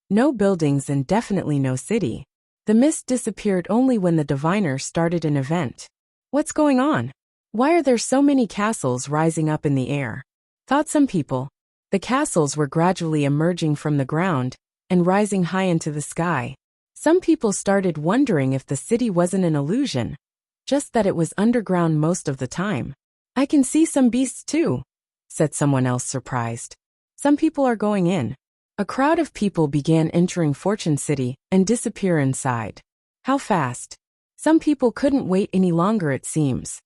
No buildings and definitely no city. The mist disappeared only when the diviner started an event. What's going on? Why are there so many castles rising up in the air? Thought some people. The castles were gradually emerging from the ground and rising high into the sky. Some people started wondering if the city wasn't an illusion, just that it was underground most of the time. I can see some beasts too, said someone else, surprised. Some people are going in. A crowd of people began entering Fortune City and disappear inside. How fast? Some people couldn't wait any longer, it seems.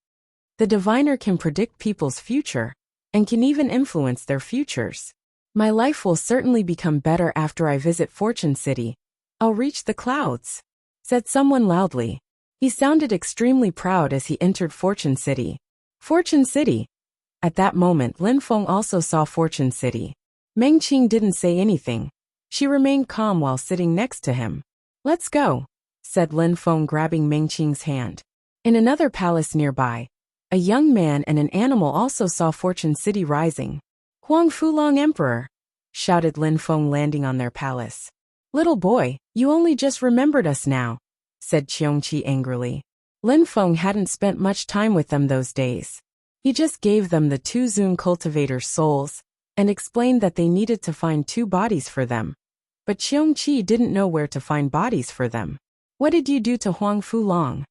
The diviner can predict people's future and can even influence their futures. My life will certainly become better after I visit Fortune City. I'll reach the clouds, said someone loudly. He sounded extremely proud as he entered Fortune City. Fortune City. At that moment, Lin Feng also saw Fortune City. Meng Qing didn't say anything. She remained calm while sitting next to him. Let's go, said Lin Feng, grabbing Meng Qing's hand. In another palace nearby, a young man and an animal also saw Fortune City rising. Huang Fulong Emperor, shouted Lin Feng, landing on their palace. Little boy, you only just remembered us now, said Qiongqi angrily. Lin Feng hadn't spent much time with them those days. He just gave them the 2 Zun cultivator souls and explained that they needed to find 2 bodies for them. But Qiongqi didn't know where to find bodies for them. What did you do to Huang Fulong?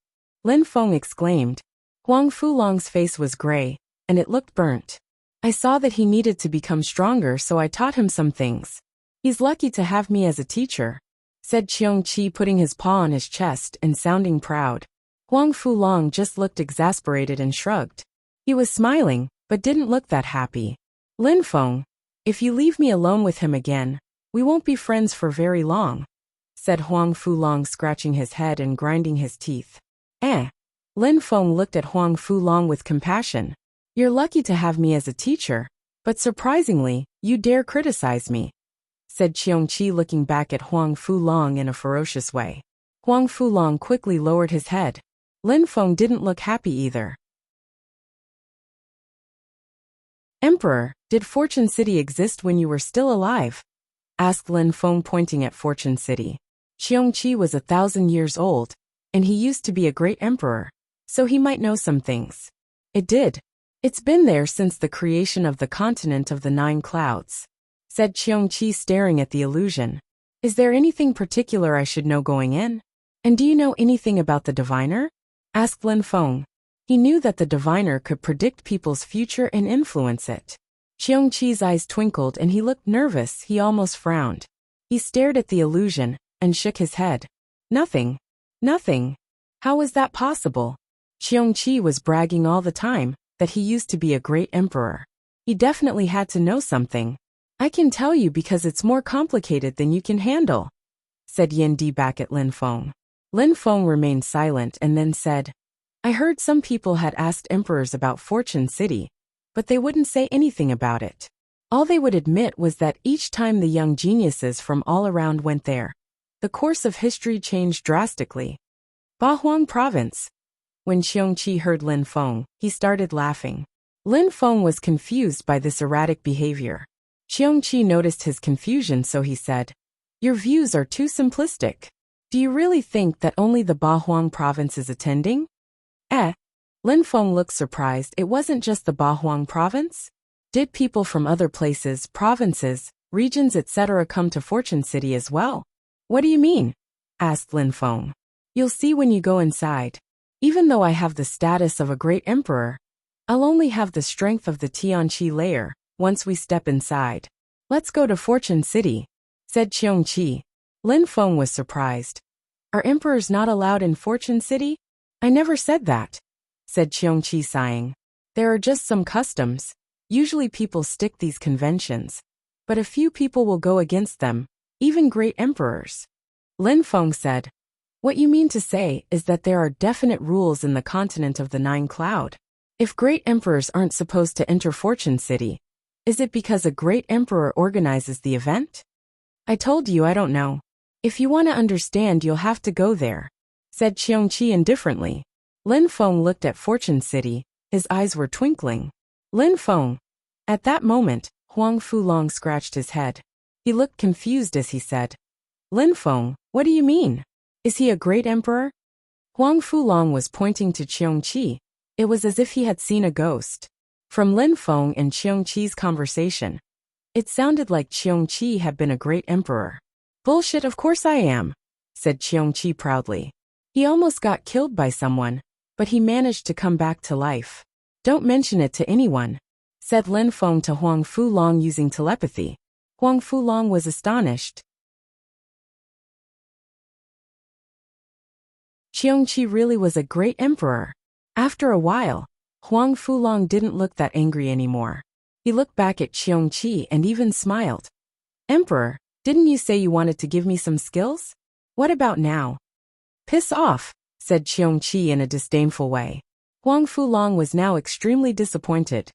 Lin Feng exclaimed. Huang Fulong's face was gray, and it looked burnt. I saw that he needed to become stronger, so I taught him some things. He's lucky to have me as a teacher, said Qiongqi, putting his paw on his chest and sounding proud. Huang Fulong just looked exasperated and shrugged. He was smiling, but didn't look that happy. Lin Feng, if you leave me alone with him again, we won't be friends for very long, said Huang Fulong, scratching his head and grinding his teeth. Lin Feng looked at Huang Fulong with compassion. You're lucky to have me as a teacher, but surprisingly, you dare criticize me, said Qiongqi, looking back at Huang Fulong in a ferocious way. Huang Fulong quickly lowered his head. Lin Feng didn't look happy either. Emperor, did Fortune City exist when you were still alive? Asked Lin Feng, pointing at Fortune City. Qiongqi was 1,000 years old, and he used to be a great emperor, so he might know some things. It did. It's been there since the creation of the continent of the 9 clouds, said Qiongqi, staring at the illusion. Is there anything particular I should know going in? And do you know anything about the diviner? Asked Lin Feng. He knew that the diviner could predict people's future and influence it. Qiongqi's eyes twinkled and he looked nervous. He almost frowned. He stared at the illusion and shook his head. Nothing. Nothing. How was that possible? Qiongqi was bragging all the time that he used to be a great emperor. He definitely had to know something. I can tell you because it's more complicated than you can handle, said Yin Di back at Lin Feng. Lin Feng remained silent and then said, I heard some people had asked emperors about Fortune City, but they wouldn't say anything about it. All they would admit was that each time the young geniuses from all around went there, the course of history changed drastically. Bahuang Province. When Qiongqi heard Lin Feng, he started laughing. Lin Feng was confused by this erratic behavior. Qiongqi noticed his confusion, so he said, Your views are too simplistic. Do you really think that only the Bahuang Province is attending? Lin Feng looked surprised. It wasn't just the Bahuang Province? Did people from other places, provinces, regions etc. come to Fortune City as well. What do you mean? Asked Lin Feng. You'll see when you go inside. Even though I have the status of a great emperor, I'll only have the strength of the Tianqi layer once we step inside. Let's go to Fortune City, said Qiongqi. Lin Feng was surprised. Are emperors not allowed in Fortune City? I never said that, said Qiongqi sighing. There are just some customs. Usually people stick these conventions, but a few people will go against them, even great emperors. Lin Feng said, what you mean to say is that there are definite rules in the continent of the Nine Cloud. If great emperors aren't supposed to enter Fortune City, is it because a great emperor organizes the event? I told you I don't know. If you want to understand, you'll have to go there, said Qiongqi indifferently. Lin Feng looked at Fortune City. His eyes were twinkling. Lin Feng. At that moment, Huang Fulong scratched his head. He looked confused as he said, Lin Feng, what do you mean? Is he a great emperor? Huang Fulong was pointing to Qiongqi. It was as if he had seen a ghost. From Lin Feng and Qiongqi's conversation, it sounded like Qiongqi had been a great emperor. Bullshit, of course I am, said Qiongqi proudly. He almost got killed by someone, but he managed to come back to life. Don't mention it to anyone, said Lin Feng to Huang Fulong using telepathy. Huang Fulong was astonished. Qiongqi really was a great emperor. After a while, Huang Fulong didn't look that angry anymore. He looked back at Qiongqi and even smiled. Emperor, didn't you say you wanted to give me some skills? What about now? Piss off, said Qiongqi in a disdainful way. Huang Fulong was now extremely disappointed.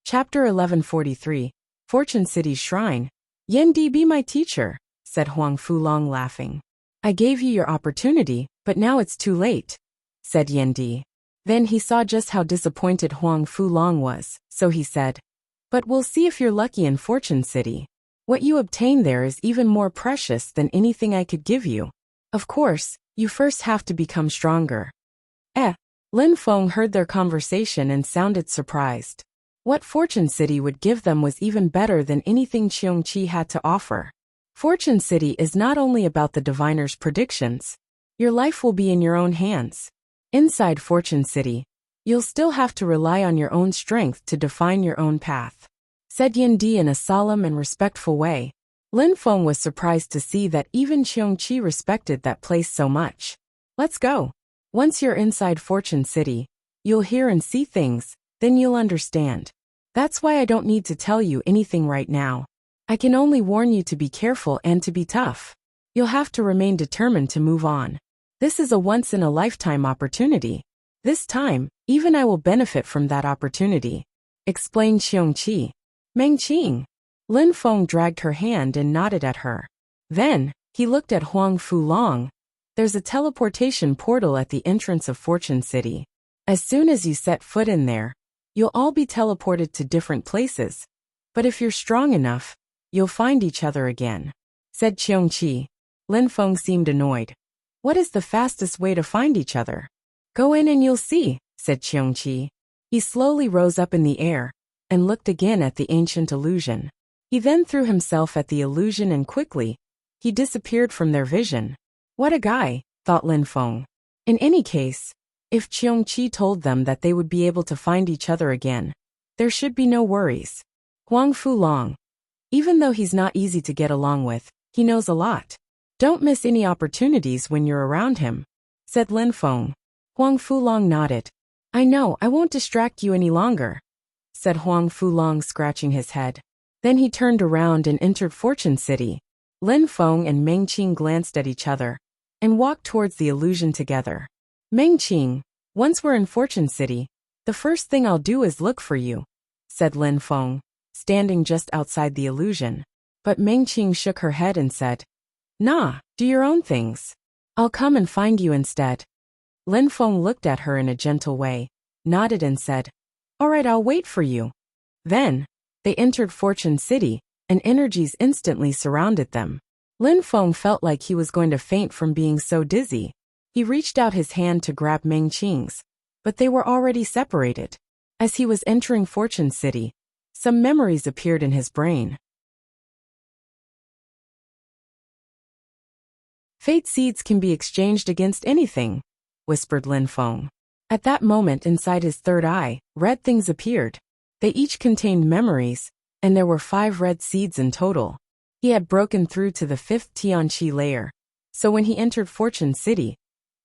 Chapter 1143, Fortune City's Shrine. Yendi, be my teacher, said Huang Fulong laughing. I gave you your opportunity, but now it's too late, said Yendi. Then he saw just how disappointed Huang Fulong was, so he said, but we'll see if you're lucky in Fortune City. What you obtain there is even more precious than anything I could give you. Of course, you first have to become stronger. Lin Feng heard their conversation and sounded surprised. What Fortune City would give them was even better than anything Qiongqi had to offer. Fortune City is not only about the diviner's predictions. Your life will be in your own hands. Inside Fortune City, you'll still have to rely on your own strength to define your own path, said Yendi in a solemn and respectful way. Lin Feng was surprised to see that even Qiongqi respected that place so much. Let's go. Once you're inside Fortune City, you'll hear and see things, then you'll understand. That's why I don't need to tell you anything right now. I can only warn you to be careful and to be tough. You'll have to remain determined to move on. This is a once-in-a-lifetime opportunity. This time, even I will benefit from that opportunity, explained Qiongqi. Mengqing. Lin Feng dragged her hand and nodded at her. Then, he looked at Huang Fulong. There's a teleportation portal at the entrance of Fortune City. As soon as you set foot in there, you'll all be teleported to different places. But if you're strong enough, you'll find each other again, said Qiongqi. Lin Feng seemed annoyed. What is the fastest way to find each other? Go in and you'll see, said Qiongqi. He slowly rose up in the air and looked again at the ancient illusion. He then threw himself at the illusion and quickly, he disappeared from their vision. What a guy, thought Lin Feng. In any case, if Qiongqi told them that they would be able to find each other again, there should be no worries. Huang Fulong. Even though he's not easy to get along with, he knows a lot. Don't miss any opportunities when you're around him, said Lin Feng. Huang Fulong nodded. I know, I won't distract you any longer, said Huang Fulong, scratching his head. Then he turned around and entered Fortune City. Lin Feng and Mengqing glanced at each other and walked towards the illusion together. Mengqing, once we're in Fortune City, the first thing I'll do is look for you, said Lin Feng, standing just outside the illusion. But Mengqing shook her head and said, Nah, do your own things. I'll come and find you instead. Lin Feng looked at her in a gentle way, nodded and said, All right, I'll wait for you. Then, they entered Fortune City, and energies instantly surrounded them. Lin Feng felt like he was going to faint from being so dizzy. He reached out his hand to grab Meng Qing's, but they were already separated. As he was entering Fortune City, some memories appeared in his brain. Fate seeds can be exchanged against anything, whispered Lin Feng. At that moment, inside his third eye, red things appeared. They each contained memories, and there were 5 red seeds in total. He had broken through to the 5th Tianqi layer, so when he entered Fortune City,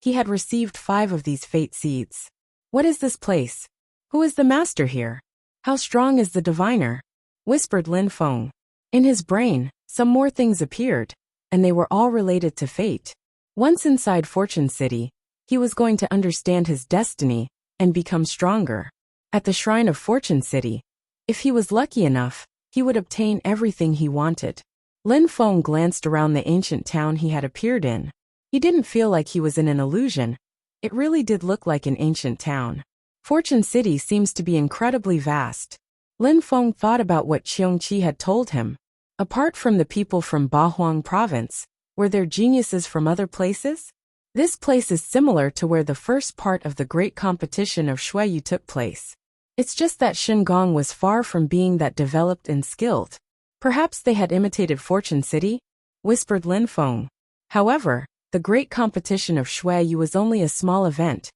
he had received 5 of these fate seeds. What is this place? Who is the master here? How strong is the diviner? Whispered Lin Feng. In his brain, some more things appeared, and they were all related to fate. Once inside Fortune City, he was going to understand his destiny and become stronger. At the shrine of Fortune City, if he was lucky enough, he would obtain everything he wanted. Lin Feng glanced around the ancient town he had appeared in. He didn't feel like he was in an illusion. It really did look like an ancient town. Fortune City seems to be incredibly vast. Lin Feng thought about what Qiongqi had told him. Apart from the people from Bahuang province, were there geniuses from other places? This place is similar to where the first part of the great competition of Shuiyu took place. It's just that Shengong was far from being that developed and skilled. Perhaps they had imitated Fortune City? Whispered Lin Feng. However, the great competition of Shuiyu was only a small event.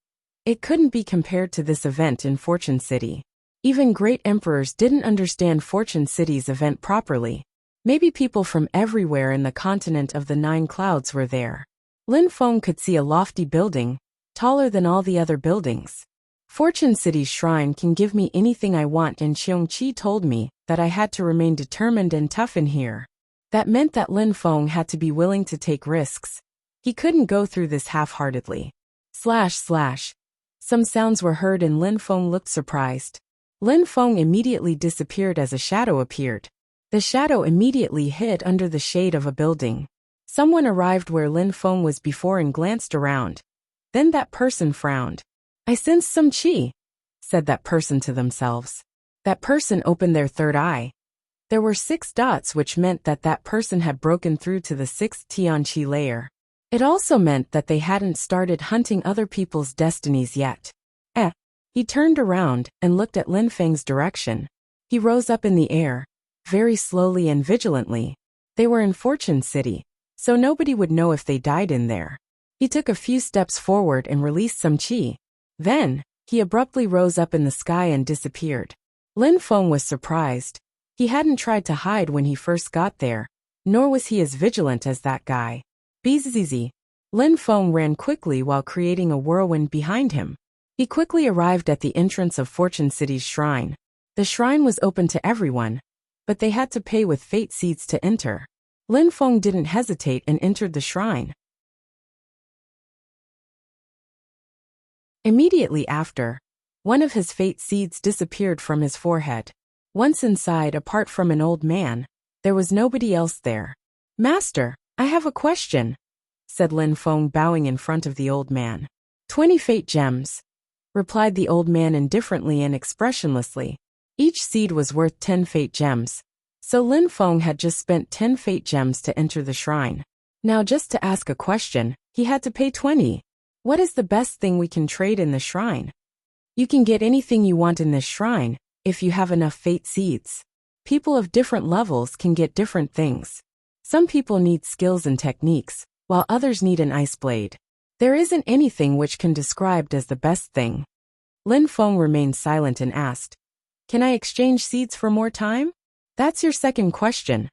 It couldn't be compared to this event in Fortune City. Even great emperors didn't understand Fortune City's event properly. Maybe people from everywhere in the continent of the 9 clouds were there. Lin Feng could see a lofty building, taller than all the other buildings. Fortune City's shrine can give me anything I want, and Qiongqi told me that I had to remain determined and tough in here. That meant that Lin Feng had to be willing to take risks. He couldn't go through this half-heartedly. Slash slash. Some sounds were heard and Lin Feng looked surprised. Lin Feng immediately disappeared as a shadow appeared. The shadow immediately hid under the shade of a building. Someone arrived where Lin Feng was before and glanced around. Then that person frowned. I sense some qi, said that person to themselves. That person opened their third eye. There were 6 dots, which meant that that person had broken through to the 6th Tianqi layer. It also meant that they hadn't started hunting other people's destinies yet. He turned around and looked at Lin Feng's direction. He rose up in the air, very slowly and vigilantly. They were in Fortune City, so nobody would know if they died in there. He took a few steps forward and released some qi. Then, he abruptly rose up in the sky and disappeared. Lin Feng was surprised. He hadn't tried to hide when he first got there, nor was he as vigilant as that guy. Bzzz. Lin Feng ran quickly while creating a whirlwind behind him. He quickly arrived at the entrance of Fortune City's shrine. The shrine was open to everyone, but they had to pay with fate seeds to enter. Lin Feng didn't hesitate and entered the shrine. Immediately after, one of his fate seeds disappeared from his forehead. Once inside, apart from an old man, there was nobody else there. Master, I have a question, said Lin Feng, bowing in front of the old man. 20 fate gems, replied the old man indifferently and expressionlessly. Each seed was worth 10 fate gems, so Lin Feng had just spent 10 fate gems to enter the shrine. Now just to ask a question, he had to pay 20. What is the best thing we can trade in the shrine? You can get anything you want in this shrine, if you have enough fate seeds. People of different levels can get different things. Some people need skills and techniques, while others need an ice blade. There isn't anything which can be described as the best thing. Lin Feng remained silent and asked, Can I exchange seeds for more time? That's your second question,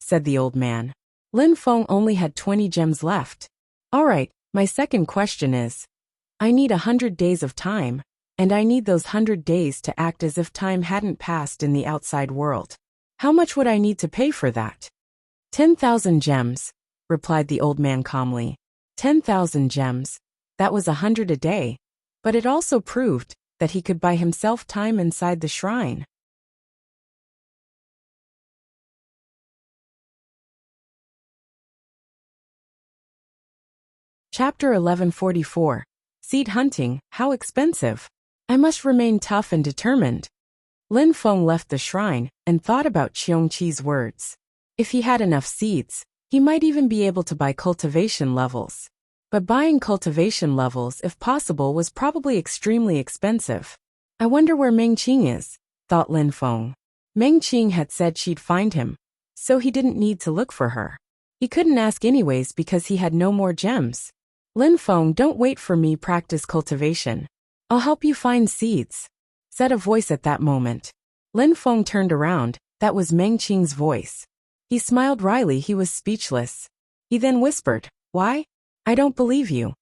said the old man. Lin Feng only had 20 gems left. All right, my second question is, I need 100 days of time, and I need those 100 days to act as if time hadn't passed in the outside world. How much would I need to pay for that? 10,000 gems, replied the old man calmly. 10,000 gems. That was 100 a day, but it also proved that he could buy himself time inside the shrine. Chapter 1144. Seed hunting, how expensive. I must remain tough and determined. Lin Feng left the shrine and thought about Qiongqi's words. If he had enough seeds, he might even be able to buy cultivation levels. But buying cultivation levels, if possible, was probably extremely expensive. I wonder where Meng Qing is, thought Lin Feng. Meng Qing had said she'd find him, so he didn't need to look for her. He couldn't ask anyways because he had no more gems. Lin Feng, don't wait for me, practice cultivation. I'll help you find seeds, said a voice at that moment. Lin Feng turned around, that was Meng Qing's voice. He smiled wryly, he was speechless. He then whispered, "Why? I don't believe you."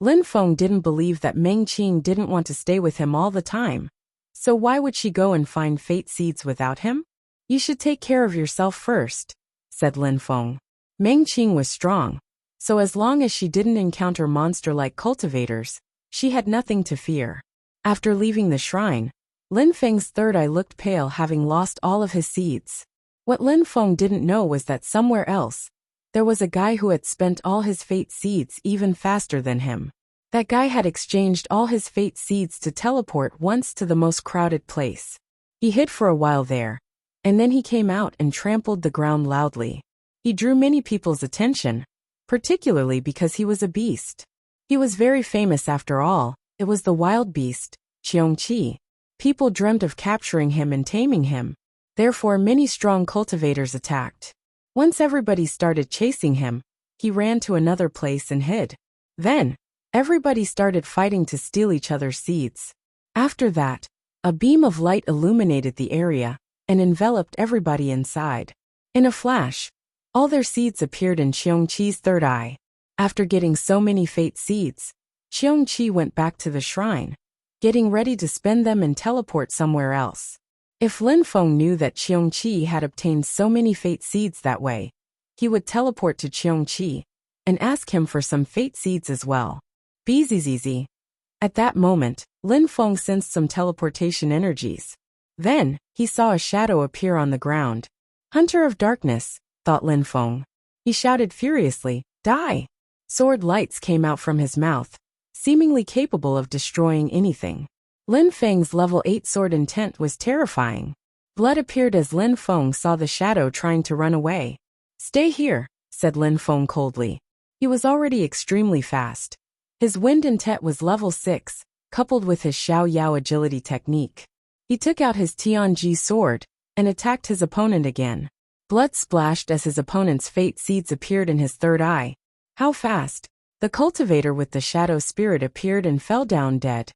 Lin Feng didn't believe that Meng Qing didn't want to stay with him all the time. So why would she go and find fate seeds without him? You should take care of yourself first, said Lin Feng. Meng Qing was strong, so as long as she didn't encounter monster-like cultivators, she had nothing to fear. After leaving the shrine, Lin Feng's third eye looked pale, having lost all of his seeds. What Lin Feng didn't know was that somewhere else, there was a guy who had spent all his fate seeds even faster than him. That guy had exchanged all his fate seeds to teleport once to the most crowded place. He hid for a while there, and then he came out and trampled the ground loudly. He drew many people's attention, particularly because he was a beast. He was very famous after all, it was the wild beast, Qiongqi. People dreamt of capturing him and taming him. Therefore many strong cultivators attacked. Once everybody started chasing him, he ran to another place and hid. Then, everybody started fighting to steal each other's seeds. After that, a beam of light illuminated the area and enveloped everybody inside. In a flash, all their seeds appeared in Qiongqi's third eye. After getting so many fate seeds, Qiongqi went back to the shrine, getting ready to spend them and teleport somewhere else. If Lin Feng knew that Qiongqi had obtained so many fate seeds that way, he would teleport to Qiongqi and ask him for some fate seeds as well. Bzzz. At that moment, Lin Feng sensed some teleportation energies. Then, he saw a shadow appear on the ground. Hunter of Darkness, thought Lin Feng. He shouted furiously, "Die!" Sword lights came out from his mouth, seemingly capable of destroying anything. Lin Feng's level 8 sword intent was terrifying. Blood appeared as Lin Feng saw the shadow trying to run away. "Stay here," said Lin Feng coldly. He was already extremely fast. His wind intent was level 6, coupled with his Xiao Yao agility technique. He took out his Tianji sword and attacked his opponent again. Blood splashed as his opponent's fate seeds appeared in his third eye. How fast! The cultivator with the shadow spirit appeared and fell down dead.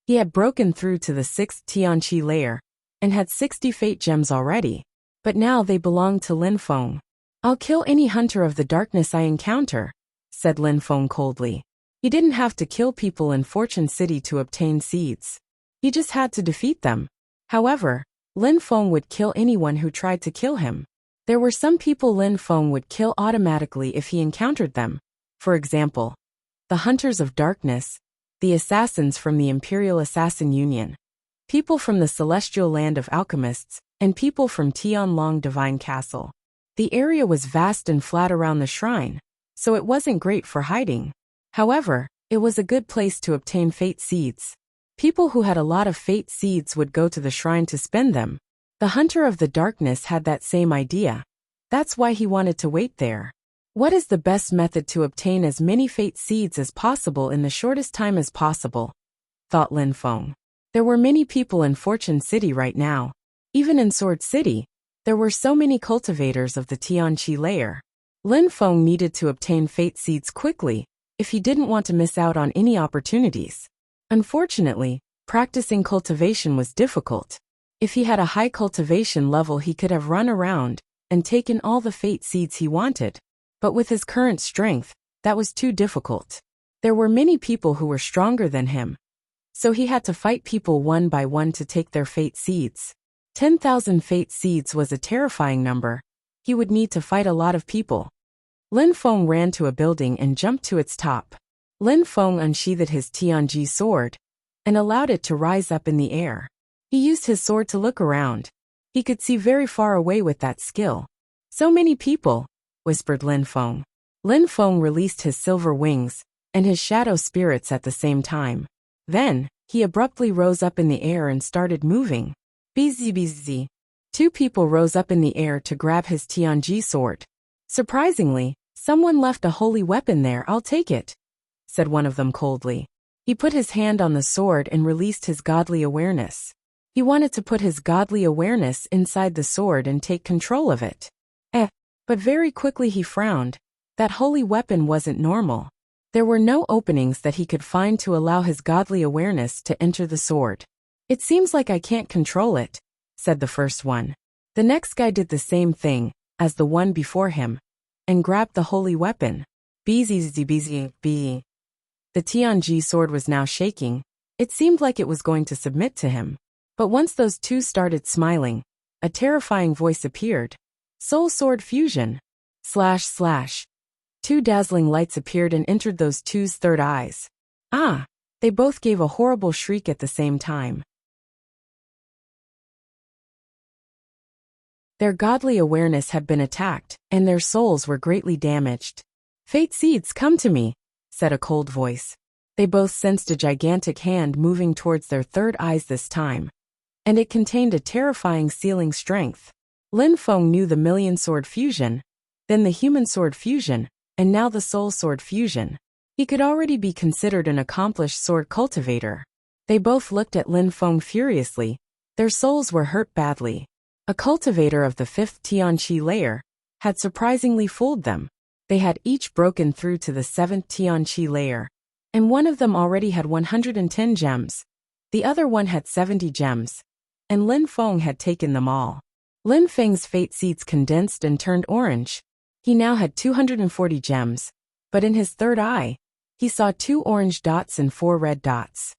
He had broken through to the 6th Tianqi layer, and had 60 fate gems already. But now they belonged to Lin Feng. "I'll kill any hunter of the darkness I encounter," said Lin Feng coldly. He didn't have to kill people in Fortune City to obtain seeds. He just had to defeat them. However, Lin Feng would kill anyone who tried to kill him. There were some people Lin Feng would kill automatically if he encountered them. For example, the Hunters of Darkness, the assassins from the Imperial Assassin Union, people from the Celestial Land of Alchemists, and people from Tianlong Divine Castle. The area was vast and flat around the shrine, so it wasn't great for hiding. However, it was a good place to obtain fate seeds. People who had a lot of fate seeds would go to the shrine to spend them. The Hunter of the Darkness had that same idea. That's why he wanted to wait there. What is the best method to obtain as many fate seeds as possible in the shortest time as possible? Thought Lin Feng. There were many people in Fortune City right now. Even in Sword City, there were so many cultivators of the Tianqi layer. Lin Feng needed to obtain fate seeds quickly, if he didn't want to miss out on any opportunities. Unfortunately, practicing cultivation was difficult. If he had a high cultivation level, he could have run around and taken all the fate seeds he wanted. But with his current strength, that was too difficult. There were many people who were stronger than him, so he had to fight people one by one to take their fate seeds. 10,000 fate seeds was a terrifying number. He would need to fight a lot of people. Lin Feng ran to a building and jumped to its top. Lin Feng unsheathed his Tianji sword and allowed it to rise up in the air. He used his sword to look around. He could see very far away with that skill. "So many people," whispered Lin Feng. Lin Feng released his silver wings and his shadow spirits at the same time. Then, he abruptly rose up in the air and started moving. Bzzz. Two people rose up in the air to grab his Tianji sword. Surprisingly, someone left a holy weapon there. I'll take it, said one of them coldly. He put his hand on the sword and released his godly awareness. He wanted to put his godly awareness inside the sword and take control of it. But very quickly he frowned. That holy weapon wasn't normal. There were no openings that he could find to allow his godly awareness to enter the sword. It seems like I can't control it, said the first one. The next guy did the same thing as the one before him and grabbed the holy weapon. The Tianji sword was now shaking. It seemed like it was going to submit to him. But once those two started smiling, a terrifying voice appeared. Soul Sword Fusion. / Two dazzling lights appeared and entered those two's third eyes. They both gave a horrible shriek at the same time. Their godly awareness had been attacked, and their souls were greatly damaged. Fate seeds, come to me, said a cold voice. They both sensed a gigantic hand moving towards their third eyes this time, and it contained a terrifying sealing strength. Lin Feng knew the Million Sword Fusion, then the Human Sword Fusion, and now the Soul Sword Fusion. He could already be considered an accomplished sword cultivator. They both looked at Lin Feng furiously. Their souls were hurt badly. A cultivator of the 5th Tianqi layer had surprisingly fooled them. They had each broken through to the 7th Tianqi layer, and one of them already had 110 gems. The other one had 70 gems, and Lin Feng had taken them all. Lin Feng's fate seeds condensed and turned orange. He now had 240 gems, but in his third eye, he saw 2 orange dots and 4 red dots.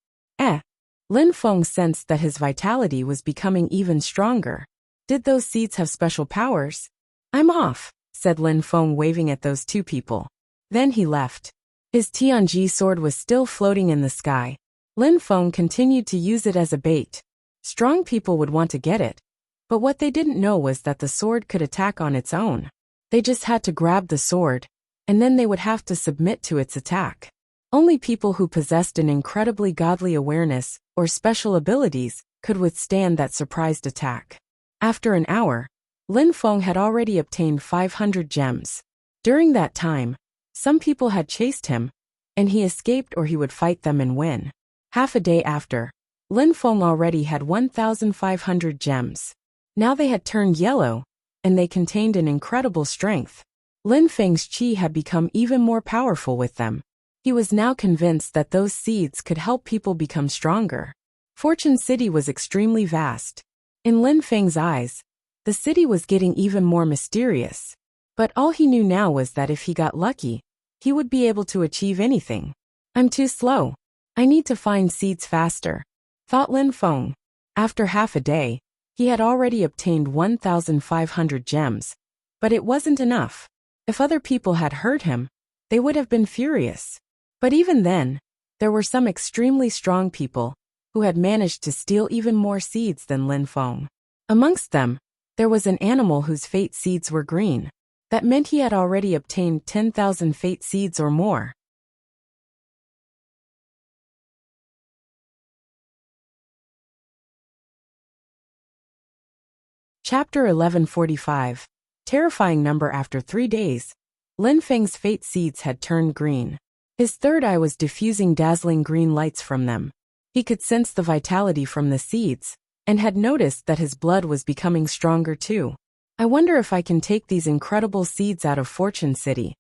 Lin Feng sensed that his vitality was becoming even stronger. Did those seeds have special powers? I'm off, said Lin Feng, waving at those two people. Then he left. His Tianji sword was still floating in the sky. Lin Feng continued to use it as a bait. Strong people would want to get it, but what they didn't know was that the sword could attack on its own. They just had to grab the sword, and then they would have to submit to its attack. Only people who possessed an incredibly godly awareness or special abilities could withstand that surprised attack. After an hour, Lin Feng had already obtained 500 gems. During that time, some people had chased him, and he escaped or he would fight them and win. Half a day after, Lin Feng already had 1,500 gems. Now they had turned yellow, and they contained an incredible strength. Lin Feng's qi had become even more powerful with them. He was now convinced that those seeds could help people become stronger. Fortune City was extremely vast. In Lin Feng's eyes, the city was getting even more mysterious. But all he knew now was that if he got lucky, he would be able to achieve anything. I'm too slow. I need to find seeds faster, thought Lin Feng. After half a day, he had already obtained 1,500 gems, but it wasn't enough. If other people had heard him, they would have been furious. But even then, there were some extremely strong people who had managed to steal even more seeds than Lin Feng. Amongst them, there was an animal whose fate seeds were green. That meant he had already obtained 10,000 fate seeds or more. Chapter 1145. Terrifying number. After 3 days, Lin Feng's fate seeds had turned green. His third eye was diffusing dazzling green lights from them. He could sense the vitality from the seeds, and had noticed that his blood was becoming stronger too. I wonder if I can take these incredible seeds out of Fortune City,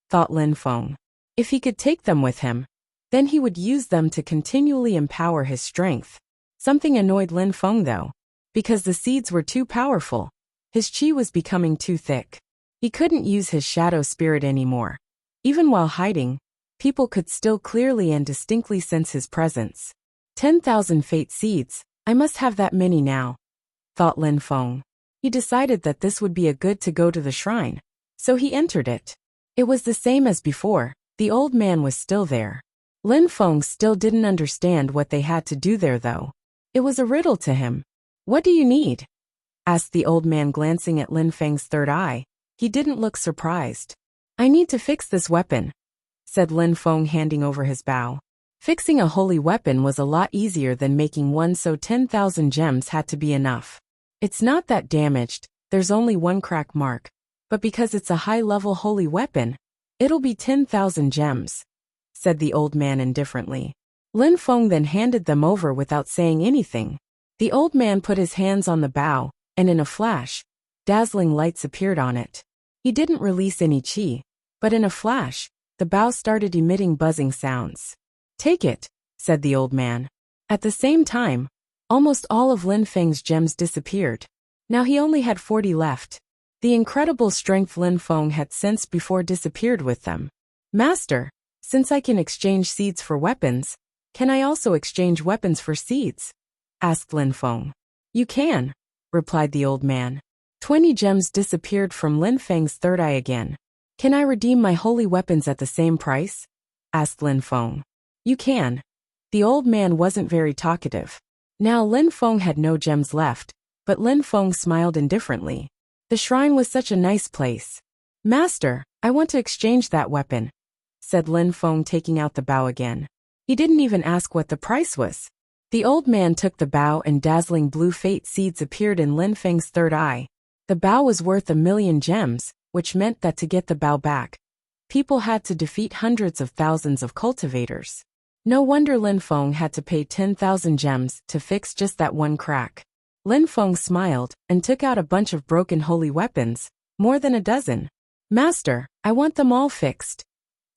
thought Lin Feng. If he could take them with him, then he would use them to continually empower his strength. Something annoyed Lin Feng though, because the seeds were too powerful. His qi was becoming too thick. He couldn't use his shadow spirit anymore. Even while hiding, people could still clearly and distinctly sense his presence. 10,000 fate seeds, I must have that many now, thought Lin Feng. He decided that this would be a good to go to the shrine, so he entered it. It was the same as before, the old man was still there. Lin Feng still didn't understand what they had to do there though. It was a riddle to him. What do you need? Asked the old man, glancing at Lin Feng's third eye. He didn't look surprised. I need to fix this weapon, said Lin Feng, handing over his bow. Fixing a holy weapon was a lot easier than making one, so 10,000 gems had to be enough. It's not that damaged, there's only one crack mark. But because it's a high-level holy weapon, it'll be 10,000 gems, said the old man indifferently. Lin Feng then handed them over without saying anything. The old man put his hands on the bow, and in a flash, dazzling lights appeared on it. He didn't release any qi, but in a flash, the bow started emitting buzzing sounds. Take it, said the old man. At the same time, almost all of Lin Feng's gems disappeared. Now he only had 40 left. The incredible strength Lin Feng had sensed before disappeared with them. Master, since I can exchange seeds for weapons, can I also exchange weapons for seeds? Asked Lin Feng. You can, replied the old man. 20 gems disappeared from Lin Feng's third eye again. Can I redeem my holy weapons at the same price? Asked Lin Feng. You can. The old man wasn't very talkative. Now Lin Feng had no gems left, but Lin Feng smiled indifferently. The shrine was such a nice place. Master, I want to exchange that weapon, said Lin Feng, taking out the bow again. He didn't even ask what the price was. The old man took the bow and dazzling blue fate seeds appeared in Lin Feng's third eye. The bow was worth 1,000,000 gems, which meant that to get the bow back, people had to defeat hundreds of thousands of cultivators. No wonder Lin Feng had to pay 10,000 gems to fix just that one crack. Lin Feng smiled and took out a bunch of broken holy weapons, more than a dozen. Master, I want them all fixed,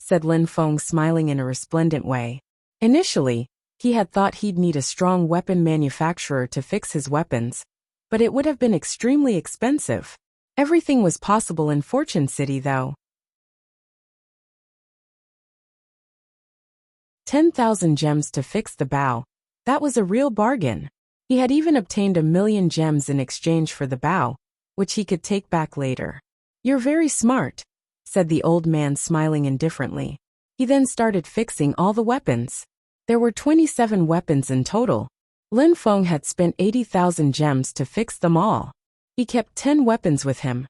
said Lin Feng, smiling in a resplendent way. Initially, he had thought he'd need a strong weapon manufacturer to fix his weapons, but it would have been extremely expensive. Everything was possible in Fortune City though. 10,000 gems to fix the bow. That was a real bargain. He had even obtained 1,000,000 gems in exchange for the bow, which he could take back later. You're very smart, said the old man, smiling indifferently. He then started fixing all the weapons. There were 27 weapons in total. Lin Feng had spent 80,000 gems to fix them all. He kept 10 weapons with him.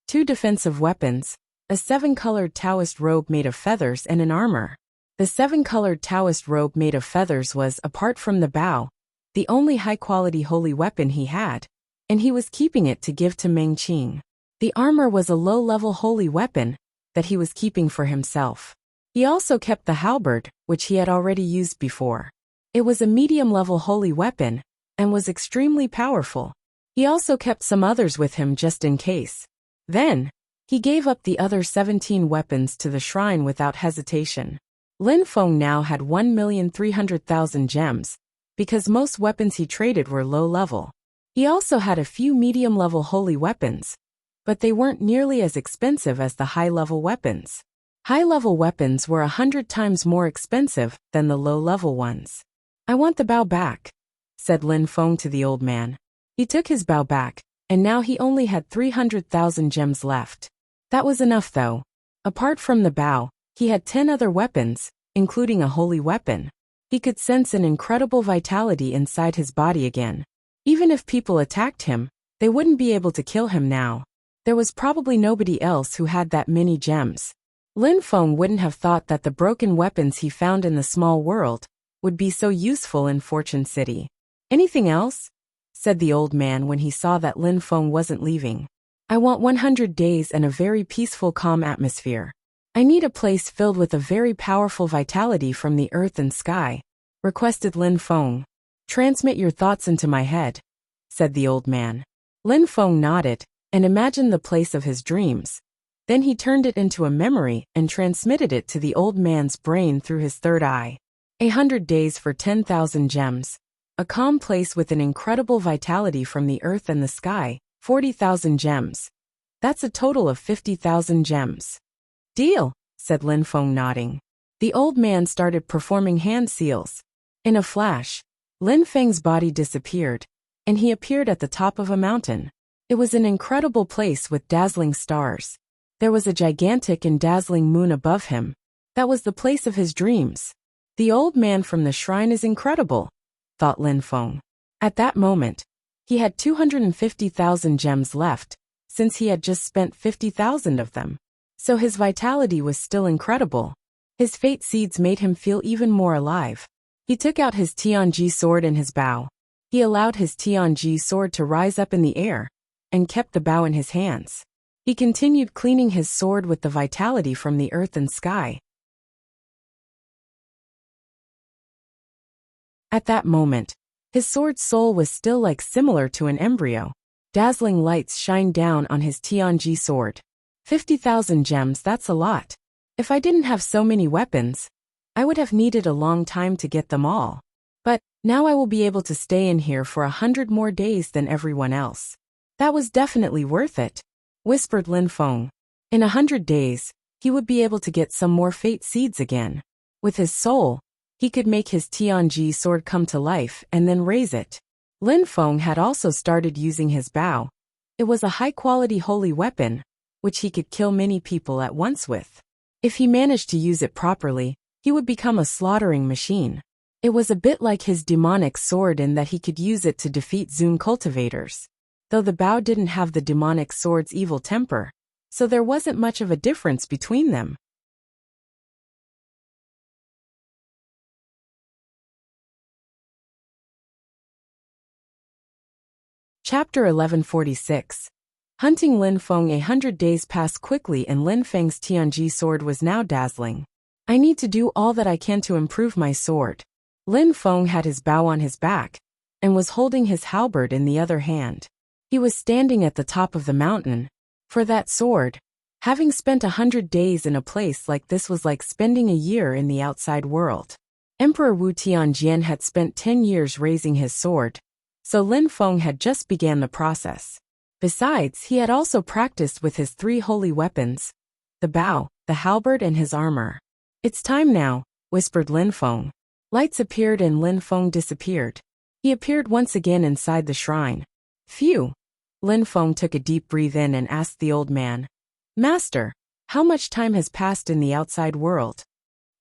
2 defensive weapons, a 7-colored Taoist robe made of feathers and an armor. The 7-colored Taoist robe made of feathers was, apart from the bow, the only high-quality holy weapon he had, and he was keeping it to give to Meng Qing. The armor was a low-level holy weapon that he was keeping for himself. He also kept the halberd, which he had already used before. It was a medium-level holy weapon and was extremely powerful. He also kept some others with him just in case. Then, he gave up the other 17 weapons to the shrine without hesitation. Lin Feng now had 1,300,000 gems, because most weapons he traded were low-level. He also had a few medium-level holy weapons, but they weren't nearly as expensive as the high-level weapons. High-level weapons were 100 times more expensive than the low-level ones. I want the bow back, said Lin Feng to the old man. He took his bow back, and now he only had 300,000 gems left. That was enough though. Apart from the bow, he had 10 other weapons, including a holy weapon. He could sense an incredible vitality inside his body again. Even if people attacked him, they wouldn't be able to kill him now. There was probably nobody else who had that many gems. Lin Feng wouldn't have thought that the broken weapons he found in the small world would be so useful in Fortune City. Anything else? Said the old man when he saw that Lin Feng wasn't leaving. I want 100 days and a very peaceful, calm atmosphere. I need a place filled with a very powerful vitality from the earth and sky, requested Lin Feng. Transmit your thoughts into my head, said the old man. Lin Feng nodded and imagined the place of his dreams. Then he turned it into a memory and transmitted it to the old man's brain through his third eye. 100 days for 10,000 gems. A calm place with an incredible vitality from the earth and the sky, 40,000 gems. That's a total of 50,000 gems. Deal, said Lin Feng, nodding. The old man started performing hand seals. In a flash, Lin Feng's body disappeared, and he appeared at the top of a mountain. It was an incredible place with dazzling stars. There was a gigantic and dazzling moon above him. That was the place of his dreams. The old man from the shrine is incredible, thought Lin Feng. At that moment, he had 250,000 gems left, since he had just spent 50,000 of them. So his vitality was still incredible. His fate seeds made him feel even more alive. He took out his Tianji sword and his bow. He allowed his Tianji sword to rise up in the air, and kept the bow in his hands. He continued cleaning his sword with the vitality from the earth and sky. At that moment, his sword's soul was still similar to an embryo. Dazzling lights shined down on his Tianji sword. 50,000 gems, that's a lot. If I didn't have so many weapons, I would have needed a long time to get them all. But now I will be able to stay in here for 100 more days than everyone else. That was definitely worth it, whispered Lin Feng. In 100 days, he would be able to get some more fate seeds again. With his soul, he could make his Tianji sword come to life and then raise it. Lin Feng had also started using his bow. It was a high-quality holy weapon, which he could kill many people at once with. If he managed to use it properly, he would become a slaughtering machine. It was a bit like his demonic sword in that he could use it to defeat Zoom cultivators. Though the bow didn't have the demonic sword's evil temper, so there wasn't much of a difference between them. Chapter 1146. Hunting Lin Feng. 100 days passed quickly and Lin Feng's Tianji sword was now dazzling. I need to do all that I can to improve my sword. Lin Feng had his bow on his back, and was holding his halberd in the other hand. He was standing at the top of the mountain. For that sword, having spent 100 days in a place like this was like spending a year in the outside world. Emperor Wu Tianjian had spent 10 years raising his sword, so Lin Feng had just began the process. Besides, he had also practiced with his 3 holy weapons, the bow, the halberd and his armor. It's time now, whispered Lin Feng. Lights appeared and Lin Feng disappeared. He appeared once again inside the shrine. Phew! Lin Feng took a deep breath in and asked the old man, Master, how much time has passed in the outside world?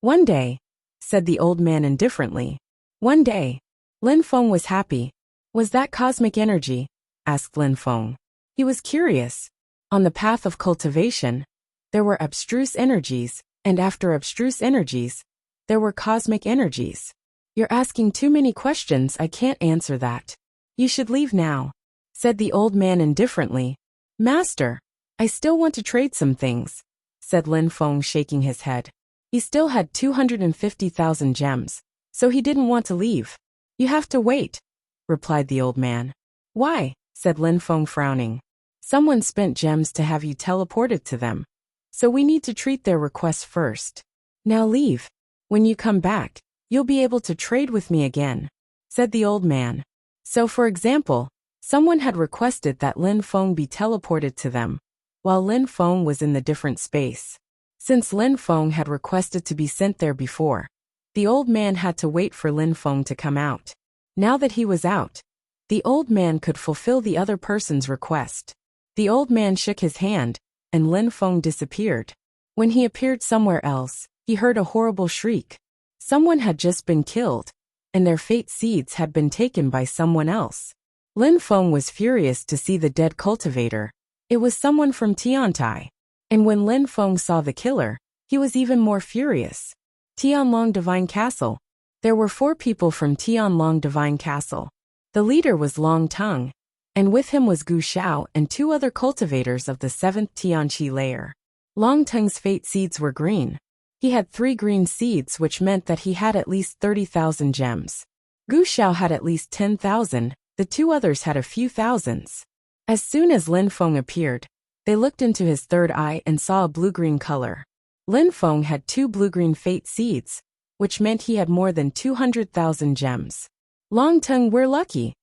1 day, said the old man indifferently. 1 day. Lin Feng was happy. Was that cosmic energy? Asked Lin Feng. He was curious. On the path of cultivation, there were abstruse energies, and after abstruse energies, there were cosmic energies. You're asking too many questions, I can't answer that. You should leave now, said the old man indifferently. Master, I still want to trade some things, said Lin Feng shaking his head. He still had 250,000 gems, so he didn't want to leave. You have to wait, replied the old man. Why? Said Lin Feng frowning. Someone spent gems to have you teleported to them, so we need to treat their request first. Now leave. When you come back, you'll be able to trade with me again, said the old man. So for example, someone had requested that Lin Feng be teleported to them, while Lin Feng was in the different space. Since Lin Feng had requested to be sent there before, the old man had to wait for Lin Feng to come out. Now that he was out, the old man could fulfill the other person's request. The old man shook his hand, and Lin Feng disappeared. When he appeared somewhere else, he heard a horrible shriek. Someone had just been killed, and their fate seeds had been taken by someone else. Lin Feng was furious to see the dead cultivator. It was someone from Tiantai. And when Lin Feng saw the killer, he was even more furious. Tianlong Divine Castle. There were 4 people from Tianlong Divine Castle. The leader was Long Tongue, and with him was Gu Xiao and 2 other cultivators of the 7th Tianqi layer. Long Tongue's fate seeds were green. He had 3 green seeds, which meant that he had at least 30,000 gems. Gu Xiao had at least 10,000, the 2 others had a few thousands. As soon as Lin Feng appeared, they looked into his third eye and saw a blue-green color. Lin Feng had 2 blue-green fate seeds, which meant he had more than 200,000 gems. Long Tongue, we're lucky,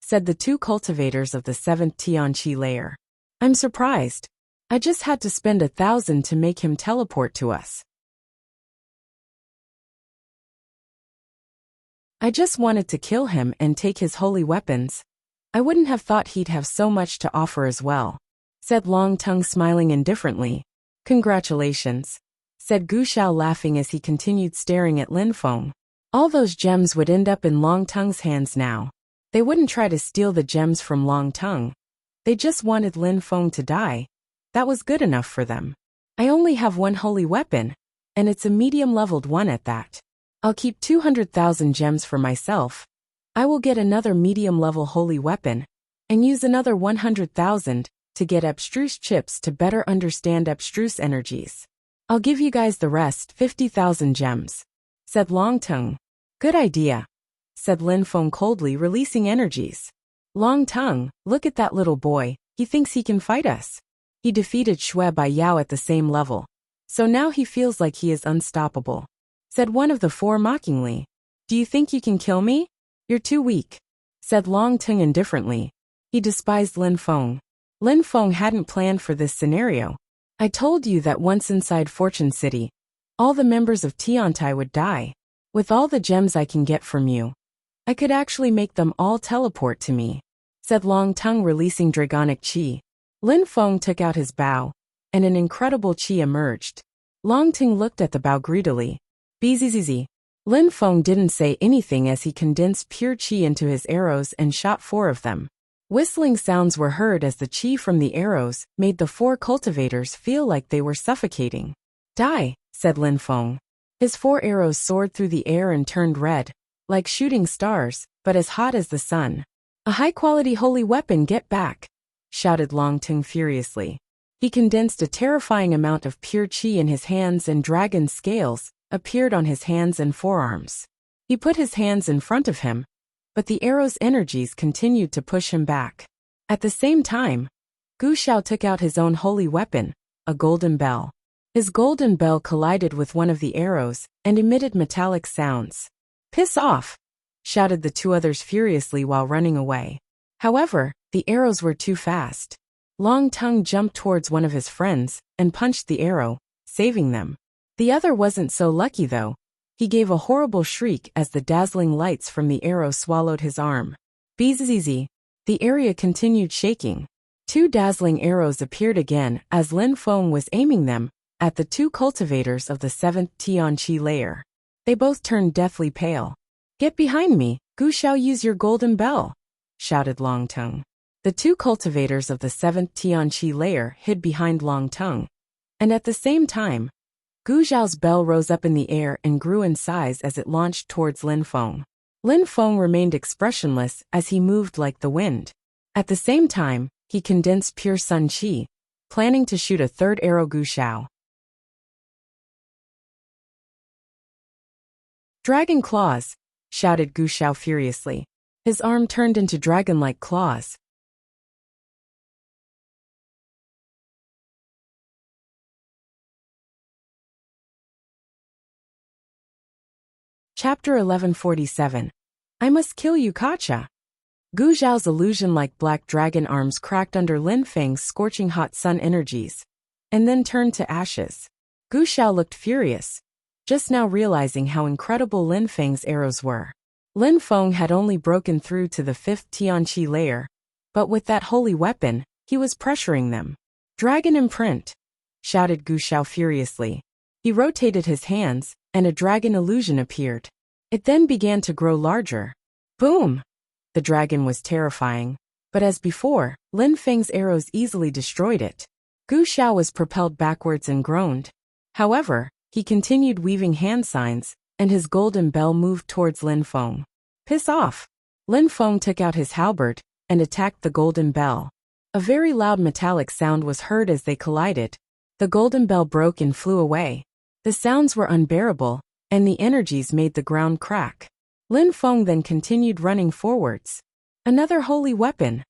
said the 2 cultivators of the 7th Tianqi layer. I'm surprised. I just had to spend 1,000 to make him teleport to us. I just wanted to kill him and take his holy weapons. I wouldn't have thought he'd have so much to offer as well, said Long Tongue smiling indifferently. Congratulations, said Gu Xiao laughing as he continued staring at Lin Feng. All those gems would end up in Long Tongue's hands now. They wouldn't try to steal the gems from Long Tongue. They just wanted Lin Feng to die. That was good enough for them. I only have 1 holy weapon, and it's a medium-leveled one at that. I'll keep 200,000 gems for myself, I will get another medium-level holy weapon, and use another 100,000 to get abstruse chips to better understand abstruse energies. I'll give you guys the rest, 50,000 gems, said Longtongue. Good idea, said Lin Feng coldly, releasing energies. Longtongue, look at that little boy, he thinks he can fight us. He defeated Shui Bai Yao at the same level, so now he feels like he is unstoppable, said one of the four mockingly. Do you think you can kill me? You're too weak, said Longtongue indifferently. He despised Lin Feng. Lin Feng hadn't planned for this scenario. I told you that once inside Fortune City, all the members of Tiantai would die. With all the gems I can get from you, I could actually make them all teleport to me, said Longtongue, releasing dragonic chi. Lin Feng took out his bow, and an incredible chi emerged. Longtongue looked at the bow greedily. Bzzz. Lin Feng didn't say anything as he condensed pure chi into his arrows and shot 4 of them. Whistling sounds were heard as the chi from the arrows made the 4 cultivators feel like they were suffocating. Die, said Lin Feng. His 4 arrows soared through the air and turned red, like shooting stars, but as hot as the sun. A high-quality holy weapon, get back, shouted Longtongue furiously. He condensed a terrifying amount of pure chi in his hands, and dragon scales appeared on his hands and forearms. He put his hands in front of him, but the arrow's energies continued to push him back. At the same time, Gu Xiao took out his own holy weapon, a golden bell. His golden bell collided with one of the arrows and emitted metallic sounds. Piss off, shouted the 2 others furiously while running away. However, the arrows were too fast. Longtongue jumped towards one of his friends and punched the arrow, saving them. The other wasn't so lucky though. He gave a horrible shriek as the dazzling lights from the arrow swallowed his arm. Bzzz. The area continued shaking. 2 dazzling arrows appeared again as Lin Feng was aiming them at the 2 cultivators of the 7th Tianqi layer. They both turned deathly pale. Get behind me, Gu Xiao, use your golden bell, shouted Longtongue. The 2 cultivators of the 7th Tianqi layer hid behind Longtongue, and at the same time, Gu Xiao's bell rose up in the air and grew in size as it launched towards Lin Feng. Lin Feng remained expressionless as he moved like the wind. At the same time, he condensed pure sun chi, planning to shoot a 3rd arrow Gu Xiao. Dragon claws, shouted Gu Xiao furiously. His arm turned into dragon-like claws. Chapter 1147. I must kill you, Kacha. Gu Xiao's illusion-like black dragon arms cracked under Lin Feng's scorching hot sun energies, and then turned to ashes. Gu Xiao looked furious, just now realizing how incredible Lin Feng's arrows were. Lin Feng had only broken through to the 5th Tianqi layer, but with that holy weapon, he was pressuring them. Dragon imprint, shouted Gu Xiao furiously. He rotated his hands, and a dragon illusion appeared. It then began to grow larger. Boom! The dragon was terrifying, but as before, Lin Feng's arrows easily destroyed it. Gu Xiao was propelled backwards and groaned. However, he continued weaving hand signs, and his golden bell moved towards Lin Feng. Piss off! Lin Feng took out his halberd and attacked the golden bell. A very loud metallic sound was heard as they collided. The golden bell broke and flew away. The sounds were unbearable, and the energies made the ground crack. Lin Feng then continued running forwards. Another holy weapon.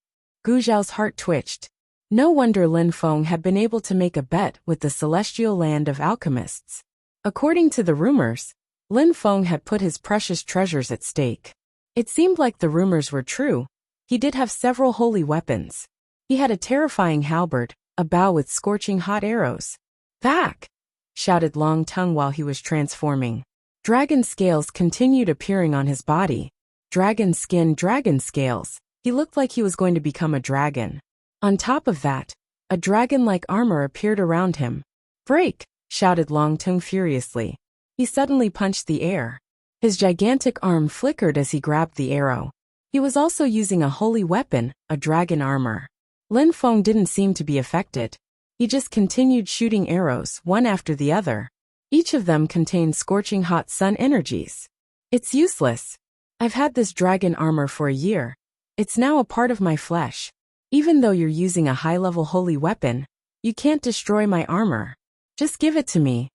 Gu Xiao's heart twitched. No wonder Lin Feng had been able to make a bet with the celestial land of alchemists. According to the rumors, Lin Feng had put his precious treasures at stake. It seemed like the rumors were true. He did have several holy weapons. He had a terrifying halberd, a bow with scorching hot arrows. Back! Shouted Longtongue while he was transforming. Dragon scales continued appearing on his body. Dragon skin, dragon scales. He looked like he was going to become a dragon. On top of that, a dragon-like armor appeared around him. Break! Shouted Longtongue furiously. He suddenly punched the air. His gigantic arm flickered as he grabbed the arrow. He was also using a holy weapon, a dragon armor. Lin Feng didn't seem to be affected. He just continued shooting arrows, one after the other. Each of them contained scorching hot sun energies. It's useless. I've had this dragon armor for a year. It's now a part of my flesh. Even though you're using a high-level holy weapon, you can't destroy my armor. Just give it to me.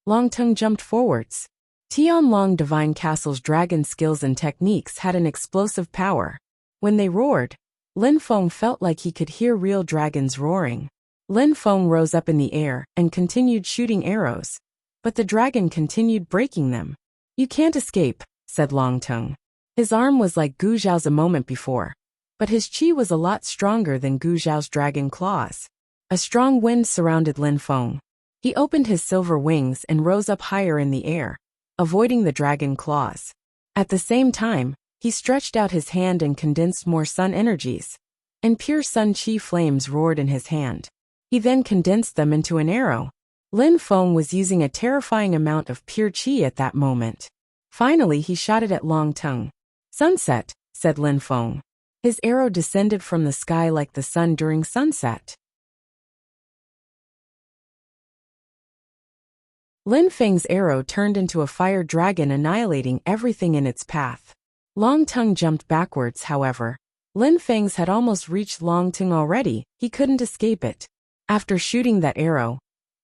Longtongue jumped forwards. Tianlong Divine Castle's dragon skills and techniques had an explosive power. When they roared, Lin Feng felt like he could hear real dragons roaring. Lin Feng rose up in the air and continued shooting arrows, but the dragon continued breaking them. You can't escape, said Longtongue. His arm was like Gu Zhao's a moment before, but his chi was a lot stronger than Gu Zhao's dragon claws. A strong wind surrounded Lin Feng. He opened his silver wings and rose up higher in the air, avoiding the dragon claws. At the same time, he stretched out his hand and condensed more sun energies, and pure sun chi flames roared in his hand. He then condensed them into an arrow. Lin Feng was using a terrifying amount of pure chi at that moment. Finally, he shot it at Longtongue. Sunset, said Lin Feng. His arrow descended from the sky like the sun during sunset. Lin Feng's arrow turned into a fire dragon, annihilating everything in its path. Longtongue jumped backwards, however. Lin Feng's had almost reached Longtongue already, he couldn't escape it. After shooting that arrow,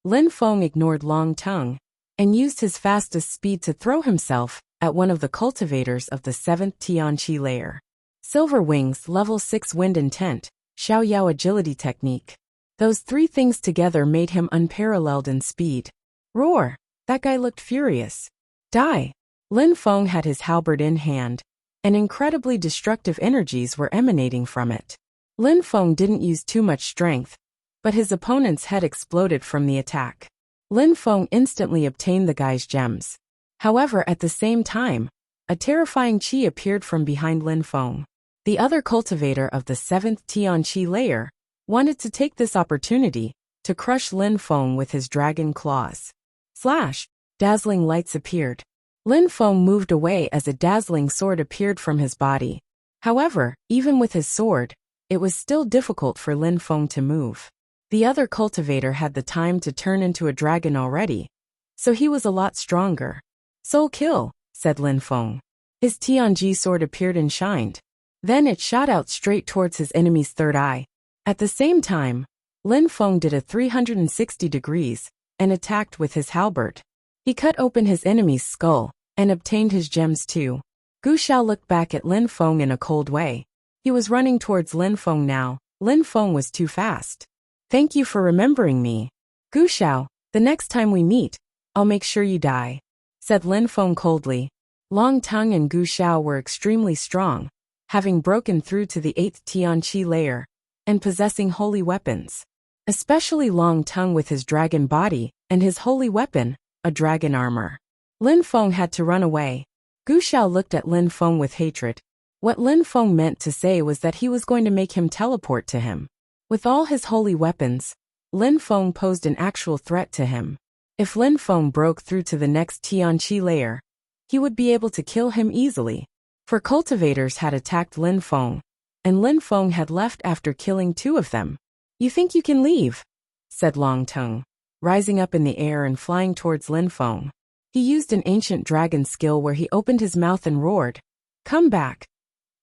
Lin Feng ignored Longtongue and used his fastest speed to throw himself at one of the cultivators of the 7th Tianqi layer. Silver Wings, Level 6 Wind Intent, Xiao Yao Agility Technique. Those three things together made him unparalleled in speed. Roar! That guy looked furious. Die! Lin Feng had his halberd in hand, and incredibly destructive energies were emanating from it. Lin Feng didn't use too much strength, but his opponent's head exploded from the attack. Lin Feng instantly obtained the guy's gems. However, at the same time, a terrifying chi appeared from behind Lin Feng. The other cultivator of the 7th Tianqi layer wanted to take this opportunity to crush Lin Feng with his dragon claws. Slash! Dazzling lights appeared. Lin Feng moved away as a dazzling sword appeared from his body. However, even with his sword, it was still difficult for Lin Feng to move. The other cultivator had the time to turn into a dragon already, so he was a lot stronger. Soul kill, said Lin Feng. His Tianji sword appeared and shined. Then it shot out straight towards his enemy's third eye. At the same time, Lin Feng did a 360 degrees and attacked with his halberd. He cut open his enemy's skull and obtained his gems too. Gu Xiao looked back at Lin Feng in a cold way. He was running towards Lin Feng now. Lin Feng was too fast. Thank you for remembering me. Gu Xiao, the next time we meet, I'll make sure you die, said Lin Feng coldly. Longtongue and Gu Xiao were extremely strong, having broken through to the 8th Tianqi layer and possessing holy weapons. Especially Longtongue with his dragon body and his holy weapon, a dragon armor. Lin Feng had to run away. Gu Xiao looked at Lin Feng with hatred. What Lin Feng meant to say was that he was going to make him teleport to him. With all his holy weapons, Lin Feng posed an actual threat to him. If Lin Feng broke through to the next Tianqi layer, he would be able to kill him easily. For cultivators had attacked Lin Feng, and Lin Feng had left after killing 2 of them. You think you can leave? Said Longtongue, rising up in the air and flying towards Lin Feng. He used an ancient dragon skill where he opened his mouth and roared, "Come back!"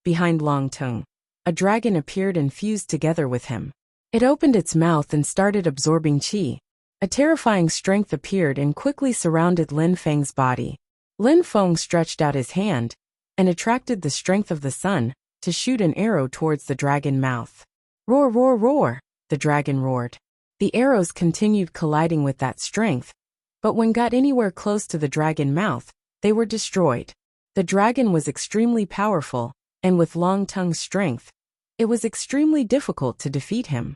Behind Longtongue, a dragon appeared and fused together with him. It opened its mouth and started absorbing chi. A terrifying strength appeared and quickly surrounded Lin Feng's body. Lin Feng stretched out his hand and attracted the strength of the sun to shoot an arrow towards the dragon mouth. Roar, roar, roar, the dragon roared. The arrows continued colliding with that strength, but when got anywhere close to the dragon mouth, they were destroyed. The dragon was extremely powerful, and with Longtongue's strength, it was extremely difficult to defeat him.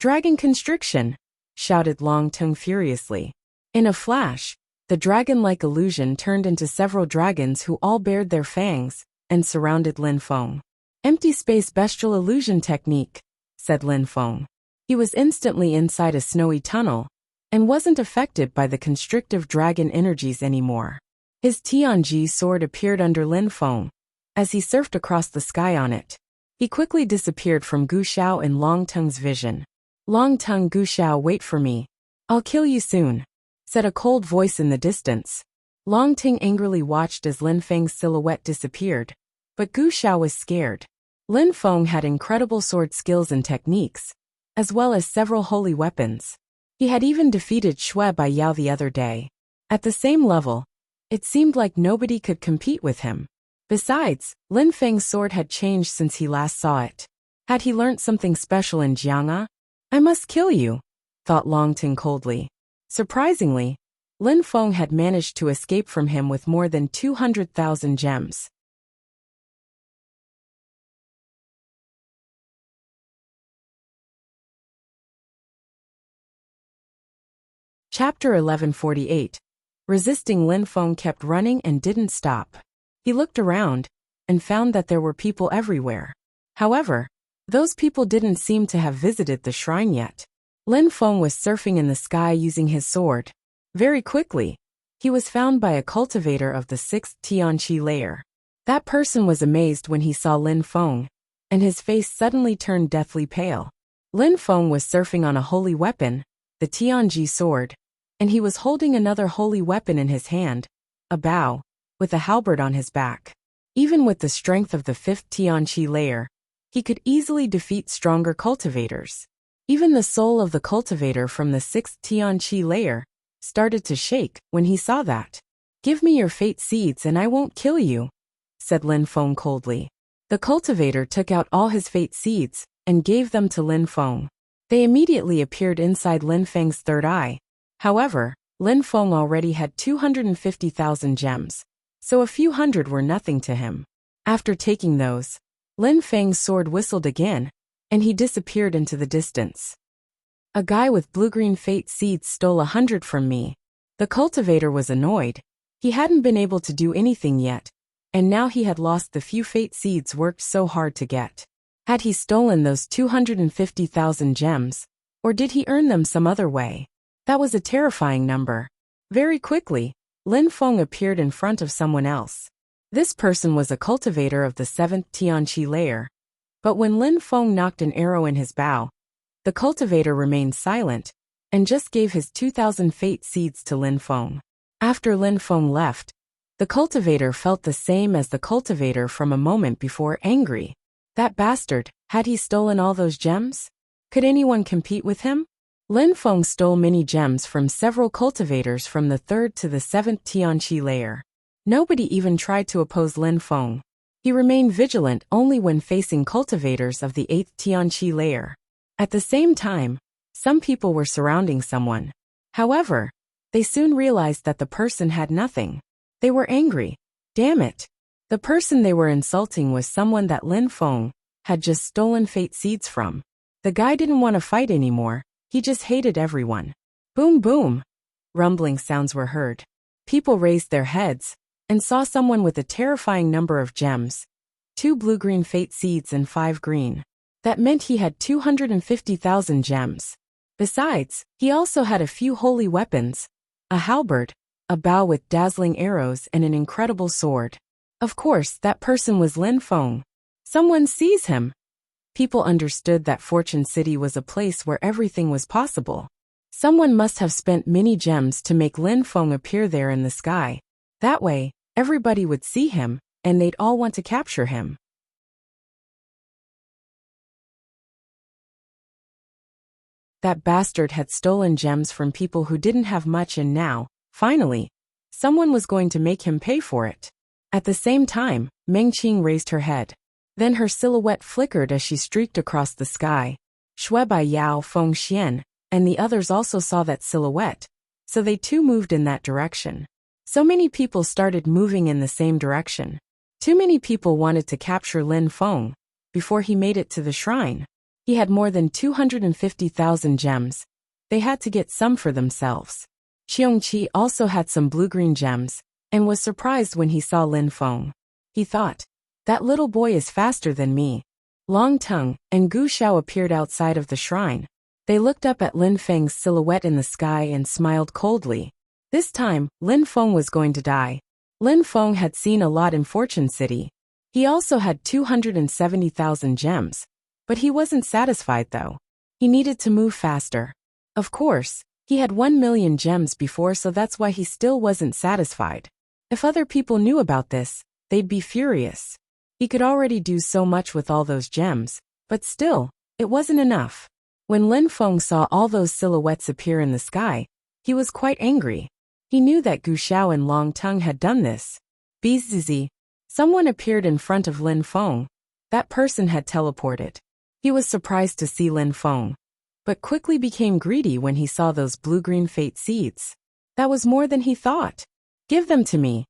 Dragon constriction, shouted Longtongue furiously. In a flash, the dragon-like illusion turned into several dragons who all bared their fangs and surrounded Lin Feng. Empty space bestial illusion technique, said Lin Feng. He was instantly inside a snowy tunnel and wasn't affected by the constrictive dragon energies anymore. His Tianji sword appeared under Lin Feng as he surfed across the sky on it. He quickly disappeared from Gu Xiao and Longtongue's vision. Longtongue, Gu Xiao, wait for me. I'll kill you soon, said a cold voice in the distance. Long Ting angrily watched as Lin Feng's silhouette disappeared, but Gu Xiao was scared. Lin Feng had incredible sword skills and techniques, as well as several holy weapons. He had even defeated Shui Bai Yao the other day. At the same level, it seemed like nobody could compete with him. Besides, Lin Feng's sword had changed since he last saw it. Had he learnt something special in Jiang'a? I must kill you, thought Long Ting coldly. Surprisingly, Lin Feng had managed to escape from him with more than 200,000 gems. Chapter 1148. Resisting. Lin Feng kept running and didn't stop. He looked around and found that there were people everywhere. However, those people didn't seem to have visited the shrine yet. Lin Feng was surfing in the sky using his sword. Very quickly, he was found by a cultivator of the 6th Tianqi layer. That person was amazed when he saw Lin Feng, and his face suddenly turned deathly pale. Lin Feng was surfing on a holy weapon, the Tianji sword, and he was holding another holy weapon in his hand, a bow, with a halberd on his back. Even with the strength of the 5th Tianqi layer, he could easily defeat stronger cultivators. Even the soul of the cultivator from the 6th Tianqi layer started to shake when he saw that. Give me your fate seeds and I won't kill you, said Lin Feng coldly. The cultivator took out all his fate seeds and gave them to Lin Feng. They immediately appeared inside Lin Feng's third eye. However, Lin Feng already had 250,000 gems, so a few hundred were nothing to him. After taking those, Lin Feng's sword whistled again, and he disappeared into the distance. A guy with blue-green fate seeds stole 100 from me. The cultivator was annoyed. He hadn't been able to do anything yet, and now he had lost the few fate seeds worked so hard to get. Had he stolen those 250,000 gems, or did he earn them some other way? That was a terrifying number. Very quickly, Lin Feng appeared in front of someone else. This person was a cultivator of the 7th Tianqi layer. But when Lin Feng knocked an arrow in his bow, the cultivator remained silent and just gave his 2,000 fate seeds to Lin Feng. After Lin Feng left, the cultivator felt the same as the cultivator from a moment before, angry. That bastard, had he stolen all those gems? Could anyone compete with him? Lin Feng stole many gems from several cultivators from the 3rd to the 7th Tianqi layer. Nobody even tried to oppose Lin Feng. He remained vigilant only when facing cultivators of the 8th Tianqi layer. At the same time, some people were surrounding someone. However, they soon realized that the person had nothing. They were angry. Damn it! The person they were insulting was someone that Lin Feng had just stolen fate seeds from. The guy didn't want to fight anymore. He just hated everyone. Boom boom! Rumbling sounds were heard. People raised their heads and saw someone with a terrifying number of gems. 2 blue-green fate seeds and 5 green. That meant he had 250,000 gems. Besides, he also had a few holy weapons, a halberd, a bow with dazzling arrows and an incredible sword. Of course, that person was Lin Feng. Someone seize him! People understood that Fortune City was a place where everything was possible. Someone must have spent many gems to make Lin Feng appear there in the sky. That way, everybody would see him, and they'd all want to capture him. That bastard had stolen gems from people who didn't have much, and now, finally, someone was going to make him pay for it. At the same time, Meng Qing raised her head. Then her silhouette flickered as she streaked across the sky. Shui Bai Yao, Feng Xian, and the others also saw that silhouette, so they too moved in that direction. So many people started moving in the same direction. Too many people wanted to capture Lin Feng before he made it to the shrine. He had more than 250,000 gems. They had to get some for themselves. Qiongqi also had some blue-green gems, and was surprised when he saw Lin Feng. He thought, that little boy is faster than me. Long Tongue and Gu Xiao appeared outside of the shrine. They looked up at Lin Feng's silhouette in the sky and smiled coldly. This time, Lin Feng was going to die. Lin Feng had seen a lot in Fortune City. He also had 270,000 gems. But he wasn't satisfied though. He needed to move faster. Of course, He had 1 million gems before, so that's why he still wasn't satisfied. If other people knew about this, they'd be furious. He could already do so much with all those gems, but still, it wasn't enough. When Lin Feng saw all those silhouettes appear in the sky, he was quite angry. He knew that Gu Xiao and Long Tongue had done this. Bzz. Someone appeared in front of Lin Feng. That person had teleported. He was surprised to see Lin Feng, but quickly became greedy when he saw those blue-green fate seeds. That was more than he thought. "Give them to me,"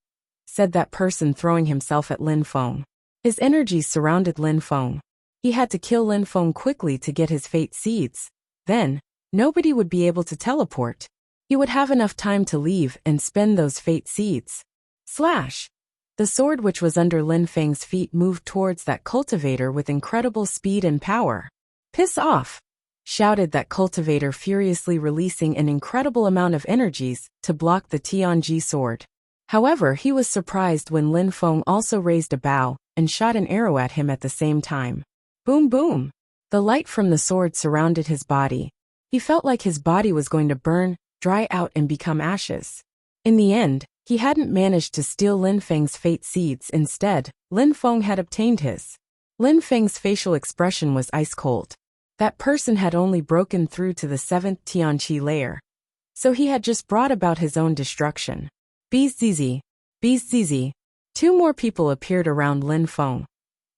said that person, throwing himself at Lin Feng. His energies surrounded Lin Feng. He had to kill Lin Feng quickly to get his fate seeds. Then, nobody would be able to teleport. He would have enough time to leave and spend those fate seeds. Slash! The sword which was under Lin Feng's feet moved towards that cultivator with incredible speed and power. "Piss off!" shouted that cultivator, furiously releasing an incredible amount of energies to block the Tianji sword. However, he was surprised when Lin Feng also raised a bow and shot an arrow at him at the same time. Boom boom! The light from the sword surrounded his body. He felt like his body was going to burn, dry out and become ashes. In the end, he hadn't managed to steal Lin Feng's fate seeds. Instead, Lin Feng had obtained his. Lin Feng's facial expression was ice cold. That person had only broken through to the 7th Tianqi layer, so he had just brought about his own destruction. Bzz. Bzz. 2 more people appeared around Lin Feng.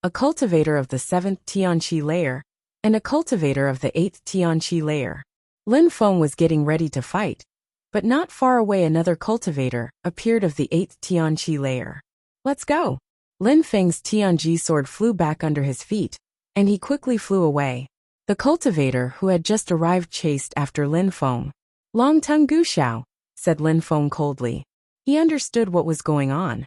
A cultivator of the 7th Tianqi layer, and a cultivator of the 8th Tianqi layer. Lin Feng was getting ready to fight, but not far away another cultivator appeared of the 8th Tianqi layer. "Let's go!" Lin Feng's Tianji sword flew back under his feet, and he quickly flew away. The cultivator who had just arrived chased after Lin Feng. "Long Tongue Gu Xiao," said Lin Feng coldly. He understood what was going on.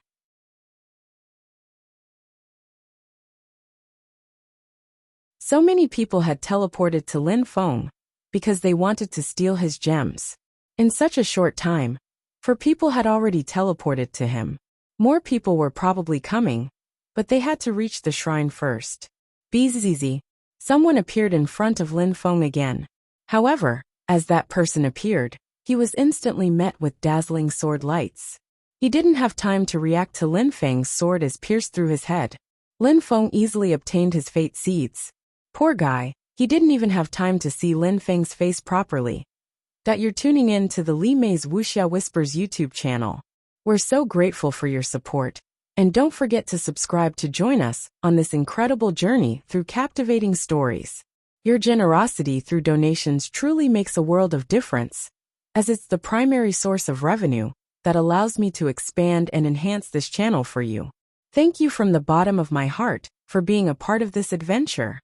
So many people had teleported to Lin Feng because they wanted to steal his gems. In such a short time, for people had already teleported to him. More people were probably coming, but they had to reach the shrine first. Bzz. Someone appeared in front of Lin Feng again. However, as that person appeared, he was instantly met with dazzling sword lights. He didn't have time to react to Lin Feng's sword as pierced through his head. Lin Feng easily obtained his fate seeds. Poor guy, he didn't even have time to see Lin Feng's face properly. You're tuning in to the Li Mei's Wuxia Whispers YouTube channel. We're so grateful for your support, and don't forget to subscribe to join us on this incredible journey through captivating stories. Your generosity through donations truly makes a world of difference, as it's the primary source of revenue that allows me to expand and enhance this channel for you. Thank you from the bottom of my heart for being a part of this adventure.